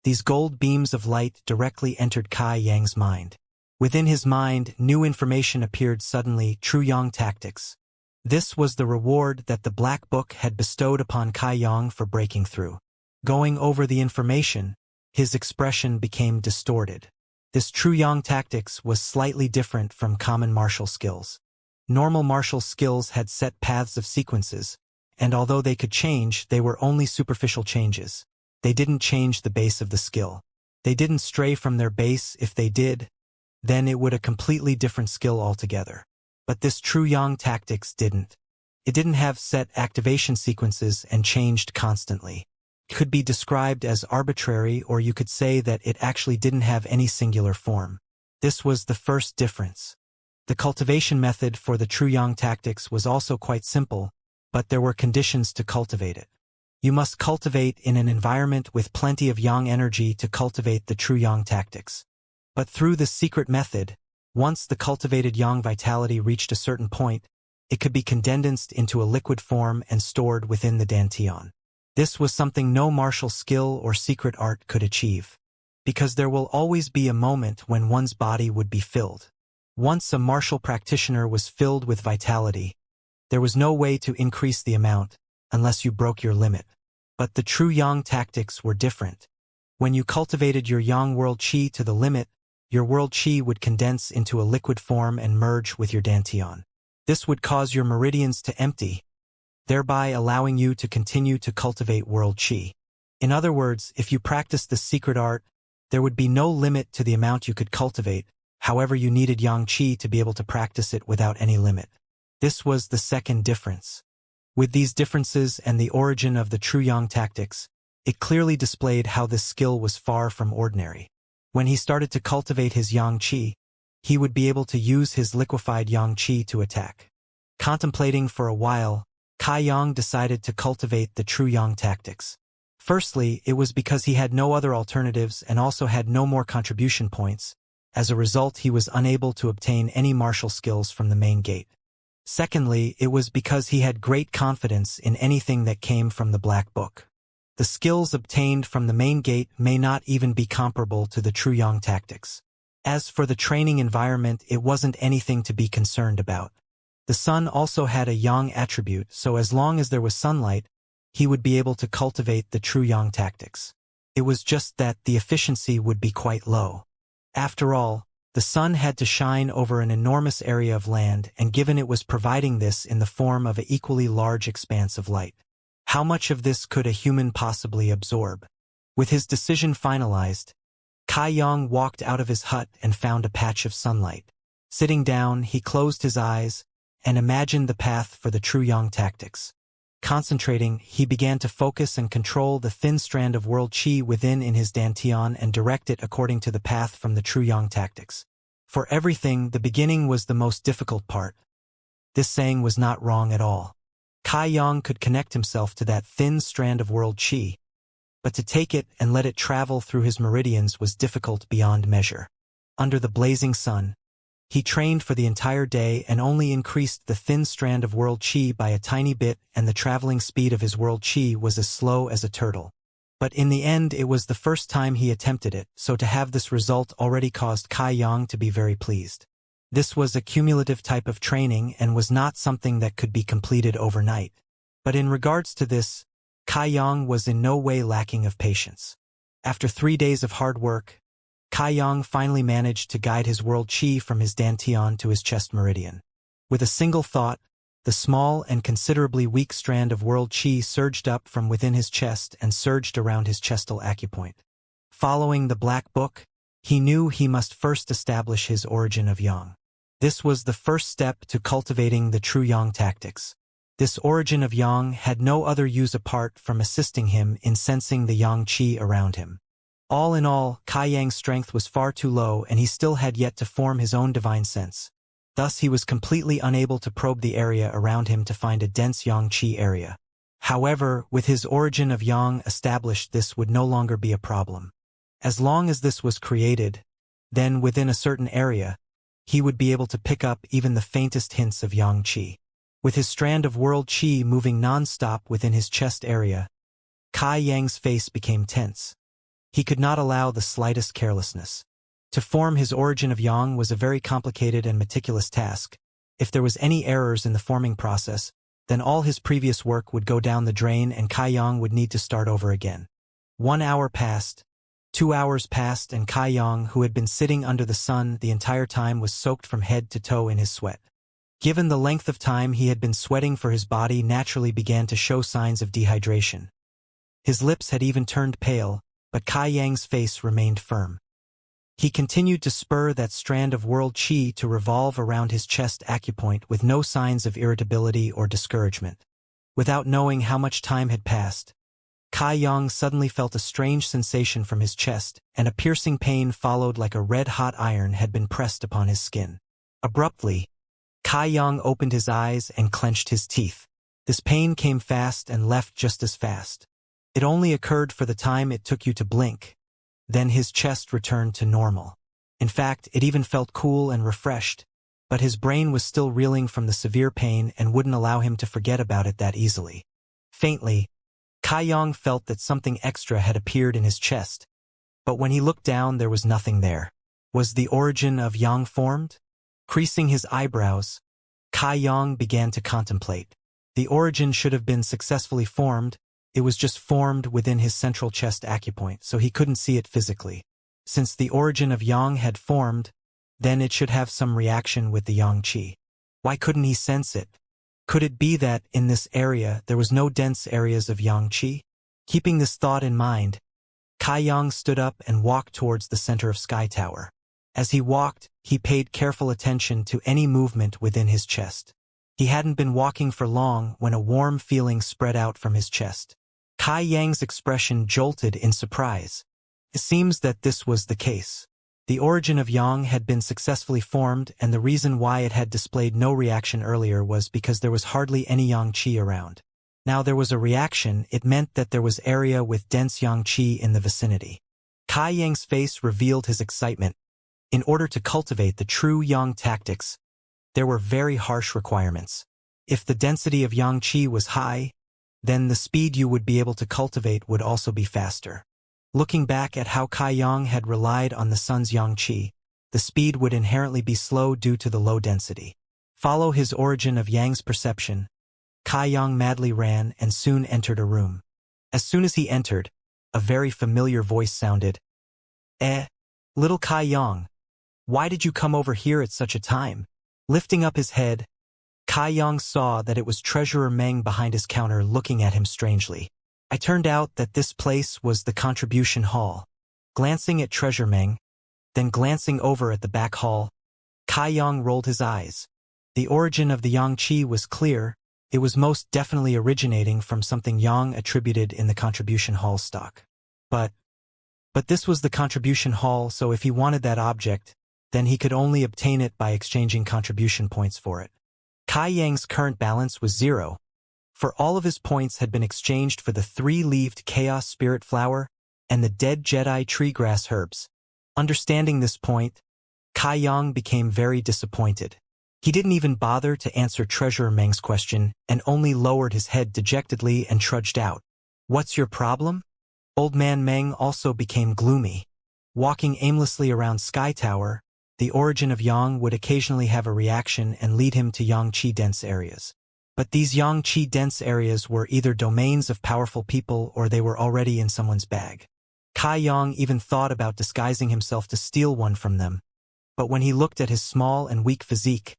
these gold beams of light directly entered Kai Yang's mind. Within his mind, new information appeared suddenly: True Yang tactics. This was the reward that the Black Book had bestowed upon Kai Yang for breaking through. Going over the information, his expression became distorted. This True Yang tactics was slightly different from common martial skills. Normal martial skills had set paths of sequences, and although they could change, they were only superficial changes. They didn't change the base of the skill. They didn't stray from their base. If they did, then it would a completely different skill altogether. But this True Yang tactics didn't. It didn't have set activation sequences and changed constantly. It could be described as arbitrary, or you could say that it actually didn't have any singular form. This was the first difference. The cultivation method for the True Yang tactics was also quite simple, but there were conditions to cultivate it. You must cultivate in an environment with plenty of Yang energy to cultivate the True Yang tactics. But through this secret method, once the cultivated Yang vitality reached a certain point, it could be condensed into a liquid form and stored within the dantian. This was something no martial skill or secret art could achieve. Because there will always be a moment when one's body would be filled. Once a martial practitioner was filled with vitality, there was no way to increase the amount unless you broke your limit. But the True Yang tactics were different. When you cultivated your Yang world qi to the limit, your world qi would condense into a liquid form and merge with your dantian. This would cause your meridians to empty, thereby allowing you to continue to cultivate world qi. In other words, if you practiced the secret art, there would be no limit to the amount you could cultivate. However, you needed Yang qi to be able to practice it without any limit. This was the second difference. With these differences and the origin of the True Yang tactics, it clearly displayed how this skill was far from ordinary. When he started to cultivate his Yang qi, he would be able to use his liquefied Yang qi to attack. Contemplating for a while, Kai Yang decided to cultivate the True Yang tactics. Firstly, it was because he had no other alternatives and also had no more contribution points. As a result, he was unable to obtain any martial skills from the main gate. Secondly, it was because he had great confidence in anything that came from the Black Book. The skills obtained from the main gate may not even be comparable to the True Yang tactics. As for the training environment, it wasn't anything to be concerned about. The sun also had a Yang attribute, so as long as there was sunlight, he would be able to cultivate the True Yang tactics. It was just that the efficiency would be quite low. After all, The sun had to shine over an enormous area of land, and given it was providing this in the form of an equally large expanse of light. How much of this could a human possibly absorb? With his decision finalized, Kai Yang walked out of his hut and found a patch of sunlight. Sitting down, he closed his eyes and imagined the path for the true Yang tactics. Concentrating, he began to focus and control the thin strand of world qi within in his dantian and direct it according to the path from the true Yang tactics. For everything, the beginning was the most difficult part. This saying was not wrong at all. Kai Yang could connect himself to that thin strand of world qi, but to take it and let it travel through his meridians was difficult beyond measure. Under the blazing sun, he trained for the entire day and only increased the thin strand of world qi by a tiny bit, and the traveling speed of his world qi was as slow as a turtle. But in the end it was the first time he attempted it, so to have this result already caused Kai Yang to be very pleased. This was a cumulative type of training and was not something that could be completed overnight. But in regards to this, Kai Yang was in no way lacking of patience. After 3 days of hard work, Kai Yang finally managed to guide his world qi from his dantian to his chest meridian. With a single thought, the small and considerably weak strand of world qi surged up from within his chest and surged around his chestal acupoint. Following the black book, he knew he must first establish his origin of Yang. This was the first step to cultivating the true Yang tactics. This origin of Yang had no other use apart from assisting him in sensing the Yang qi around him. All in all, Kai Yang's strength was far too low and he still had yet to form his own divine sense. Thus he was completely unable to probe the area around him to find a dense Yang qi area. However, with his origin of Yang established, this would no longer be a problem. As long as this was created, then within a certain area, he would be able to pick up even the faintest hints of Yang qi. With his strand of world qi moving non-stop within his chest area, Kai Yang's face became tense. He could not allow the slightest carelessness. To form his origin of Yang was a very complicated and meticulous task. If there was any errors in the forming process, then all his previous work would go down the drain and Kai Yang would need to start over again. 1 hour passed, 2 hours passed, and Kai Yang, who had been sitting under the sun the entire time, was soaked from head to toe in his sweat. Given the length of time he had been sweating, for his body naturally began to show signs of dehydration. His lips had even turned pale, but Kai Yang's face remained firm. He continued to spur that strand of world qi to revolve around his chest acupoint with no signs of irritability or discouragement. Without knowing how much time had passed, Kai Yang suddenly felt a strange sensation from his chest, and a piercing pain followed like a red-hot iron had been pressed upon his skin. Abruptly, Kai Yang opened his eyes and clenched his teeth. This pain came fast and left just as fast. It only occurred for the time it took you to blink. Then his chest returned to normal. In fact, it even felt cool and refreshed, but his brain was still reeling from the severe pain and wouldn't allow him to forget about it that easily. Faintly, Kai Yang felt that something extra had appeared in his chest, but when he looked down there was nothing there. Was the origin of Yang formed? Creasing his eyebrows, Kai Yang began to contemplate. The origin should have been successfully formed. It was just formed within his central chest acupoint, so he couldn't see it physically. Since the origin of Yang had formed, then it should have some reaction with the Yang qi. Why couldn't he sense it? Could it be that, in this area, there was no dense areas of Yang qi? Keeping this thought in mind, Kai Yang stood up and walked towards the center of Sky Tower. As he walked, he paid careful attention to any movement within his chest. He hadn't been walking for long when a warm feeling spread out from his chest. Kai Yang's expression jolted in surprise. It seems that this was the case. The origin of Yang had been successfully formed, and the reason why it had displayed no reaction earlier was because there was hardly any Yang qi around. Now there was a reaction. It meant that there was area with dense Yang qi in the vicinity. Kai Yang's face revealed his excitement. In order to cultivate the true Yang tactics, there were very harsh requirements. If the density of Yang qi was high, then the speed you would be able to cultivate would also be faster. Looking back at how Kai Yang had relied on the sun's Yang qi, the speed would inherently be slow due to the low density. Follow his origin of Yang's perception. Kai Yang madly ran and soon entered a room. As soon as he entered, a very familiar voice sounded. Little Kai Yang, Why did you come over here at such a time? Lifting up his head, Kai Yang saw that it was Treasurer Meng behind his counter looking at him strangely. It turned out that this place was the contribution hall. Glancing at Treasurer Meng, then glancing over at the back hall, Kai Yang rolled his eyes. The origin of the Yang Qi was clear. It was most definitely originating from something Yang attributed in the contribution hall stock. But this was the contribution hall, so if he wanted that object, then he could only obtain it by exchanging contribution points for it. Kai Yang's current balance was 0, for all of his points had been exchanged for the 3-leaved Chaos Spirit Flower and the dead Jedi tree grass herbs. Understanding this point, Kai Yang became very disappointed. He didn't even bother to answer Treasurer Meng's question and only lowered his head dejectedly and trudged out. What's your problem? Old Man Meng also became gloomy. Walking aimlessly around Sky Tower, the origin of Yang would occasionally have a reaction and lead him to Yang Qi dense areas. But these Yang Qi dense areas were either domains of powerful people or they were already in someone's bag. Kai Yang even thought about disguising himself to steal one from them. But when he looked at his small and weak physique,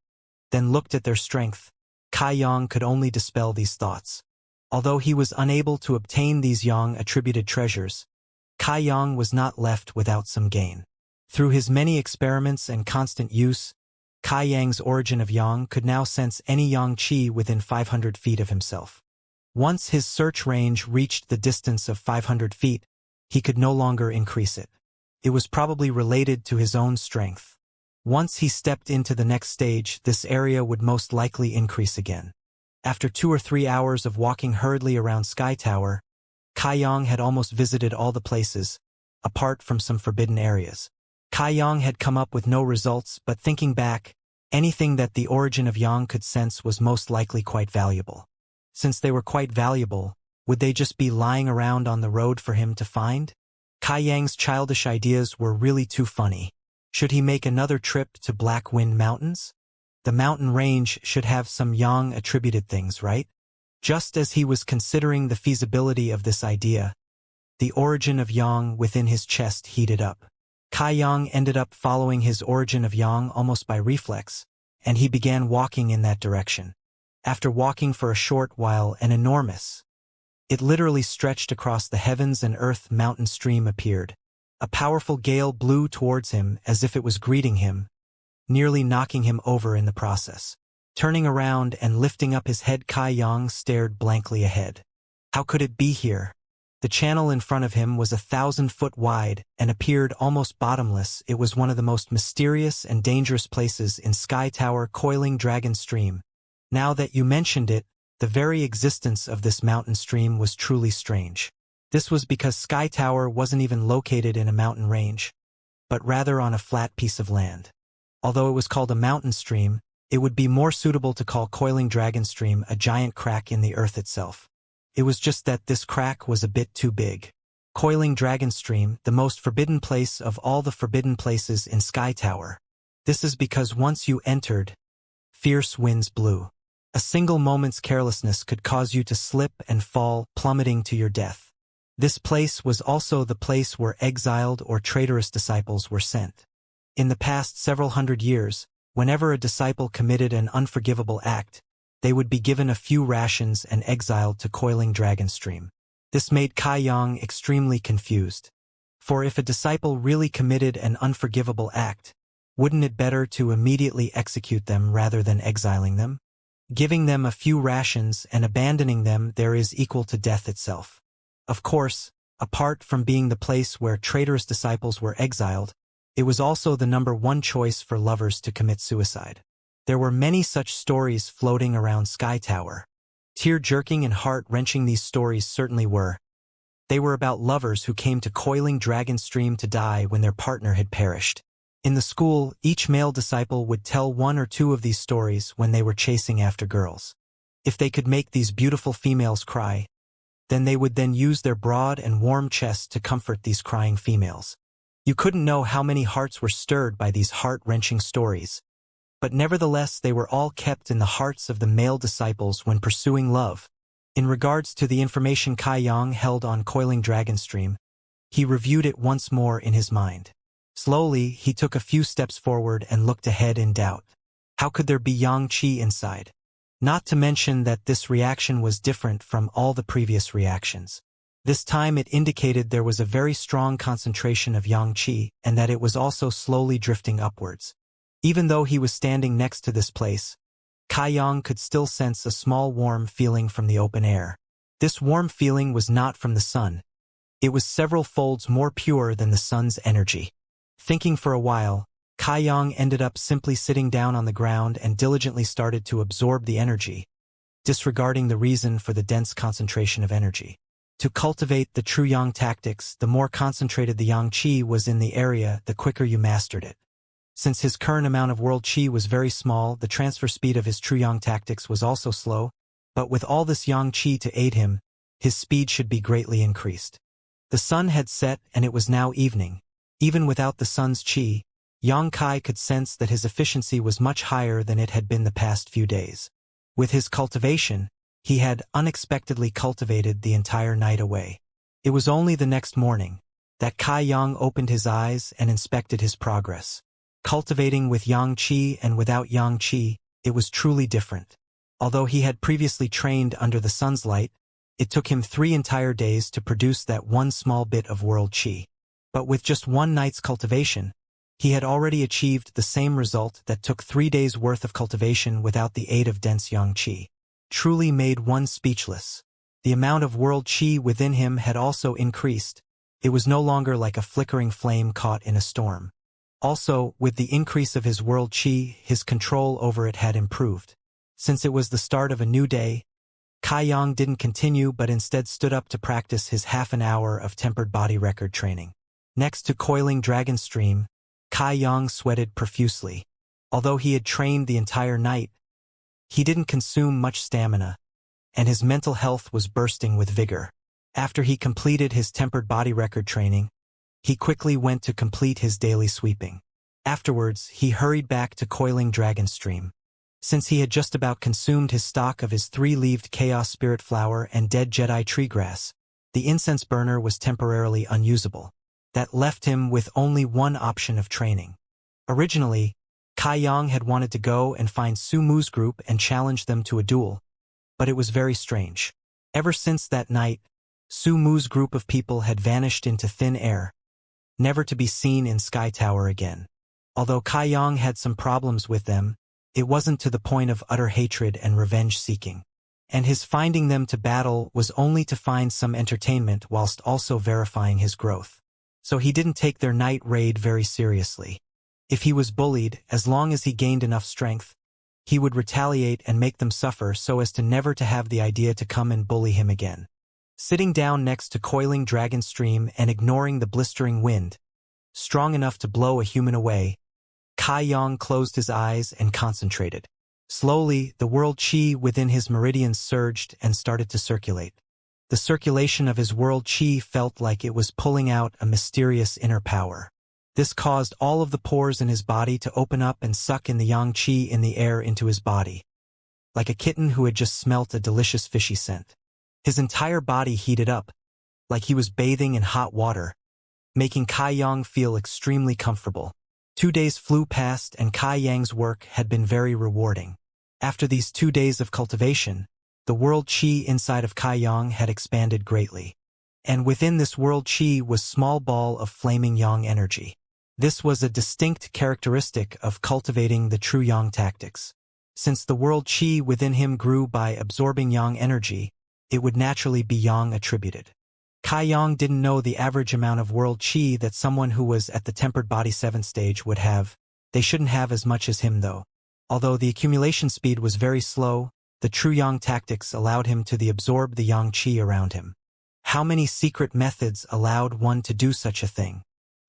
then looked at their strength, Kai Yang could only dispel these thoughts. Although he was unable to obtain these Yang-attributed treasures, Kai Yang was not left without some gain. Through his many experiments and constant use, Kai Yang's origin of Yang could now sense any Yang Qi within 500 feet of himself. Once his search range reached the distance of 500 feet, he could no longer increase it. It was probably related to his own strength. Once he stepped into the next stage, this area would most likely increase again. After 2 or 3 hours of walking hurriedly around Sky Tower, Kai Yang had almost visited all the places, apart from some forbidden areas. Kai Yang had come up with no results, but thinking back, anything that the origin of Yang could sense was most likely quite valuable. Since they were quite valuable, would they just be lying around on the road for him to find? Kai Yang's childish ideas were really too funny. Should he make another trip to Black Wind Mountains? The mountain range should have some Yang-attributed things, right? Just as he was considering the feasibility of this idea, the origin of Yang within his chest heated up. Kai Yang ended up following his origin of Yang almost by reflex, and he began walking in that direction. After walking for a short while, it literally stretched across the heavens and earth mountain stream appeared. A powerful gale blew towards him as if it was greeting him, nearly knocking him over in the process. Turning around and lifting up his head, Kai Yang stared blankly ahead. How could it be here? The channel in front of him was 1,000 foot wide and appeared almost bottomless. It was one of the most mysterious and dangerous places in Sky Tower Coiling Dragon Stream. Now that you mentioned it, the very existence of this mountain stream was truly strange. This was because Sky Tower wasn't even located in a mountain range, but rather on a flat piece of land. Although it was called a mountain stream, it would be more suitable to call Coiling Dragon Stream a giant crack in the earth itself. It was just that this crack was a bit too big. Coiling Dragon Stream, the most forbidden place of all the forbidden places in Sky Tower. This is because once you entered, fierce winds blew. A single moment's carelessness could cause you to slip and fall, plummeting to your death. This place was also the place where exiled or traitorous disciples were sent. In the past several hundred years, whenever a disciple committed an unforgivable act, they would be given a few rations and exiled to Coiling Dragon Stream. This made Kai Yang extremely confused. For if a disciple really committed an unforgivable act, wouldn't it better to immediately execute them rather than exiling them? Giving them a few rations and abandoning them there is equal to death itself. Of course, apart from being the place where traitorous disciples were exiled, it was also the #1 choice for lovers to commit suicide. There were many such stories floating around Sky Tower. Tear-jerking and heart-wrenching these stories certainly were. They were about lovers who came to Coiling Dragon Stream to die when their partner had perished. In the school, each male disciple would tell 1 or 2 of these stories when they were chasing after girls. If they could make these beautiful females cry, then they would then use their broad and warm chests to comfort these crying females. You couldn't know how many hearts were stirred by these heart-wrenching stories. But nevertheless they were all kept in the hearts of the male disciples when pursuing love. In regards to the information Kai Yang held on Coiling Dragon Stream, he reviewed it once more in his mind. Slowly, he took a few steps forward and looked ahead in doubt. How could there be yang qi inside? Not to mention that this reaction was different from all the previous reactions. This time it indicated there was a very strong concentration of yang qi and that it was also slowly drifting upwards. Even though he was standing next to this place, Kai Yang could still sense a small warm feeling from the open air. This warm feeling was not from the sun. It was several folds more pure than the sun's energy. Thinking for a while, Kai Yang ended up simply sitting down on the ground and diligently started to absorb the energy, disregarding the reason for the dense concentration of energy. To cultivate the true yang tactics, the more concentrated the yang qi was in the area, the quicker you mastered it. Since his current amount of world qi was very small, the transfer speed of his true yang tactics was also slow, but with all this yang qi to aid him, his speed should be greatly increased. The sun had set and it was now evening. Even without the sun's qi, Yang Kai could sense that his efficiency was much higher than it had been the past few days. With his cultivation, he had unexpectedly cultivated the entire night away. It was only the next morning that Kai Yang opened his eyes and inspected his progress. Cultivating with yang qi and without yang qi, it was truly different. Although he had previously trained under the sun's light, it took him 3 entire days to produce that one small bit of world qi. But with just one night's cultivation, he had already achieved the same result that took 3 days' worth of cultivation without the aid of dense yang qi. Truly made one speechless. The amount of world qi within him had also increased. It was no longer like a flickering flame caught in a storm. Also, with the increase of his world qi, his control over it had improved. Since it was the start of a new day, Kai Yang didn't continue but instead stood up to practice his half an hour of tempered body record training. Next to coiling dragon stream, Kai Yang sweated profusely. Although he had trained the entire night, he didn't consume much stamina, and his mental health was bursting with vigor. After he completed his tempered body record training, he quickly went to complete his daily sweeping. Afterwards, he hurried back to coiling dragon stream. Since he had just about consumed his stock of his 3-leaved chaos spirit flower and dead Jedi tree grass, the incense burner was temporarily unusable. That left him with only one option of training. Originally, Kai Yang had wanted to go and find Su Mu's group and challenge them to a duel, but it was very strange. Ever since that night, Su Mu's group of people had vanished into thin air, never to be seen in Sky Tower again. Although Kai Yang had some problems with them, it wasn't to the point of utter hatred and revenge-seeking. And his finding them to battle was only to find some entertainment whilst also verifying his growth. So he didn't take their night raid very seriously. If he was bullied, as long as he gained enough strength, he would retaliate and make them suffer so as to never to have the idea to come and bully him again. Sitting down next to coiling dragon stream and ignoring the blistering wind, strong enough to blow a human away, Kai Yang closed his eyes and concentrated. Slowly, the world qi within his meridians surged and started to circulate. The circulation of his world qi felt like it was pulling out a mysterious inner power. This caused all of the pores in his body to open up and suck in the yang qi in the air into his body, like a kitten who had just smelt a delicious fishy scent. His entire body heated up, like he was bathing in hot water, making Kai Yang feel extremely comfortable. 2 days flew past and Kai Yang's work had been very rewarding. After these 2 days of cultivation, the world qi inside of Kai Yang had expanded greatly. And within this world qi was small ball of flaming yang energy. This was a distinct characteristic of cultivating the true yang tactics. Since the world qi within him grew by absorbing yang energy, it would naturally be yang attributed. Kai Yang didn't know the average amount of world qi that someone who was at the tempered body 7th stage would have. They shouldn't have as much as him though. Although the accumulation speed was very slow, the true yang tactics allowed him to absorb the yang qi around him. How many secret methods allowed one to do such a thing?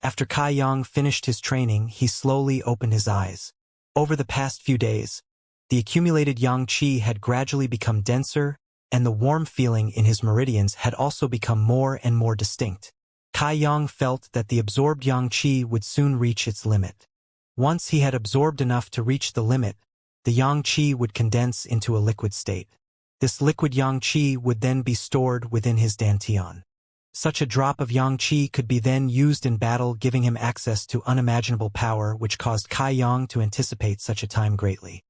After Kai Yang finished his training, he slowly opened his eyes. Over the past few days, the accumulated yang qi had gradually become denser, and the warm feeling in his meridians had also become more and more distinct. Kai Yang felt that the absorbed yang qi would soon reach its limit. Once he had absorbed enough to reach the limit, the yang qi would condense into a liquid state. This liquid yang qi would then be stored within his dantian. Such a drop of yang qi could be then used in battle, giving him access to unimaginable power, which caused Kai Yang to anticipate such a time greatly.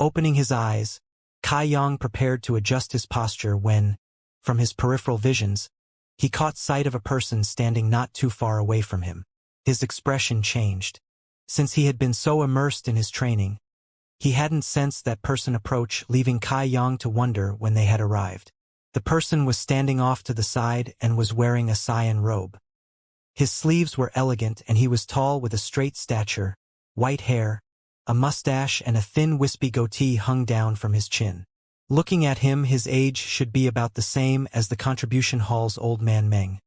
Opening his eyes, Kai Yang prepared to adjust his posture when, from his peripheral visions, he caught sight of a person standing not too far away from him. His expression changed. Since he had been so immersed in his training, he hadn't sensed that person approach, leaving Kai Yang to wonder when they had arrived. The person was standing off to the side and was wearing a cyan robe. His sleeves were elegant and he was tall with a straight stature, white hair, a mustache and a thin wispy goatee hung down from his chin. Looking at him, his age should be about the same as the Contribution Hall's old man Meng.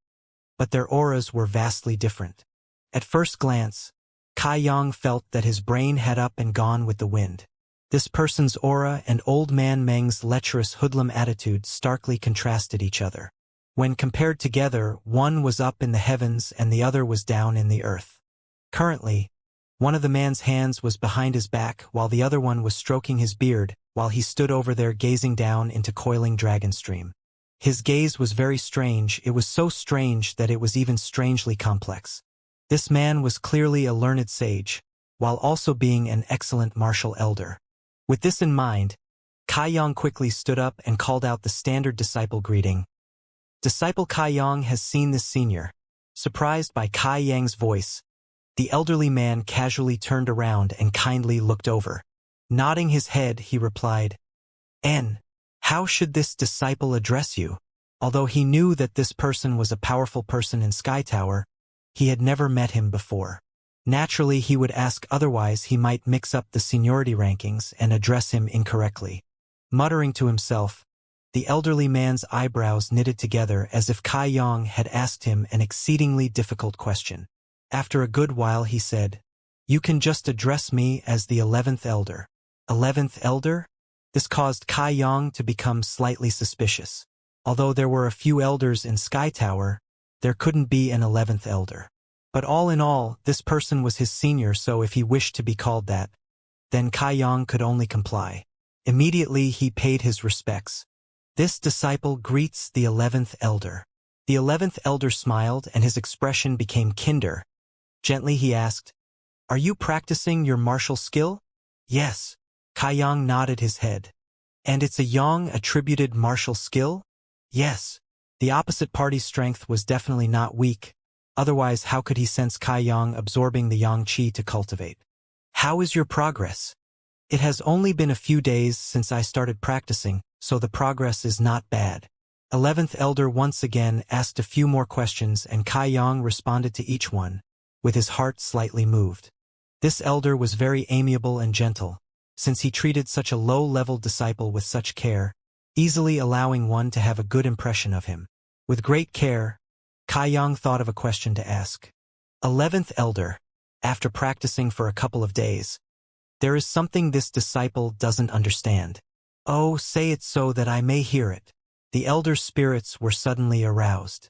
But their auras were vastly different. At first glance, Kai Yang felt that his brain had up and gone with the wind. This person's aura and old man Meng's lecherous hoodlum attitude starkly contrasted each other. When compared together, one was up in the heavens and the other was down in the earth. Currently, one of the man's hands was behind his back while the other one was stroking his beard while he stood over there gazing down into coiling dragon stream. His gaze was very strange. It was so strange that it was even strangely complex. This man was clearly a learned sage, while also being an excellent martial elder. With this in mind, Kai Yang quickly stood up and called out the standard disciple greeting. Disciple Kai Yang has seen this senior. Surprised by Kai Yang's voice, the elderly man casually turned around and kindly looked over. Nodding his head, he replied, "N, how should this disciple address you?" Although he knew that this person was a powerful person in Sky Tower, he had never met him before. Naturally, he would ask, otherwise he might mix up the seniority rankings and address him incorrectly. Muttering to himself, the elderly man's eyebrows knitted together as if Kai Yang had asked him an exceedingly difficult question. After a good while he said, "You can just address me as the 11th elder." 11th elder? This caused Kai Yang to become slightly suspicious. Although there were a few elders in Sky Tower, there couldn't be an 11th elder. But all in all, this person was his senior, so if he wished to be called that, then Kai Yang could only comply. Immediately he paid his respects. "This disciple greets the 11th elder." The 11th elder smiled and his expression became kinder. Gently he asked, "Are you practicing your martial skill?" "Yes." Kai Yang nodded his head. "And it's a Yang attributed martial skill?" "Yes." The opposite party's strength was definitely not weak. Otherwise, how could he sense Kai Yang absorbing the Yang Qi to cultivate? "How is your progress?" "It has only been a few days since I started practicing, so the progress is not bad." 11th elder once again asked a few more questions and Kai Yang responded to each one, with his heart slightly moved. This elder was very amiable and gentle, since he treated such a low-level disciple with such care, easily allowing one to have a good impression of him. With great care, Kai Yang thought of a question to ask. 11th elder, after practicing for a couple of days, there is something this disciple doesn't understand. "Oh, say it so that I may hear it." The elder's spirits were suddenly aroused.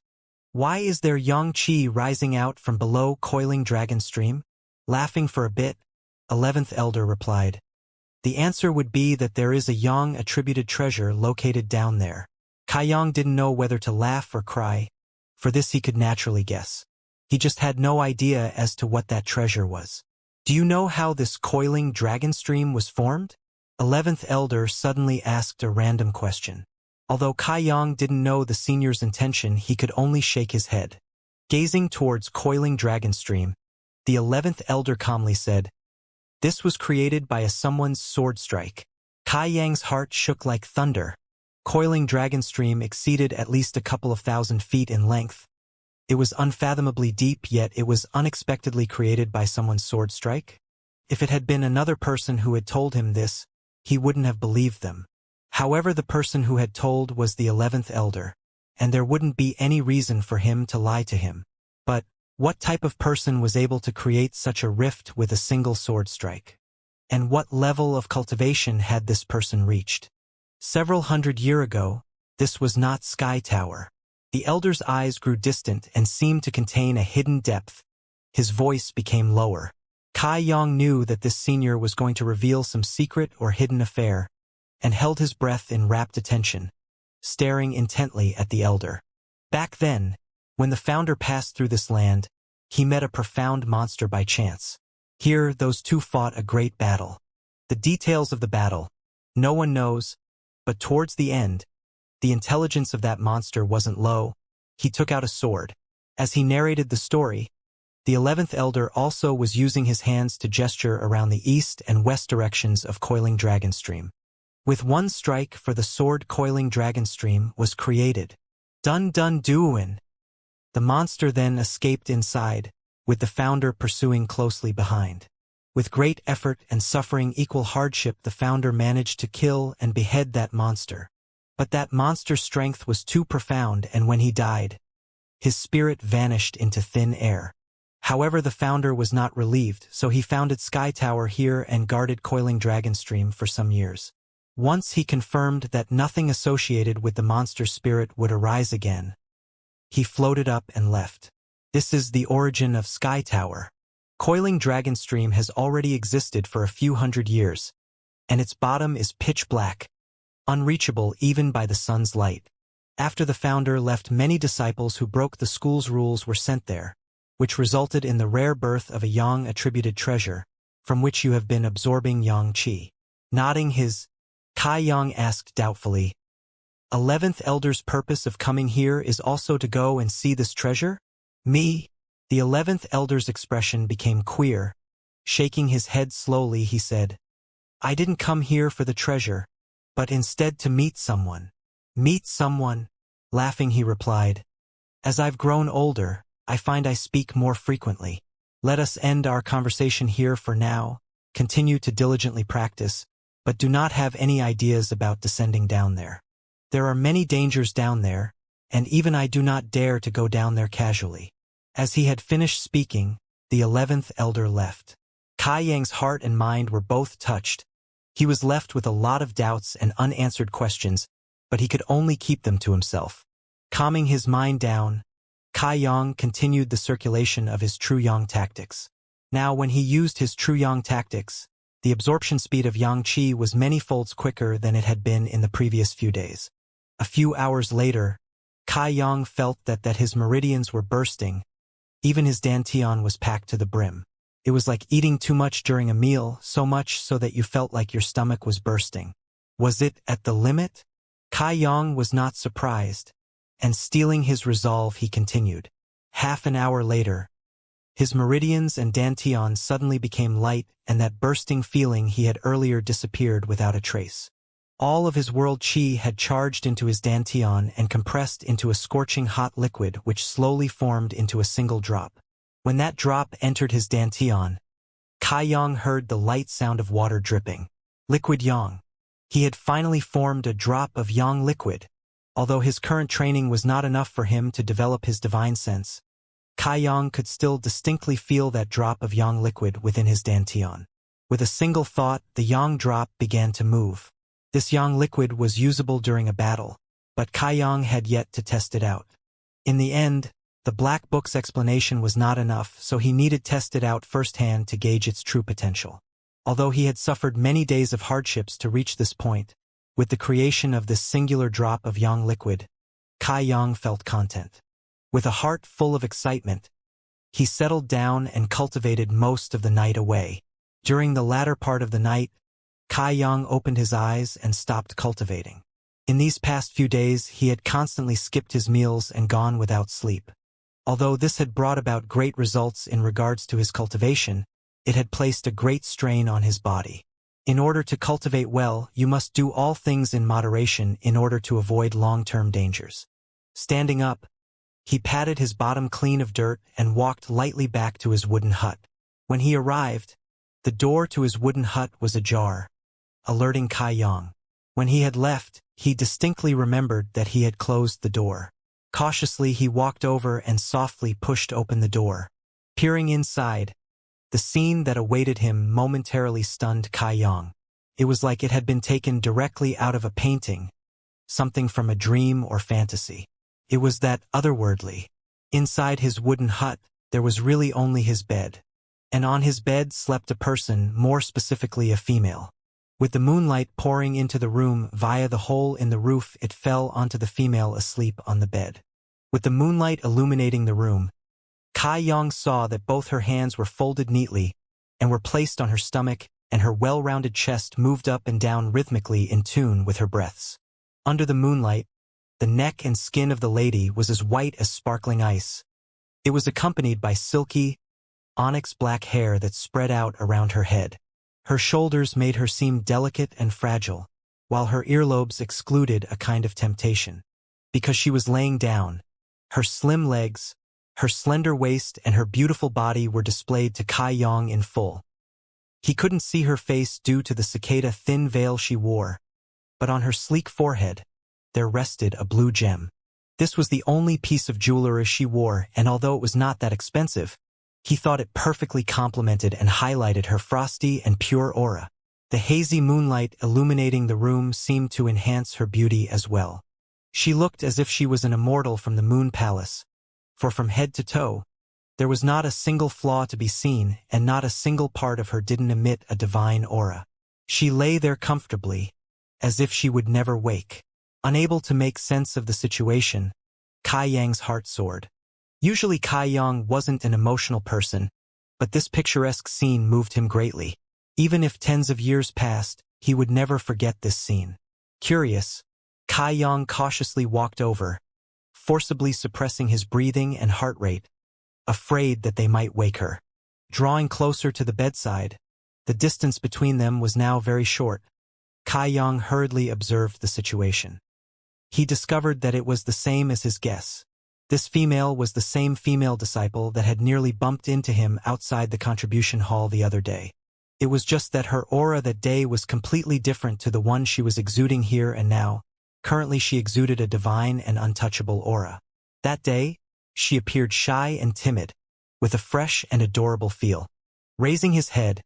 "Why is there Yang Qi rising out from below coiling dragon stream?" Laughing for a bit, 11th elder replied, "The answer would be that there is a Yang attributed treasure located down there." Kai Yang didn't know whether to laugh or cry. For this he could naturally guess. He just had no idea as to what that treasure was. "Do you know how this coiling dragon stream was formed?" 11th elder suddenly asked a random question. Although Kai Yang didn't know the senior's intention, he could only shake his head. Gazing towards coiling dragon stream, the 11th elder calmly said, "This was created by someone's sword strike." Kai Yang's heart shook like thunder. Coiling dragon stream exceeded at least a couple of thousand feet in length. It was unfathomably deep, yet it was unexpectedly created by someone's sword strike. If it had been another person who had told him this, he wouldn't have believed them. However, the person who had told was the 11th elder, and there wouldn't be any reason for him to lie to him. But what type of person was able to create such a rift with a single sword strike? And what level of cultivation had this person reached? Several hundred years ago, this was not Sky Tower. The elder's eyes grew distant and seemed to contain a hidden depth. His voice became lower. Kai Yang knew that this senior was going to reveal some secret or hidden affair, and held his breath in rapt attention, staring intently at the elder. Back then, When the founder passed through this land, he met a profound monster by chance. Here, those two fought a great battle. The details of the battle, no one knows, but towards the end, the intelligence of that monster wasn't low. He took out a sword. As he narrated the story, the 11th Elder also was using his hands to gesture around the east and west directions of Coiling Dragonstream. With one strike for the sword, Coiling Dragonstream was created. Dun dun duin. The monster then escaped inside, with the founder pursuing closely behind. With great effort and suffering equal hardship, the founder managed to kill and behead that monster. But that monster's strength was too profound, and when he died, his spirit vanished into thin air. However, the founder was not relieved, so he founded Sky Tower here and guarded Coiling Dragonstream for some years. Once he confirmed that nothing associated with the monster's spirit would arise again, he floated up and left. This is the origin of Sky Tower. Coiling Dragonstream has already existed for a few hundred years, and its bottom is pitch black, unreachable even by the sun's light. After the founder left, many disciples who broke the school's rules were sent there, which resulted in the rare birth of a Yang attributed treasure, from which you have been absorbing Yang Qi. Nodding his, Kai Yang asked doubtfully, 11th Elder's purpose of coming here is also to go and see this treasure? Me? The 11th Elder's expression became queer. Shaking his head slowly, he said, I didn't come here for the treasure, but instead to meet someone. Meet someone? Laughing, he replied, as I've grown older, I find I speak more frequently. Let us end our conversation here for now. Continue to diligently practice, but do not have any ideas about descending down there. There are many dangers down there, and even I do not dare to go down there casually. As he had finished speaking, the 11th Elder left. Kai Yang's heart and mind were both touched. He was left with a lot of doubts and unanswered questions, but he could only keep them to himself. Calming his mind down, Kai Yang continued the circulation of his True Yang tactics. Now, when he used his True Yang tactics, the absorption speed of Yang Qi was many folds quicker than it had been in the previous few days. A few hours later, Kai Yang felt that his meridians were bursting. Even his dantian was packed to the brim. It was like eating too much during a meal, so much so that you felt like your stomach was bursting. Was it at the limit? Kai Yang was not surprised, and steeling his resolve, he continued. Half an hour later, his meridians and dantian suddenly became light, and that bursting feeling he had earlier disappeared without a trace. All of his world qi had charged into his dantian and compressed into a scorching hot liquid which slowly formed into a single drop. When that drop entered his dantian, Kai Yang heard the light sound of water dripping. Liquid Yang. He had finally formed a drop of Yang liquid. Although his current training was not enough for him to develop his divine sense, Kai Yang could still distinctly feel that drop of Yang liquid within his dantian. With a single thought, the Yang drop began to move. This Yang liquid was usable during a battle, but Kai Yang had yet to test it out. In the end, the Black Book's explanation was not enough, so he needed to test it out firsthand to gauge its true potential. Although he had suffered many days of hardships to reach this point, with the creation of this singular drop of Yang liquid, Kai Yang felt content. With a heart full of excitement, he settled down and cultivated most of the night away. During the latter part of the night, Kai Yang opened his eyes and stopped cultivating. In these past few days, he had constantly skipped his meals and gone without sleep. Although this had brought about great results in regards to his cultivation, it had placed a great strain on his body. In order to cultivate well, you must do all things in moderation in order to avoid long-term dangers. Standing up, he patted his bottom clean of dirt and walked lightly back to his wooden hut. When he arrived, the door to his wooden hut was ajar, alerting Kai Yang. When he had left, he distinctly remembered that he had closed the door. Cautiously, he walked over and softly pushed open the door. Peering inside, the scene that awaited him momentarily stunned Kai Yang. It was like it had been taken directly out of a painting, something from a dream or fantasy. It was that otherworldly. Inside his wooden hut, there was really only his bed. And on his bed slept a person, more specifically a female. With the moonlight pouring into the room via the hole in the roof, it fell onto the female asleep on the bed. With the moonlight illuminating the room, Kai Yang saw that both her hands were folded neatly and were placed on her stomach, and her well-rounded chest moved up and down rhythmically in tune with her breaths. Under the moonlight, the neck and skin of the lady was as white as sparkling ice. It was accompanied by silky, onyx-black hair that spread out around her head. Her shoulders made her seem delicate and fragile, while her earlobes excluded a kind of temptation. Because she was laying down, her slim legs, her slender waist and her beautiful body were displayed to Kai Yang in full. He couldn't see her face due to the cicada-thin veil she wore, but on her sleek forehead, there rested a blue gem. This was the only piece of jewelry she wore, and although it was not that expensive, he thought it perfectly complemented and highlighted her frosty and pure aura. The hazy moonlight illuminating the room seemed to enhance her beauty as well. She looked as if she was an immortal from the Moon Palace, for from head to toe, there was not a single flaw to be seen, and not a single part of her didn't emit a divine aura. She lay there comfortably, as if she would never wake. Unable to make sense of the situation, Kai Yang's heart soared. Usually Kai Yang wasn't an emotional person, but this picturesque scene moved him greatly. Even if tens of years passed, he would never forget this scene. Curious, Kai Yang cautiously walked over, forcibly suppressing his breathing and heart rate, afraid that they might wake her. Drawing closer to the bedside, the distance between them was now very short. Kai Yang hurriedly observed the situation. He discovered that it was the same as his guess. This female was the same female disciple that had nearly bumped into him outside the contribution hall the other day. It was just that her aura that day was completely different to the one she was exuding here and now. Currently she exuded a divine and untouchable aura. That day, she appeared shy and timid, with a fresh and adorable feel. Raising his head,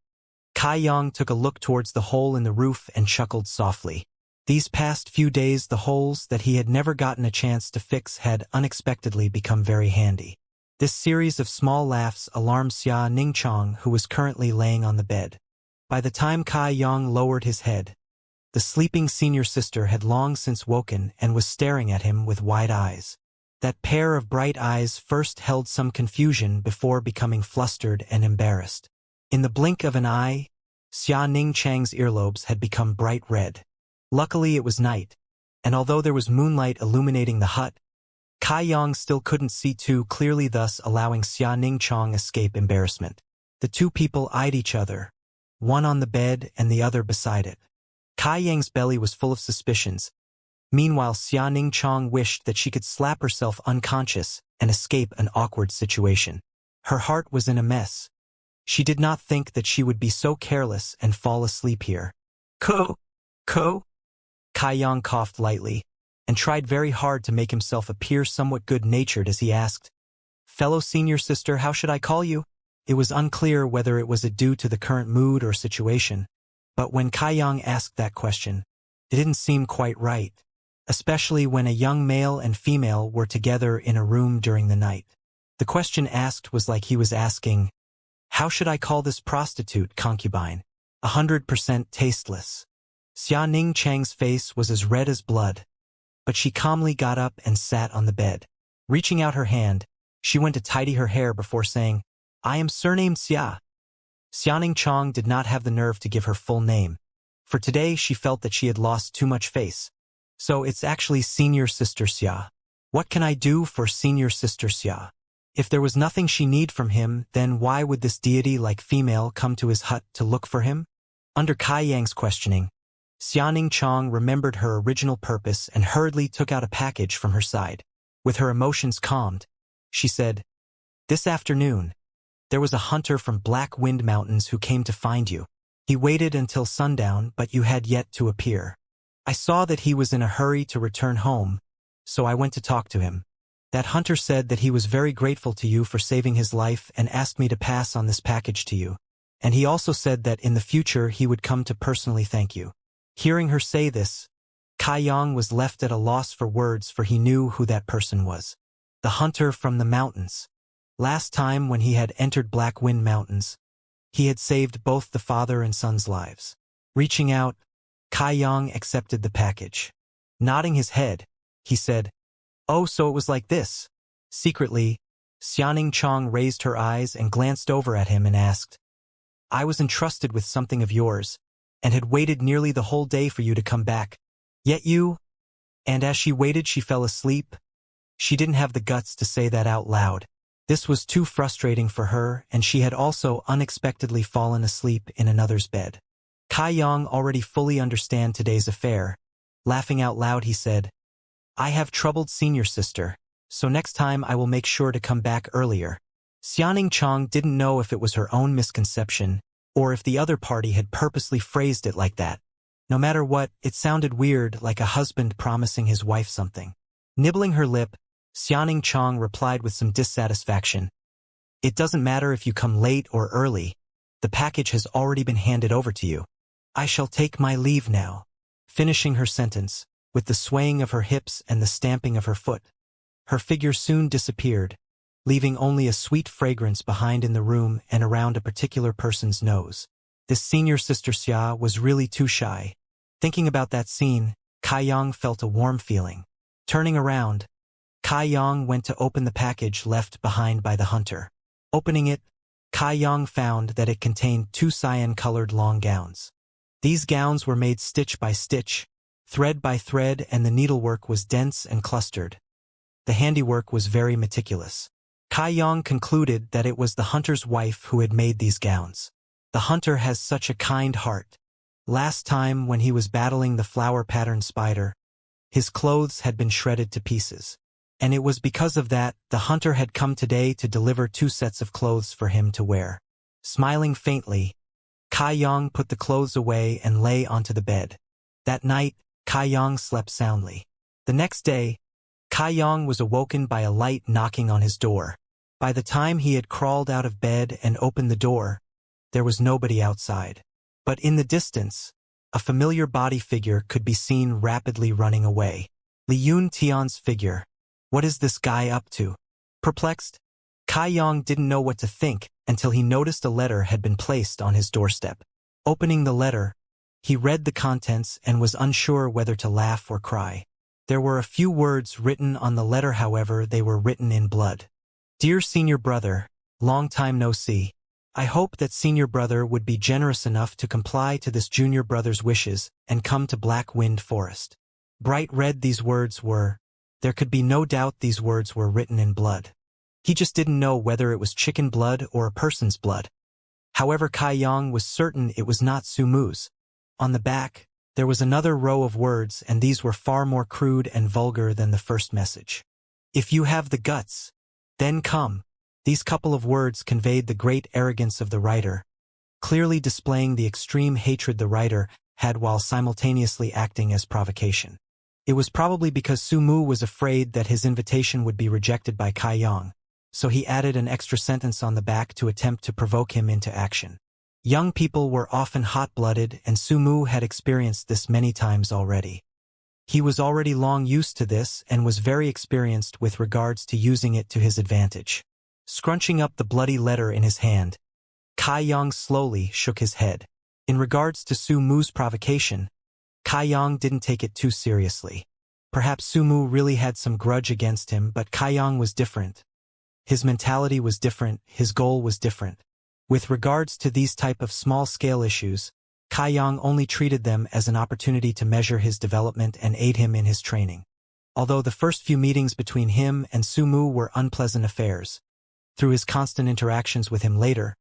Kai Yang took a look towards the hole in the roof and chuckled softly. These past few days, the holes that he had never gotten a chance to fix had unexpectedly become very handy. This series of small laughs alarmed Xianxia, who was currently laying on the bed. By the time Kai Yang lowered his head, the sleeping senior sister had long since woken and was staring at him with wide eyes. That pair of bright eyes first held some confusion before becoming flustered and embarrassed. In the blink of an eye, Xianxia's earlobes had become bright red. Luckily it was night, and although there was moonlight illuminating the hut, Kai Yang still couldn't see too clearly, thus allowing Xianxia escape embarrassment. The two people eyed each other, one on the bed and the other beside it. Kai Yang's belly was full of suspicions. Meanwhile, Xianxia wished that she could slap herself unconscious and escape an awkward situation. Her heart was in a mess. She did not think that she would be so careless and fall asleep here. Ko? Kai Yang coughed lightly, and tried very hard to make himself appear somewhat good-natured as he asked, "Fellow senior sister, how should I call you?" It was unclear whether it was due to the current mood or situation, but when Kai Yang asked that question, it didn't seem quite right, especially when a young male and female were together in a room during the night. The question asked was like he was asking, "How should I call this prostitute concubine? 100% tasteless." Xianxia's face was as red as blood, but she calmly got up and sat on the bed. Reaching out her hand, she went to tidy her hair before saying, "I am surnamed Xia." Xianxia did not have the nerve to give her full name. For today she felt that she had lost too much face. "So it's actually Senior Sister Xia. What can I do for Senior Sister Xia?" If there was nothing she needed from him, then why would this deity-like female come to his hut to look for him? Under Kai Yang's questioning, Xianxia remembered her original purpose and hurriedly took out a package from her side. With her emotions calmed, she said, "This afternoon, there was a hunter from Black Wind Mountains who came to find you. He waited until sundown, but you had yet to appear. I saw that he was in a hurry to return home, so I went to talk to him. That hunter said that he was very grateful to you for saving his life and asked me to pass on this package to you. And he also said that in the future he would come to personally thank you." Hearing her say this, Kai Yang was left at a loss for words, for he knew who that person was. The hunter from the mountains. Last time when he had entered Black Wind Mountains, he had saved both the father and son's lives. Reaching out, Kai Yang accepted the package. Nodding his head, he said, "Oh, so it was like this. Secretly, Xianxia raised her eyes and glanced over at him and asked, I was entrusted with something of yours, and had waited nearly the whole day for you to come back. Yet you— And as she waited she fell asleep. She didn't have the guts to say that out loud. This was too frustrating for her, and she had also unexpectedly fallen asleep in another's bed. Kai Yang already fully understand today's affair. Laughing out loud he said, I have troubled senior sister, so next time I will make sure to come back earlier. Xianxia didn't know if it was her own misconception, or if the other party had purposely phrased it like that. No matter what, it sounded weird, like a husband promising his wife something. Nibbling her lip, Xianxia replied with some dissatisfaction. It doesn't matter if you come late or early. The package has already been handed over to you. I shall take my leave now. Finishing her sentence, with the swaying of her hips and the stamping of her foot, her figure soon disappeared, leaving only a sweet fragrance behind in the room and around a particular person's nose. This senior sister Xia was really too shy. Thinking about that scene, Kai Yang felt a warm feeling. Turning around, Kai Yang went to open the package left behind by the hunter. Opening it, Kai Yang found that it contained 2 cyan-colored long gowns. These gowns were made stitch by stitch, thread by thread, and the needlework was dense and clustered. The handiwork was very meticulous. Kai Yang concluded that it was the hunter's wife who had made these gowns. The hunter has such a kind heart. Last time when he was battling the flower-patterned spider, his clothes had been shredded to pieces. And it was because of that the hunter had come today to deliver 2 sets of clothes for him to wear. Smiling faintly, Kai Yang put the clothes away and lay onto the bed. That night, Kai Yang slept soundly. The next day, Kai Yang was awoken by a light knocking on his door. By the time he had crawled out of bed and opened the door, there was nobody outside. But in the distance, a familiar body figure could be seen rapidly running away. Li Yun Tian's figure. What is this guy up to? Perplexed, Kai Yang didn't know what to think until he noticed a letter had been placed on his doorstep. Opening the letter, he read the contents and was unsure whether to laugh or cry. There were a few words written on the letter, however, they were written in blood. Dear senior brother, long time no see. I hope that senior brother would be generous enough to comply to this junior brother's wishes and come to Black Wind Forest. Bright red these words were. There could be no doubt these words were written in blood. He just didn't know whether it was chicken blood or a person's blood. However, Kai Yang was certain it was not Sumu's. On the back, there was another row of words, and these were far more crude and vulgar than the first message. If you have the guts, then come. These couple of words conveyed the great arrogance of the writer, clearly displaying the extreme hatred the writer had while simultaneously acting as provocation. It was probably because Sumu was afraid that his invitation would be rejected by Kai Yang, so he added an extra sentence on the back to attempt to provoke him into action. Young people were often hot-blooded, and Sumu had experienced this many times already. He was already long used to this and was very experienced with regards to using it to his advantage. Scrunching up the bloody letter in his hand, Kai Yang slowly shook his head. In regards to Sumu's provocation, Kai Yang didn't take it too seriously. Perhaps Sumu really had some grudge against him, but Kai Yang was different. His mentality was different, his goal was different. With regards to these type of small-scale issues, Kai Yang only treated them as an opportunity to measure his development and aid him in his training. Although the first few meetings between him and Sumu were unpleasant affairs, through his constant interactions with him later,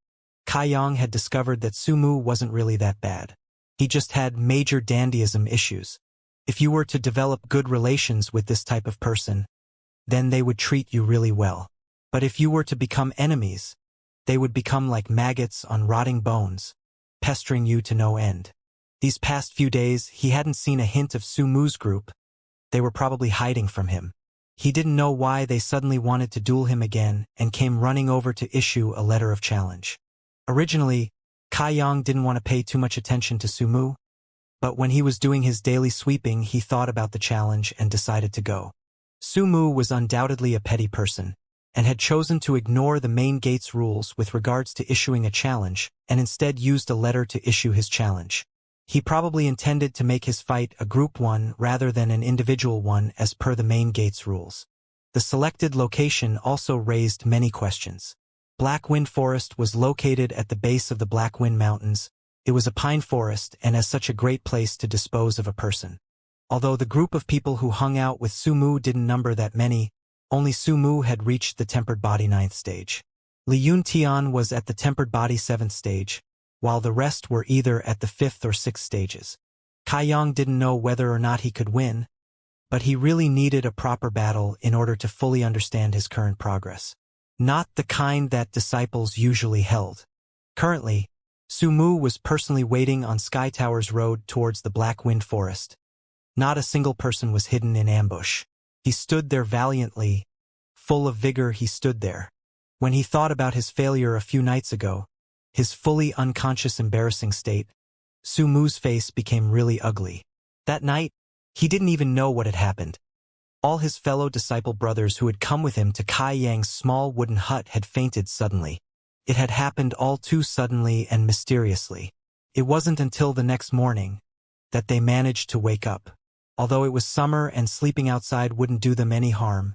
Kai Yang had discovered that Sumu wasn't really that bad. He just had major dandyism issues. If you were to develop good relations with this type of person, then they would treat you really well. But if you were to become enemies, they would become like maggots on rotting bones, pestering you to no end. These past few days, he hadn't seen a hint of Sumu's group. They were probably hiding from him. He didn't know why they suddenly wanted to duel him again and came running over to issue a letter of challenge. Originally, Kai Yang didn't want to pay too much attention to Sumu, but when he was doing his daily sweeping he thought about the challenge and decided to go. Sumu was undoubtedly a petty person, and had chosen to ignore the main gate's rules with regards to issuing a challenge, and instead used a letter to issue his challenge. He probably intended to make his fight a group one rather than an individual one as per the main gate's rules. The The selected location also raised many questions. Black Wind Forest was located at the base of the Black Wind Mountains. It was a pine forest and as such a great place to dispose of a person. Although the group of people who hung out with Sumu didn't number that many, only Sumu had reached the tempered body 9th stage. Li Yun Tian was at the tempered body 7th stage, while the rest were either at the 5th or 6th stages. Kai Yang didn't know whether or not he could win, but he really needed a proper battle in order to fully understand his current progress. Not the kind that disciples usually held. Currently, Sumu was personally waiting on Sky Tower's road towards the Black Wind Forest. Not a single person was hidden in ambush. He stood there valiantly. Full of vigor he stood there. When he thought about his failure a few nights ago, his fully unconscious embarrassing state, Sumu's face became really ugly. That night, he didn't even know what had happened. All his fellow disciple brothers who had come with him to Kai Yang's small wooden hut had fainted suddenly. It had happened all too suddenly and mysteriously. It wasn't until the next morning that they managed to wake up. Although it was summer and sleeping outside wouldn't do them any harm,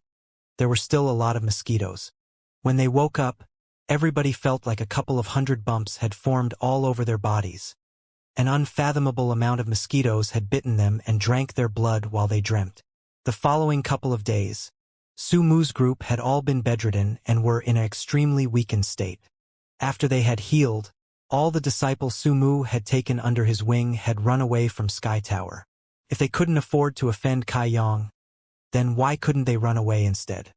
there were still a lot of mosquitoes. When they woke up, everybody felt like a couple of hundred bumps had formed all over their bodies. An unfathomable amount of mosquitoes had bitten them and drank their blood while they dreamt. The following couple of days, Sumu's group had all been bedridden and were in an extremely weakened state. After they had healed, all the disciples Sumu had taken under his wing had run away from Sky Tower. If they couldn't afford to offend Kai Yang, then why couldn't they run away instead?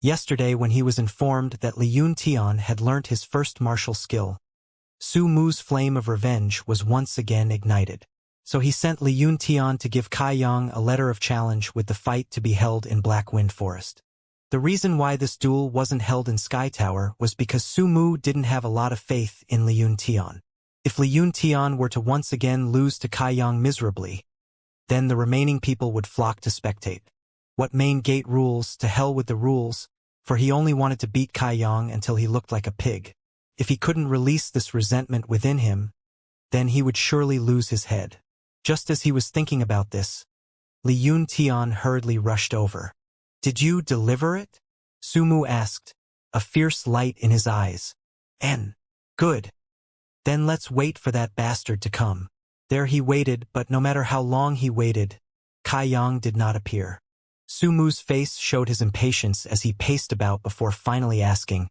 Yesterday, when he was informed that Li Yun Tian had learnt his first martial skill, Sumu's flame of revenge was once again ignited. So he sent Li Yun Tian to give Kai Yang a letter of challenge with the fight to be held in Black Wind Forest. The reason why this duel wasn't held in Sky Tower was because Sumu didn't have a lot of faith in Li Yun Tian. If Li Yun Tian were to once again lose to Kai Yang miserably, then the remaining people would flock to spectate. What main gate rules, to hell with the rules, for he only wanted to beat Kai Yang until he looked like a pig. If he couldn't release this resentment within him, then he would surely lose his head. Just as he was thinking about this, Li Yun Tian hurriedly rushed over. "Did you deliver it?" Sumu asked, a fierce light in his eyes. Good. Then let's wait for that bastard to come." There he waited, but no matter how long he waited, Kai Yang did not appear. Sumu's face showed his impatience as he paced about before finally asking,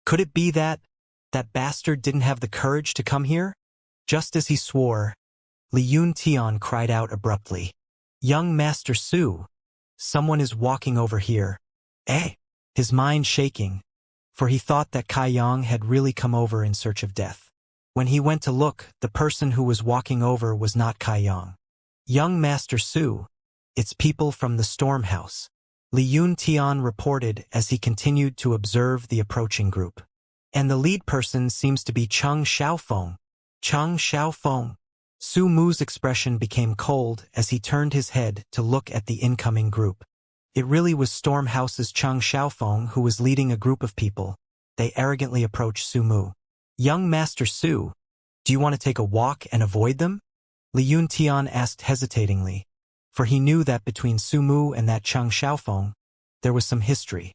"Could it be that bastard didn't have the courage to come here?" Just as he swore, Li Yun Tian cried out abruptly, "Young Master Su, someone is walking over here." Eh? His mind shaking, for he thought that Kai Yang had really come over in search of death. When he went to look, the person who was walking over was not Kai Yang. "Young Master Su, it's people from the Storm House," Li Yun Tian reported as he continued to observe the approaching group. "And the lead person seems to be Cheng Xiaofeng." Cheng Xiaofeng. Su Mu's expression became cold as he turned his head to look at the incoming group. It really was Storm House's Cheng Xiaofeng who was leading a group of people. They arrogantly approached Su Mu. "Young Master Su, do you want to take a walk and avoid them?" Li Yun Tian asked hesitatingly, for he knew that between Su Mu and that Cheng Xiaofeng, there was some history.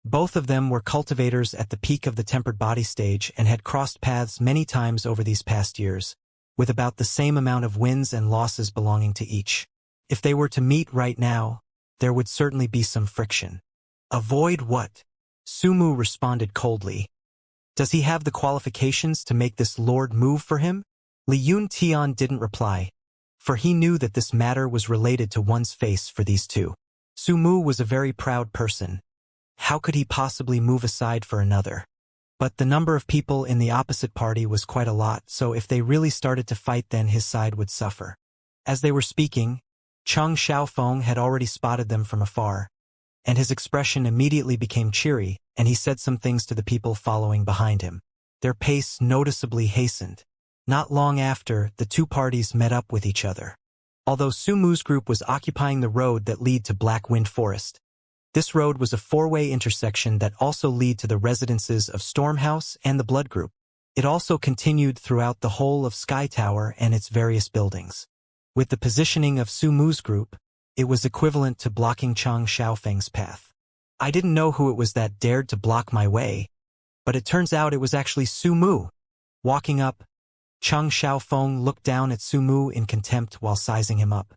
Both of them were cultivators at the peak of the tempered body stage and had crossed paths many times over these past years, with about the same amount of wins and losses belonging to each. If they were to meet right now, there would certainly be some friction. "Avoid what?" Sumu responded coldly. "Does he have the qualifications to make this lord move for him?" Li Yun Tian didn't reply, for he knew that this matter was related to one's face for these two. Sumu was a very proud person. How could he possibly move aside for another? But the number of people in the opposite party was quite a lot, so if they really started to fight, then his side would suffer. As they were speaking, Cheng Xiaofeng had already spotted them from afar, and his expression immediately became cheery, and he said some things to the people following behind him. Their pace noticeably hastened. Not long after, the two parties met up with each other. Although Sumu's group was occupying the road that led to Black Wind Forest, this road was a four-way intersection that also led to the residences of Stormhouse and the Blood Group. It also continued throughout the whole of Sky Tower and its various buildings. With the positioning of Sumu's group, it was equivalent to blocking Cheng Xiaofeng's path. I didn't know who it was that dared to block my way, but it turns out it was actually Su Mu. Walking up, Cheng Xiaofeng looked down at Su Mu in contempt while sizing him up.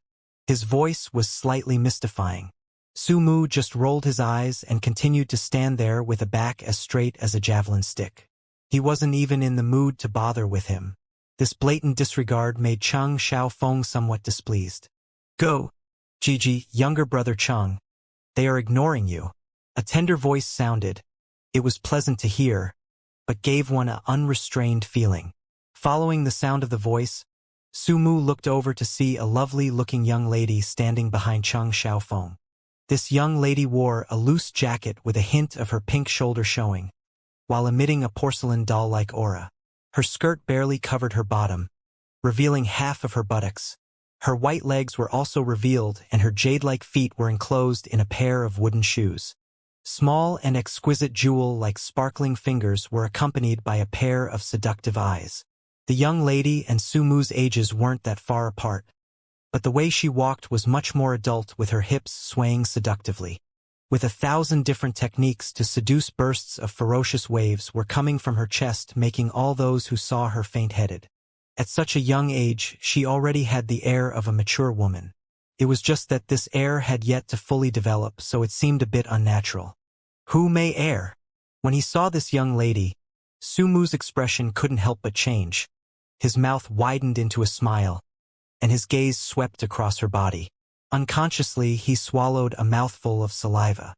His voice was slightly mystifying. Su Mu just rolled his eyes and continued to stand there with a back as straight as a javelin stick. He wasn't even in the mood to bother with him. This blatant disregard made Cheng Xiaofeng somewhat displeased. Go, Gigi, younger brother Cheng. They are ignoring you. A tender voice sounded. It was pleasant to hear, but gave one an unrestrained feeling. Following the sound of the voice, Su Mu looked over to see a lovely-looking young lady standing behind Cheng Xiaofeng. This young lady wore a loose jacket with a hint of her pink shoulder showing, while emitting a porcelain doll-like aura. Her skirt barely covered her bottom, revealing half of her buttocks. Her white legs were also revealed and her jade-like feet were enclosed in a pair of wooden shoes. Small and exquisite jewel-like sparkling fingers were accompanied by a pair of seductive eyes. The young lady and Su Mu's ages weren't that far apart, but the way she walked was much more adult with her hips swaying seductively. With 1,000 different techniques to seduce, bursts of ferocious waves were coming from her chest, making all those who saw her faint-headed. At such a young age, she already had the air of a mature woman. It was just that this air had yet to fully develop, so it seemed a bit unnatural. Who may air? When he saw this young lady, Su Mu's expression couldn't help but change. His mouth widened into a smile, and his gaze swept across her body. Unconsciously, he swallowed a mouthful of saliva.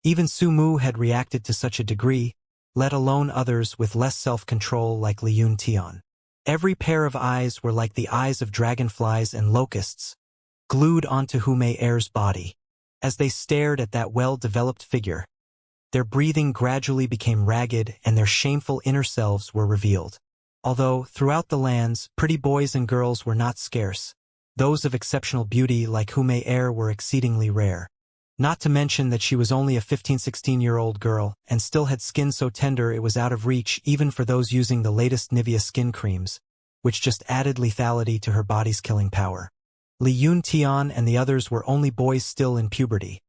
Even Su Mu had reacted to such a degree, let alone others with less self-control like Li Yuntian. Every pair of eyes were like the eyes of dragonflies and locusts, glued onto Hu Mei Er's body. As they stared at that well-developed figure, their breathing gradually became ragged and their shameful inner selves were revealed. Although, throughout the lands, pretty boys and girls were not scarce, those of exceptional beauty like Hu Mei Er were exceedingly rare. Not to mention that she was only a 15-16-year-old girl and still had skin so tender it was out of reach even for those using the latest Nivea skin creams, which just added lethality to her body's killing power. Li Yuntian and the others were only boys still in puberty,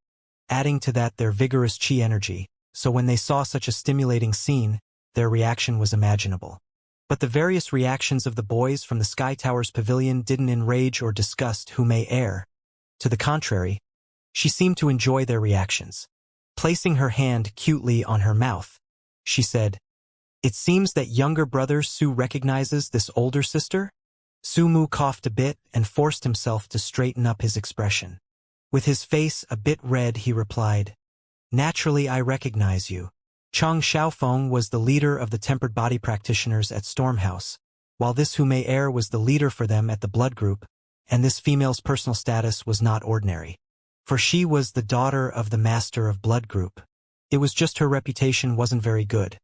adding to that their vigorous chi energy, so when they saw such a stimulating scene, their reaction was imaginable. But the various reactions of the boys from the Sky Tower's pavilion didn't enrage or disgust Hu Mei Er. To the contrary, she seemed to enjoy their reactions. Placing her hand cutely on her mouth, she said, "It seems that younger brother Su recognizes this older sister?" Su Mu coughed a bit and forced himself to straighten up his expression. With his face a bit red, he replied, "Naturally I recognize you." Cheng Xiaofeng was the leader of the tempered body practitioners at Stormhouse, while this Hu Mei Er was the leader for them at the Blood Group, and this female's personal status was not ordinary. For she was the daughter of the master of Blood Group. It was just her reputation wasn't very good.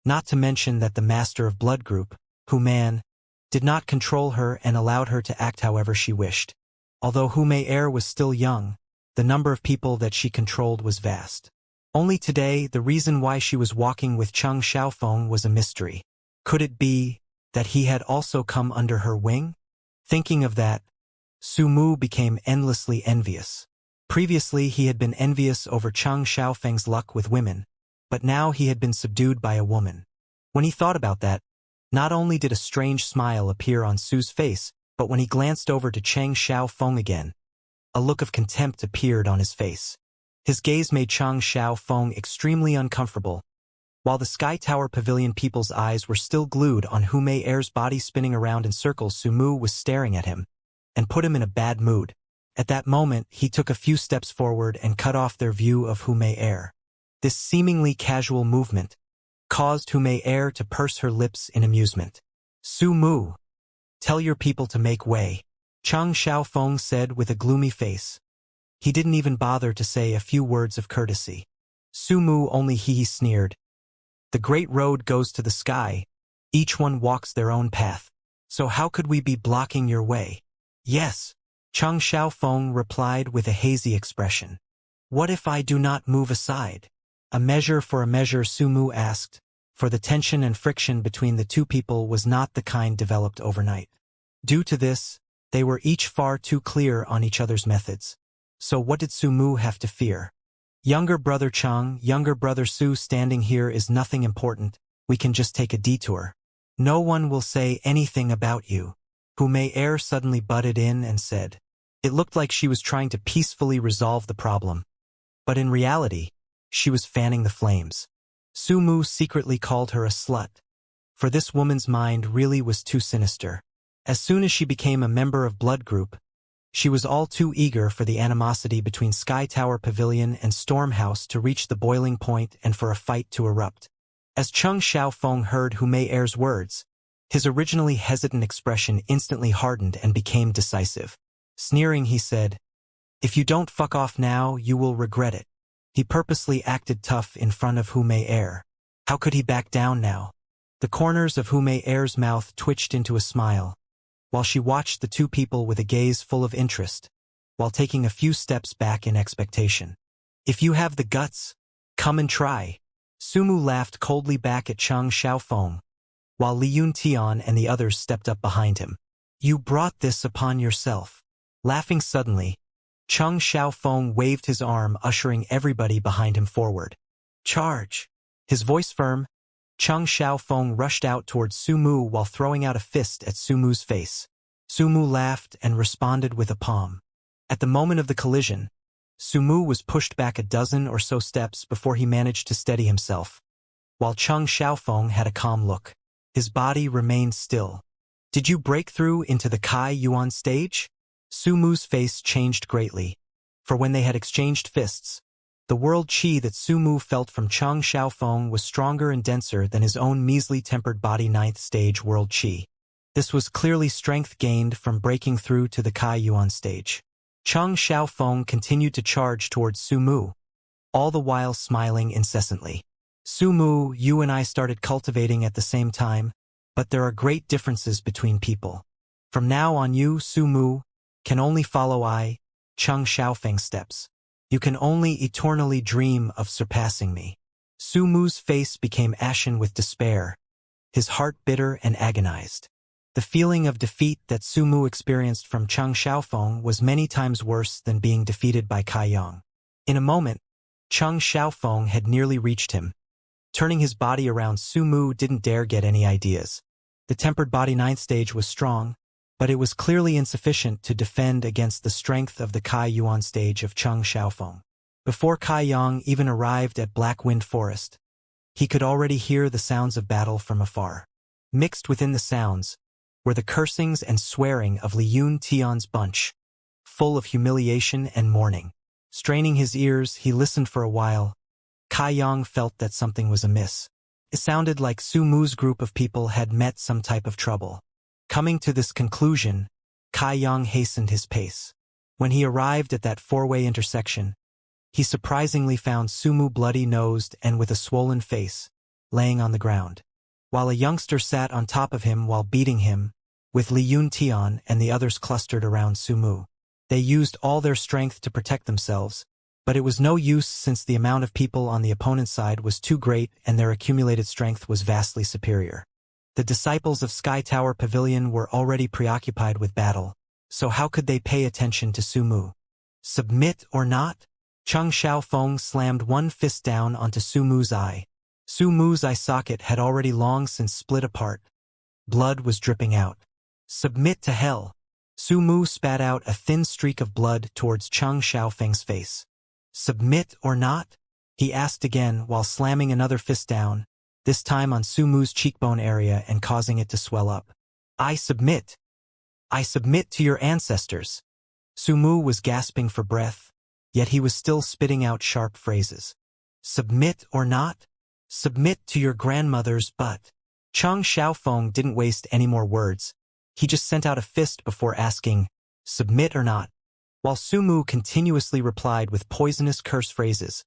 Not to mention that the master of Blood Group, Hu Man, did not control her and allowed her to act however she wished. Although Hu Mei Er was still young, the number of people that she controlled was vast. Only today, the reason why she was walking with Cheng Xiaofeng was a mystery. Could it be that he had also come under her wing? Thinking of that, Su Mu became endlessly envious. Previously, he had been envious over Cheng Xiaofeng's luck with women, but now he had been subdued by a woman. When he thought about that, not only did a strange smile appear on Su's face, but when he glanced over to Cheng Xiaofeng again, a look of contempt appeared on his face. His gaze made Cheng Xiaofeng extremely uncomfortable. While the Sky Tower Pavilion people's eyes were still glued on Hu Mei Er's body spinning around in circles, Su Mu was staring at him and put him in a bad mood. At that moment, he took a few steps forward and cut off their view of Hu Mei Er. This seemingly casual movement caused Hu Mei Er to purse her lips in amusement. "Su Mu, tell your people to make way," Cheng Xiaofeng said with a gloomy face. He didn't even bother to say a few words of courtesy. Su Mu only sneered. "The great road goes to the sky. Each one walks their own path. So how could we be blocking your way?" "Yes," Cheng Xiaofeng replied with a hazy expression. "What if I do not move aside?" "A measure for a measure," Su Mu asked, for the tension and friction between the two people was not the kind developed overnight. Due to this, they were each far too clear on each other's methods. So what did Su Mu have to fear? Younger brother Cheng, younger brother Su, standing here is nothing important, we can just take a detour. No one will say anything about you. Hu Mei Er suddenly butted in and said. It looked like she was trying to peacefully resolve the problem. But in reality, she was fanning the flames. Su Mu secretly called her a slut. For this woman's mind really was too sinister. As soon as she became a member of Blood Group, she was all too eager for the animosity between Sky Tower Pavilion and Storm House to reach the boiling point and for a fight to erupt. As Cheng Xiaofeng heard Hu Mei Er's words, his originally hesitant expression instantly hardened and became decisive. Sneering, he said, "If you don't fuck off now, you will regret it." He purposely acted tough in front of Hu Mei Er. How could he back down now? The corners of Hu Mei Er's mouth twitched into a smile, while she watched the two people with a gaze full of interest, while taking a few steps back in expectation. "If you have the guts, come and try." Sumu laughed coldly back at Cheng Xiaofeng, while Li Yuntian and the others stepped up behind him. "You brought this upon yourself." Laughing suddenly, Cheng Xiaofeng waved his arm, ushering everybody behind him forward. "Charge!" His voice firm, Cheng Xiaofeng rushed out towards Sumu while throwing out a fist at Sumu's face. Sumu laughed and responded with a palm. At the moment of the collision, Sumu was pushed back a dozen or so steps before he managed to steady himself, while Cheng Xiaofeng had a calm look. His body remained still. "Did you break through into the Kai Yuan stage?" Sumu's face changed greatly, for when they had exchanged fists, the world chi that Sumu felt from Cheng Xiaofeng was stronger and denser than his own measly tempered body 9th stage world chi. This was clearly strength gained from breaking through to the Kai Yuan stage. Cheng Xiaofeng continued to charge towards Sumu, all the while smiling incessantly. "Sumu, you and I started cultivating at the same time, but there are great differences between people. From now on you, Sumu, can only follow Cheng Xiaofeng's steps. You can only eternally dream of surpassing me." Sumu's face became ashen with despair, his heart bitter and agonized. The feeling of defeat that Sumu experienced from Cheng Xiaofeng was many times worse than being defeated by Kai Yang. In a moment, Cheng Xiaofeng had nearly reached him. Turning his body around, Sumu didn't dare get any ideas. The tempered body 9th stage was strong, but it was clearly insufficient to defend against the strength of the Kai Yuan stage of Cheng Xiaofeng. Before Kai Yang even arrived at Black Wind Forest, he could already hear the sounds of battle from afar. Mixed within the sounds were the cursings and swearing of Li Yuntian's bunch, full of humiliation and mourning. Straining his ears, he listened for a while. Kai Yang felt that something was amiss. It sounded like Sumu's group of people had met some type of trouble. Coming to this conclusion, Kai Yang hastened his pace. When he arrived at that four-way intersection, he surprisingly found Sumu bloody-nosed and with a swollen face, laying on the ground, while a youngster sat on top of him while beating him, with Li Yuntian and the others clustered around Sumu. They used all their strength to protect themselves, but it was no use since the amount of people on the opponent's side was too great and their accumulated strength was vastly superior. The disciples of Sky Tower Pavilion were already preoccupied with battle, so how could they pay attention to Sumu? "Submit or not?" Cheng Xiaofeng slammed one fist down onto Sumu's eye. Sumu's eye socket had already long since split apart. Blood was dripping out. "Submit to hell!" Sumu spat out a thin streak of blood towards Cheng Xiaofeng's face. "Submit or not?" he asked again while slamming another fist down, this time on Sumu's cheekbone area and causing it to swell up. "I submit. I submit to your ancestors." Sumu was gasping for breath, yet he was still spitting out sharp phrases. "Submit or not? Submit to your grandmother's butt." Cheng Xiaofeng didn't waste any more words. He just sent out a fist before asking, "Submit or not?" while Sumu continuously replied with poisonous curse phrases,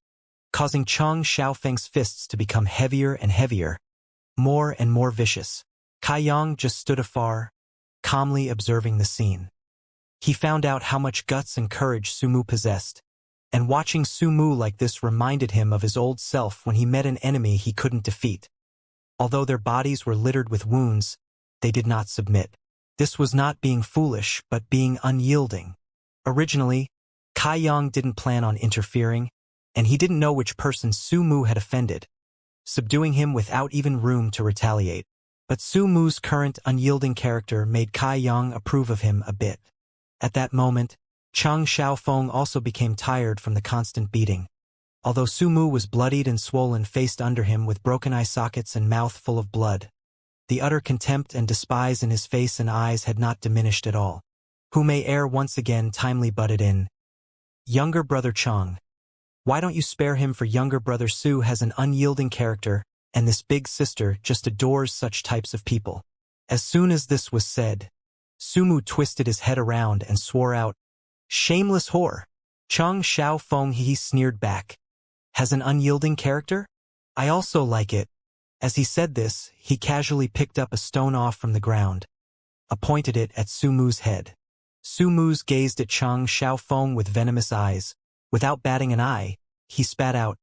causing Cheng Xiaofeng's fists to become heavier and heavier, more and more vicious. Kai Yang just stood afar, calmly observing the scene. He found out how much guts and courage Sumu possessed, and watching Sumu like this reminded him of his old self when he met an enemy he couldn't defeat. Although their bodies were littered with wounds, they did not submit. This was not being foolish, but being unyielding. Originally, Kai Yang didn't plan on interfering. and he didn't know which person Su Mu had offended, subduing him without even room to retaliate. But Su Mu's current unyielding character made Kai Yang approve of him a bit. At that moment, Cheng Xiaofeng also became tired from the constant beating. Although Su Mu was bloodied and swollen faced under him with broken eye sockets and mouth full of blood, the utter contempt and despise in his face and eyes had not diminished at all. Hu Mei once again timely butted in. Younger brother Cheng. Why don't you spare him, for younger brother Su has an unyielding character, and this big sister just adores such types of people. As soon as this was said, Su Mu twisted his head around and swore out, "Shameless whore." Cheng Xiaofeng he sneered back. Has an unyielding character? I also like it. As he said this, he casually picked up a stone off from the ground, pointed it at Su Mu's head. Su Mu gazed at Cheng Xiaofeng with venomous eyes. Without batting an eye, he spat out,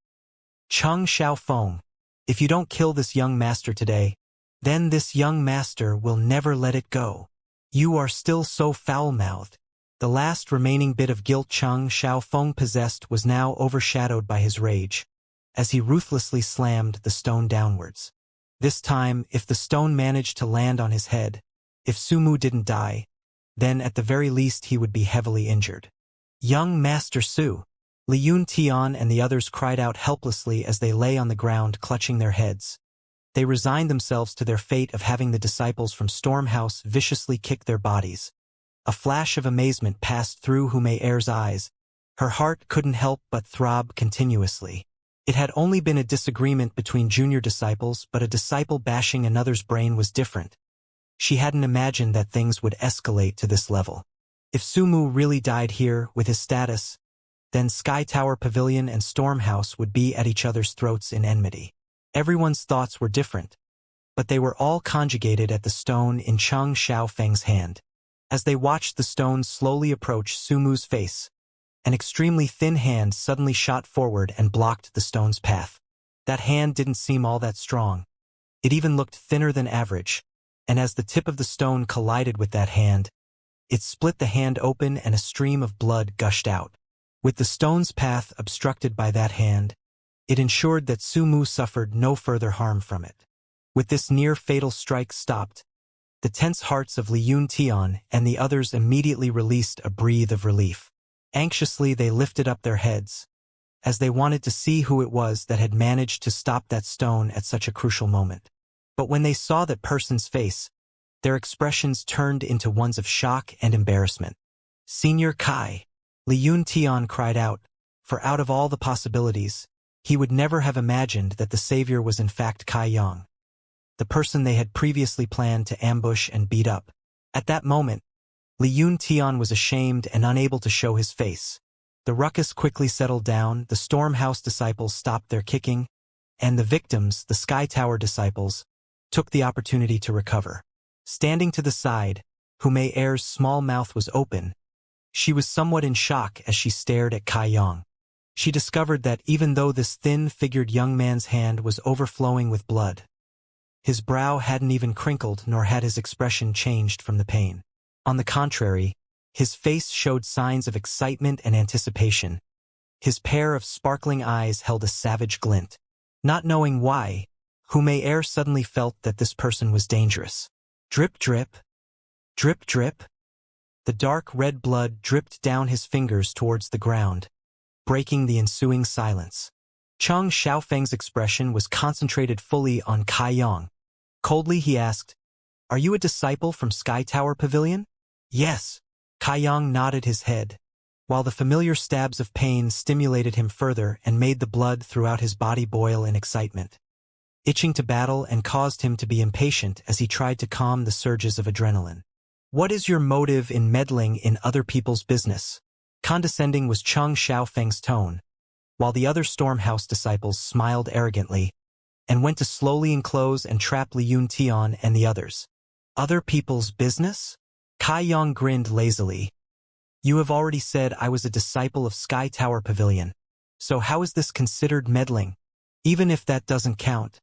"Cheng Xiaofeng, if you don't kill this young master today, then this young master will never let it go. You are still so foul-mouthed." The last remaining bit of guilt Cheng Xiaofeng possessed was now overshadowed by his rage, as he ruthlessly slammed the stone downwards. This time, if the stone managed to land on his head, if Su Mu didn't die, then at the very least he would be heavily injured. "Young Master Su!" Li Yun Tian and the others cried out helplessly as they lay on the ground clutching their heads. They resigned themselves to their fate of having the disciples from Stormhouse viciously kick their bodies. A flash of amazement passed through Hu Mei's eyes. Her heart couldn't help but throb continuously. It had only been a disagreement between junior disciples, but a disciple bashing another's brain was different. She hadn't imagined that things would escalate to this level. If Su Mu really died here with his status, then Sky Tower Pavilion and Stormhouse would be at each other's throats in enmity. Everyone's thoughts were different, but they were all conjugated at the stone in Cheng Xiaofeng's hand. As they watched the stone slowly approach Su Mu's face, an extremely thin hand suddenly shot forward and blocked the stone's path. That hand didn't seem all that strong. It even looked thinner than average, and as the tip of the stone collided with that hand, it split the hand open and a stream of blood gushed out. With the stone's path obstructed by that hand, it ensured that Su Mu suffered no further harm from it. With this near-fatal strike stopped, the tense hearts of Li Yun Tian and the others immediately released a breath of relief. Anxiously they lifted up their heads, as they wanted to see who it was that had managed to stop that stone at such a crucial moment. But when they saw that person's face, their expressions turned into ones of shock and embarrassment. "Senior Kai!" Li Yun Tian cried out, for out of all the possibilities, he would never have imagined that the savior was in fact Kai Yang, the person they had previously planned to ambush and beat up. At that moment, Li Yun Tian was ashamed and unable to show his face. The ruckus quickly settled down, the Stormhouse disciples stopped their kicking, and the victims, the Sky Tower disciples, took the opportunity to recover. Standing to the side, Hu Mei's small mouth was open. She was somewhat in shock as she stared at Kai Yang. She discovered that even though this thin-figured young man's hand was overflowing with blood, his brow hadn't even crinkled nor had his expression changed from the pain. On the contrary, his face showed signs of excitement and anticipation. His pair of sparkling eyes held a savage glint. Not knowing why, Hu Mei suddenly felt that this person was dangerous. Drip drip. Drip drip. The dark red blood dripped down his fingers towards the ground, breaking the ensuing silence. Cheng Xiaofeng's expression was concentrated fully on Kai Yang. Coldly he asked, "Are you a disciple from Sky Tower Pavilion?" "Yes." Kai Yang nodded his head, while the familiar stabs of pain stimulated him further and made the blood throughout his body boil in excitement, itching to battle and caused him to be impatient as he tried to calm the surges of adrenaline. "What is your motive in meddling in other people's business?" Condescending was Cheng Xiaofeng's tone, while the other Stormhouse disciples smiled arrogantly and went to slowly enclose and trap Li Yun Tian and the others. "Other people's business?" Kai Yang grinned lazily. "You have already said I was a disciple of Sky Tower Pavilion, so how is this considered meddling? Even if that doesn't count,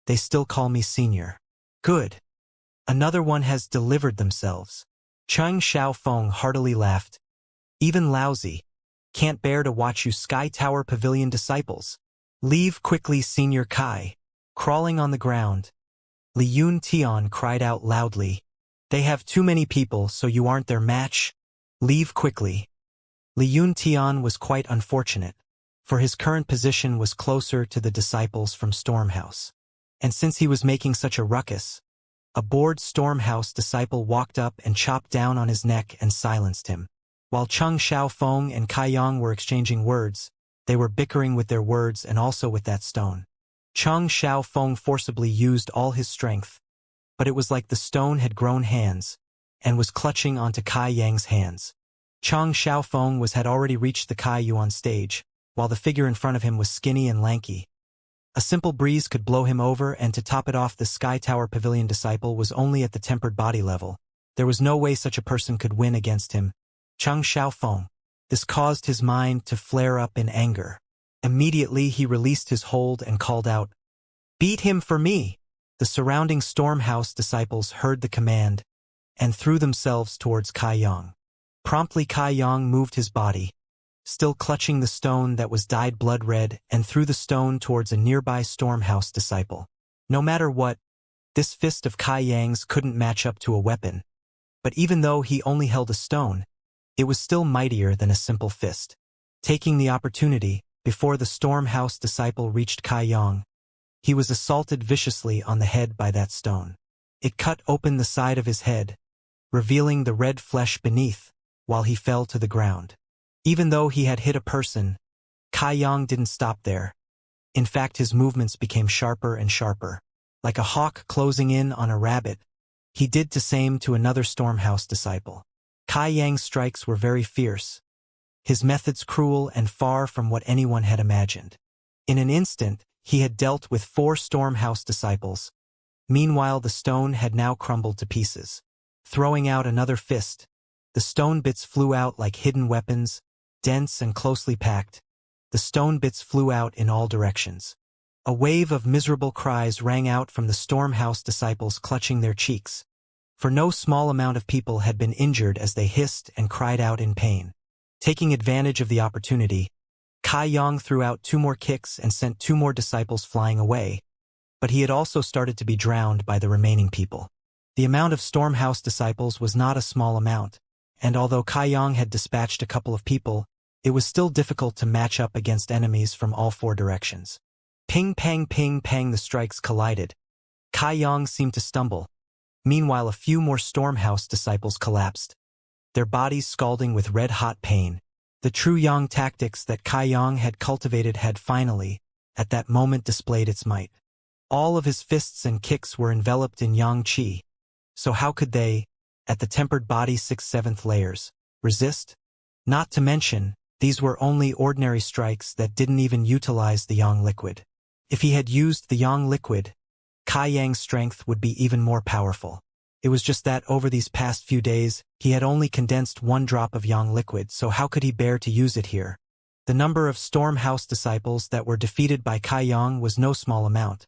they still call me senior." "Good. Another one has delivered themselves." Cheng Xiaofeng heartily laughed. "Even lousy. Can't bear to watch you Sky Tower Pavilion disciples. Leave quickly, Senior Kai. Crawling on the ground, Li Yun Tian cried out loudly. They have too many people, so you aren't their match? Leave quickly. Li Yun Tian was quite unfortunate, for his current position was closer to the disciples from Stormhouse. And since he was making such a ruckus, a bored Stormhouse disciple walked up and chopped down on his neck and silenced him. While Cheng Xiaofeng and Kai Yang were exchanging words, they were bickering with their words and also with that stone. Cheng Xiaofeng forcibly used all his strength, but it was like the stone had grown hands and was clutching onto Kai Yang's hands. Cheng Xiaofeng had already reached the Kai Yu on stage, while the figure in front of him was skinny and lanky. A simple breeze could blow him over, and to top it off, the Sky Tower Pavilion disciple was only at the tempered body level. There was no way such a person could win against him. Cheng Xiaofeng. This caused his mind to flare up in anger. Immediately he released his hold and called out, "Beat him for me!" The surrounding Stormhouse disciples heard the command and threw themselves towards Kai Yang. Promptly Kai Yang moved his body, still clutching the stone that was dyed blood red, and threw the stone towards a nearby Stormhouse disciple. No matter what, this fist of Kai Yang's couldn't match up to a weapon. But even though he only held a stone, it was still mightier than a simple fist. Taking the opportunity, before the Stormhouse disciple reached Kai Yang, he was assaulted viciously on the head by that stone. It cut open the side of his head, revealing the red flesh beneath, while he fell to the ground. Even though he had hit a person, Kai Yang didn't stop there. In fact, his movements became sharper and sharper. Like a hawk closing in on a rabbit, he did the same to another Stormhouse disciple. Kai Yang's strikes were very fierce, his methods cruel and far from what anyone had imagined. In an instant, he had dealt with 4 Stormhouse disciples. Meanwhile, the stone had now crumbled to pieces. Throwing out another fist, the stone bits flew out like hidden weapons, dense and closely packed. The stone bits flew out in all directions. A wave of miserable cries rang out from the Stormhouse disciples, clutching their cheeks. For no small amount of people had been injured as they hissed and cried out in pain. Taking advantage of the opportunity, Kai Yang threw out 2 more kicks and sent 2 more disciples flying away, but he had also started to be drowned by the remaining people. The amount of Stormhouse disciples was not a small amount, and although Kai Yang had dispatched a couple of people, it was still difficult to match up against enemies from all 4 directions. Ping pang the strikes collided. Kai Yang seemed to stumble. Meanwhile, a few more Stormhouse disciples collapsed, their bodies scalding with red-hot pain. The true Yang tactics that Kai Yang had cultivated had finally, at that moment, displayed its might. All of his fists and kicks were enveloped in Yang Qi. So how could they, at the tempered body's 6/7 layers, resist? Not to mention, these were only ordinary strikes that didn't even utilize the Yang liquid. If he had used the Yang liquid, Kai Yang's strength would be even more powerful. It was just that over these past few days, he had only condensed 1 drop of Yang liquid, so how could he bear to use it here? The number of Stormhouse disciples that were defeated by Kai Yang was no small amount.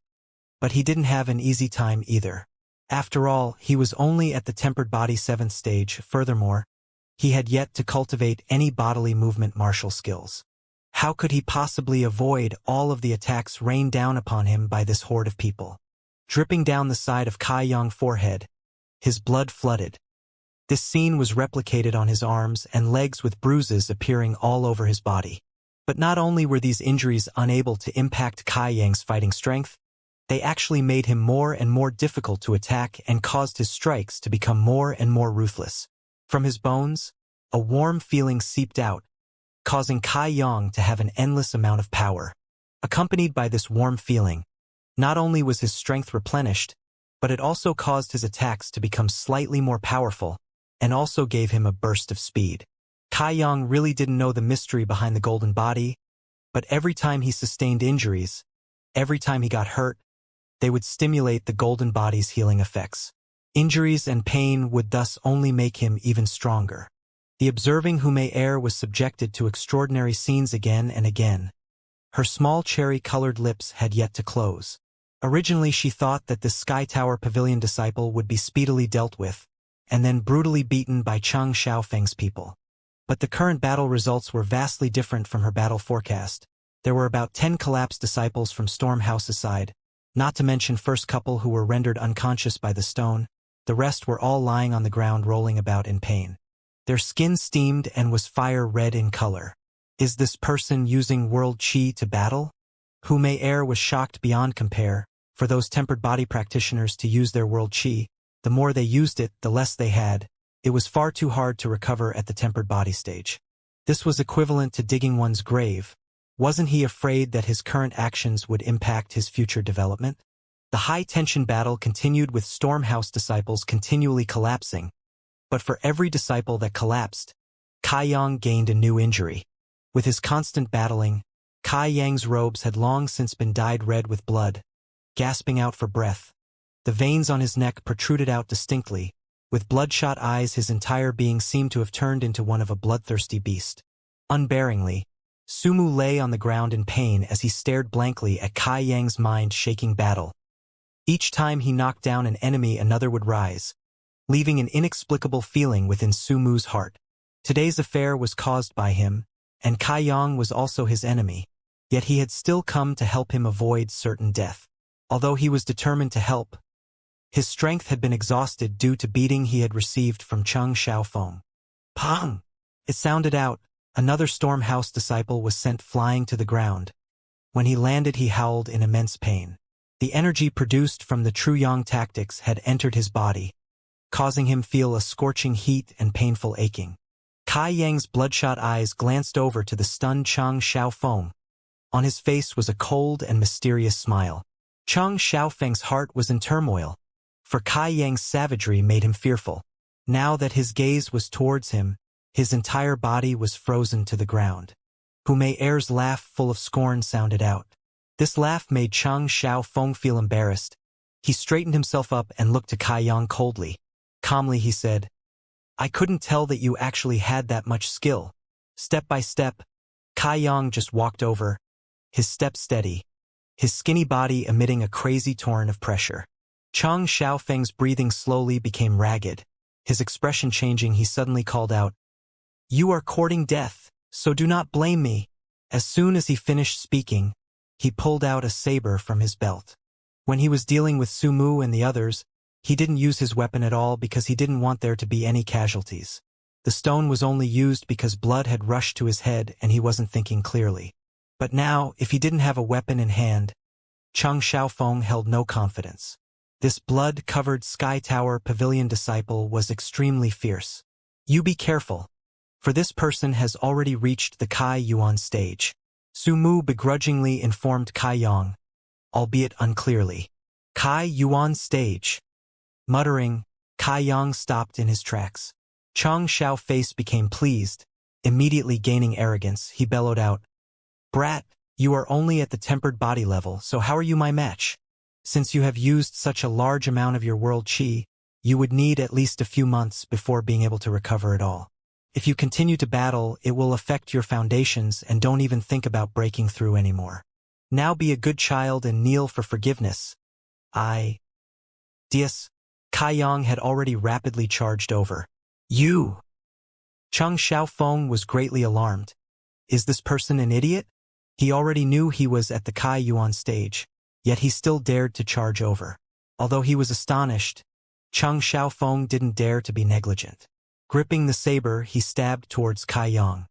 But he didn't have an easy time either. After all, he was only at the tempered body 7th stage. Furthermore, he had yet to cultivate any bodily movement martial skills. How could he possibly avoid all of the attacks rained down upon him by this horde of people? Dripping down the side of Kai Yang's forehead, his blood flooded. This scene was replicated on his arms and legs, with bruises appearing all over his body. But not only were these injuries unable to impact Kai Yang's fighting strength, they actually made him more and more difficult to attack and caused his strikes to become more and more ruthless. From his bones, a warm feeling seeped out, causing Kai Yang to have an endless amount of power. Accompanied by this warm feeling, not only was his strength replenished, but it also caused his attacks to become slightly more powerful, and also gave him a burst of speed. Kai Yang really didn't know the mystery behind the golden body, but every time he sustained injuries, every time he got hurt, they would stimulate the golden body's healing effects. Injuries and pain would thus only make him even stronger. The observing Hume Air was subjected to extraordinary scenes again and again. Her small cherry-colored lips had yet to close. Originally she thought that this Sky Tower Pavilion disciple would be speedily dealt with, and then brutally beaten by Cheng Xiaofeng's people. But the current battle results were vastly different from her battle forecast. There were about 10 collapsed disciples from Stormhouse's side, not to mention first couple who were rendered unconscious by the stone. The rest were all lying on the ground rolling about in pain. Their skin steamed and was fire red in color. Is this person using world chi to battle? Air was shocked beyond compare. For those tempered body practitioners to use their world chi, the more they used it, the less they had. It was far too hard to recover at the tempered body stage. This was equivalent to digging one's grave. Wasn't he afraid that his current actions would impact his future development? The high-tension battle continued with Stormhouse disciples continually collapsing. But for every disciple that collapsed, Kai Yang gained a new injury. With his constant battling, Kai Yang's robes had long since been dyed red with blood. Gasping out for breath, the veins on his neck protruded out distinctly. With bloodshot eyes, his entire being seemed to have turned into one of a bloodthirsty beast. Unbearingly, Sumu lay on the ground in pain as he stared blankly at Kai Yang's mind-shaking battle. Each time he knocked down an enemy, another would rise, leaving an inexplicable feeling within Sumu's heart. Today's affair was caused by him, and Kai Yang was also his enemy, yet he had still come to help him avoid certain death. Although he was determined to help, his strength had been exhausted due to beating he had received from Cheng Xiaofeng. Pang! It sounded out. Another Stormhouse disciple was sent flying to the ground. When he landed, he howled in immense pain. The energy produced from the True Yang tactics had entered his body, causing him feel a scorching heat and painful aching. Kai Yang's bloodshot eyes glanced over to the stunned Cheng Xiaofeng. On his face was a cold and mysterious smile. Cheng Xiaofeng's heart was in turmoil, for Kai Yang's savagery made him fearful. Now that his gaze was towards him, his entire body was frozen to the ground. Air's laugh full of scorn sounded out. This laugh made Cheng Xiaofeng feel embarrassed. He straightened himself up and looked to Kai Yang coldly. Calmly he said, "I couldn't tell that you actually had that much skill." Step by step, Kai Yang just walked over, his step steady, his skinny body emitting a crazy torrent of pressure. Cheng Xiaofeng's breathing slowly became ragged. His expression changing, he suddenly called out, "You are courting death, so do not blame me." As soon as he finished speaking, he pulled out a saber from his belt. When he was dealing with Sumu and the others, he didn't use his weapon at all because he didn't want there to be any casualties. The stone was only used because blood had rushed to his head and he wasn't thinking clearly. But now, if he didn't have a weapon in hand, Cheng Xiaofeng held no confidence. This blood-covered Sky Tower Pavilion disciple was extremely fierce. You be careful, for this person has already reached the Kai Yuan stage. Sumu begrudgingly informed Kai Yang, albeit unclearly. Kai Yuan stage. Muttering, Kai Yang stopped in his tracks. Cheng Xiao's face became pleased. Immediately gaining arrogance, he bellowed out, "Brat, you are only at the tempered body level, so how are you my match? Since you have used such a large amount of your world chi, you would need at least a few months before being able to recover it all. If you continue to battle, it will affect your foundations and don't even think about breaking through anymore. Now be a good child and kneel for forgiveness." Dias. Kai Yang had already rapidly charged over. "You!" Cheng Xiaofeng was greatly alarmed. Is this person an idiot? He already knew he was at the Kai Yuan stage, yet he still dared to charge over. Although he was astonished, Cheng Xiaofeng didn't dare to be negligent. Gripping the saber, he stabbed towards Kai Yang.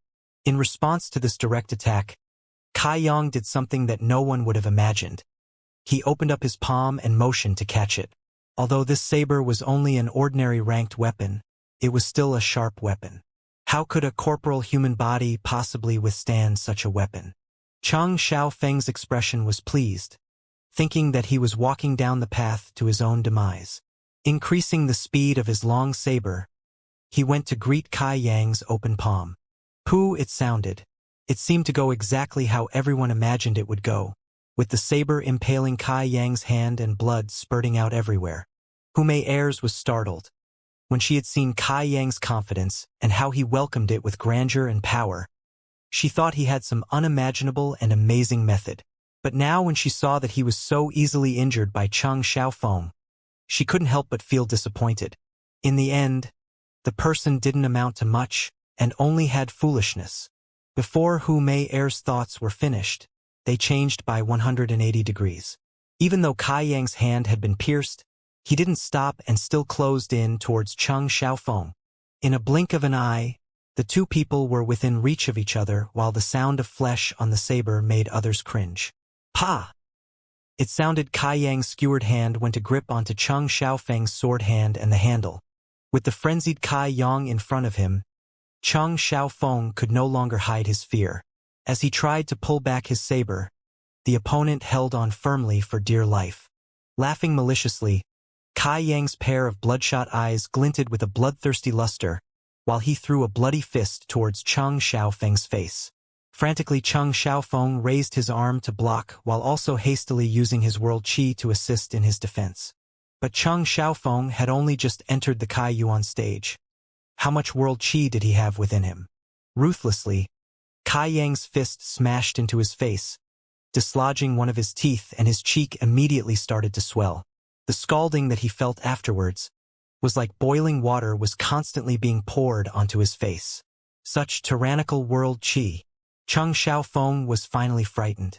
In response to this direct attack, Kai Yang did something that no one would have imagined. He opened up his palm and motioned to catch it. Although this saber was only an ordinary ranked weapon, it was still a sharp weapon. How could a corporeal human body possibly withstand such a weapon? Cheng Xiaofeng's expression was pleased, thinking that he was walking down the path to his own demise. Increasing the speed of his long saber, he went to greet Kai Yang's open palm. Pooh, it sounded. It seemed to go exactly how everyone imagined it would go, with the saber impaling Kai Yang's hand and blood spurting out everywhere. Ayers was startled. When she had seen Kai Yang's confidence and how he welcomed it with grandeur and power, she thought he had some unimaginable and amazing method. But now when she saw that he was so easily injured by Cheng Xiaofeng, she couldn't help but feel disappointed. In the end, the person didn't amount to much. and only had foolishness. Before Hu Mei Er's thoughts were finished, they changed by 180 degrees. Even though Kai Yang's hand had been pierced, he didn't stop and still closed in towards Cheng Xiaofeng. In a blink of an eye, the two people were within reach of each other while the sound of flesh on the saber made others cringe. Pa! It sounded. Kai Yang's skewered hand went to grip onto Cheng Xiaofeng's sword hand and the handle. With the frenzied Kai Yang in front of him, Cheng Xiaofeng could no longer hide his fear. As he tried to pull back his saber, the opponent held on firmly for dear life. Laughing maliciously, Kai Yang's pair of bloodshot eyes glinted with a bloodthirsty luster, while he threw a bloody fist towards Cheng Xiaofeng's face. Frantically, Cheng Xiaofeng raised his arm to block while also hastily using his world qi to assist in his defense. But Cheng Xiaofeng had only just entered the Kai Yuan stage. How much world qi did he have within him? Ruthlessly, Kai Yang's fist smashed into his face, dislodging one of his teeth, and his cheek immediately started to swell. The scalding that he felt afterwards was like boiling water was constantly being poured onto his face. Such tyrannical world qi. Cheng Xiaofeng was finally frightened.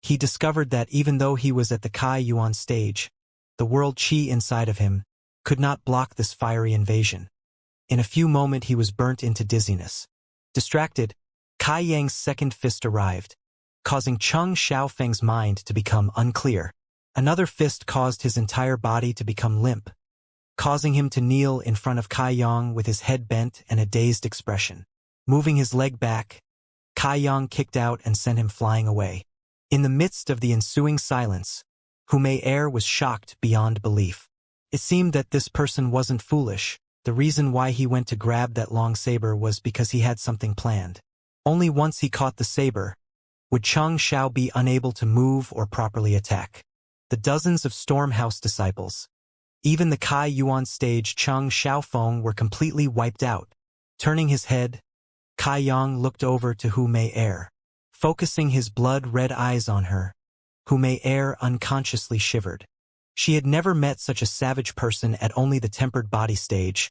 He discovered that even though he was at the Kai Yuan stage, the world qi inside of him could not block this fiery invasion. In a few moments he was burnt into dizziness. Distracted, Kai Yang's second fist arrived, causing Cheng Xiaofeng's mind to become unclear. Another fist caused his entire body to become limp, causing him to kneel in front of Kai Yang with his head bent and a dazed expression. Moving his leg back, Kai Yang kicked out and sent him flying away. In the midst of the ensuing silence, Hu Mei Er was shocked beyond belief. It seemed that this person wasn't foolish. The reason why he went to grab that long saber was because he had something planned. Only once he caught the saber would Cheng Xiao be unable to move or properly attack. The dozens of Stormhouse disciples, even the Kai Yuan stage Cheng Xiaofeng, were completely wiped out. Turning his head, Kai Yang looked over to Hu Mei Er. Focusing his blood-red eyes on her, Hu Mei Er unconsciously shivered. She had never met such a savage person at only the tempered body stage.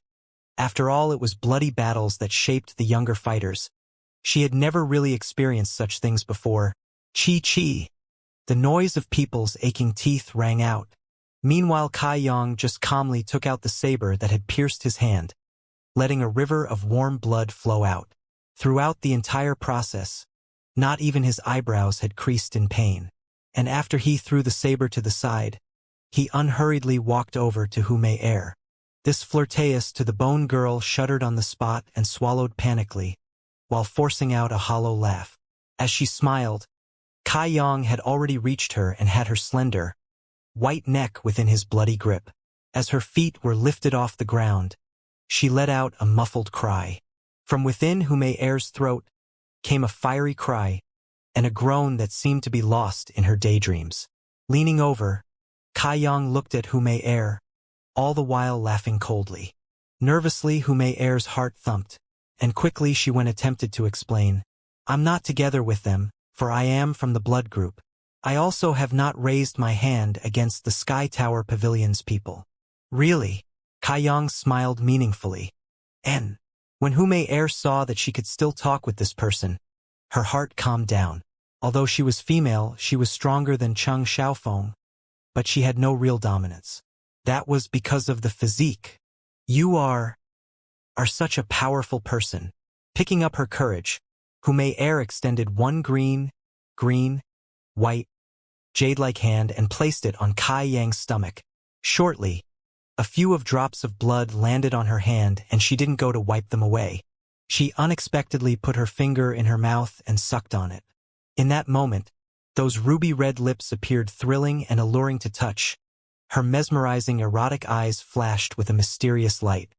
After all, it was bloody battles that shaped the younger fighters. She had never really experienced such things before. Chi. The noise of people's aching teeth rang out. Meanwhile, Kai Yang just calmly took out the saber that had pierced his hand, letting a river of warm blood flow out. Throughout the entire process, not even his eyebrows had creased in pain. And after he threw the saber to the side, he unhurriedly walked over to Hu Mei Er. This flirtatious to the bone girl shuddered on the spot and swallowed panically, while forcing out a hollow laugh. As she smiled, Kai Yang had already reached her and had her slender, white neck within his bloody grip. As her feet were lifted off the ground, she let out a muffled cry. From within Hu Mei Er's throat came a fiery cry and a groan that seemed to be lost in her daydreams. Leaning over, Kai Yang looked at Hu Mei Er, all the while laughing coldly. Nervously, Hu Mei Er's heart thumped, and quickly she went attempted to explain. I'm not together with them, for I am from the blood group. I also have not raised my hand against the Sky Tower Pavilion's people. Really? Kai Yang smiled meaningfully. And when Hu Mei Er saw that she could still talk with this person, her heart calmed down. Although she was female, she was stronger than Cheng Xiaofeng, but she had no real dominance. That was because of the physique. You are such a powerful person. Picking up her courage, Hu Mei Er extended one green, white, jade-like hand and placed it on Kai Yang's stomach. Shortly, a few of drops of blood landed on her hand and she didn't go to wipe them away. She unexpectedly put her finger in her mouth and sucked on it. In that moment, those ruby-red lips appeared thrilling and alluring to touch. Her mesmerizing erotic eyes flashed with a mysterious light.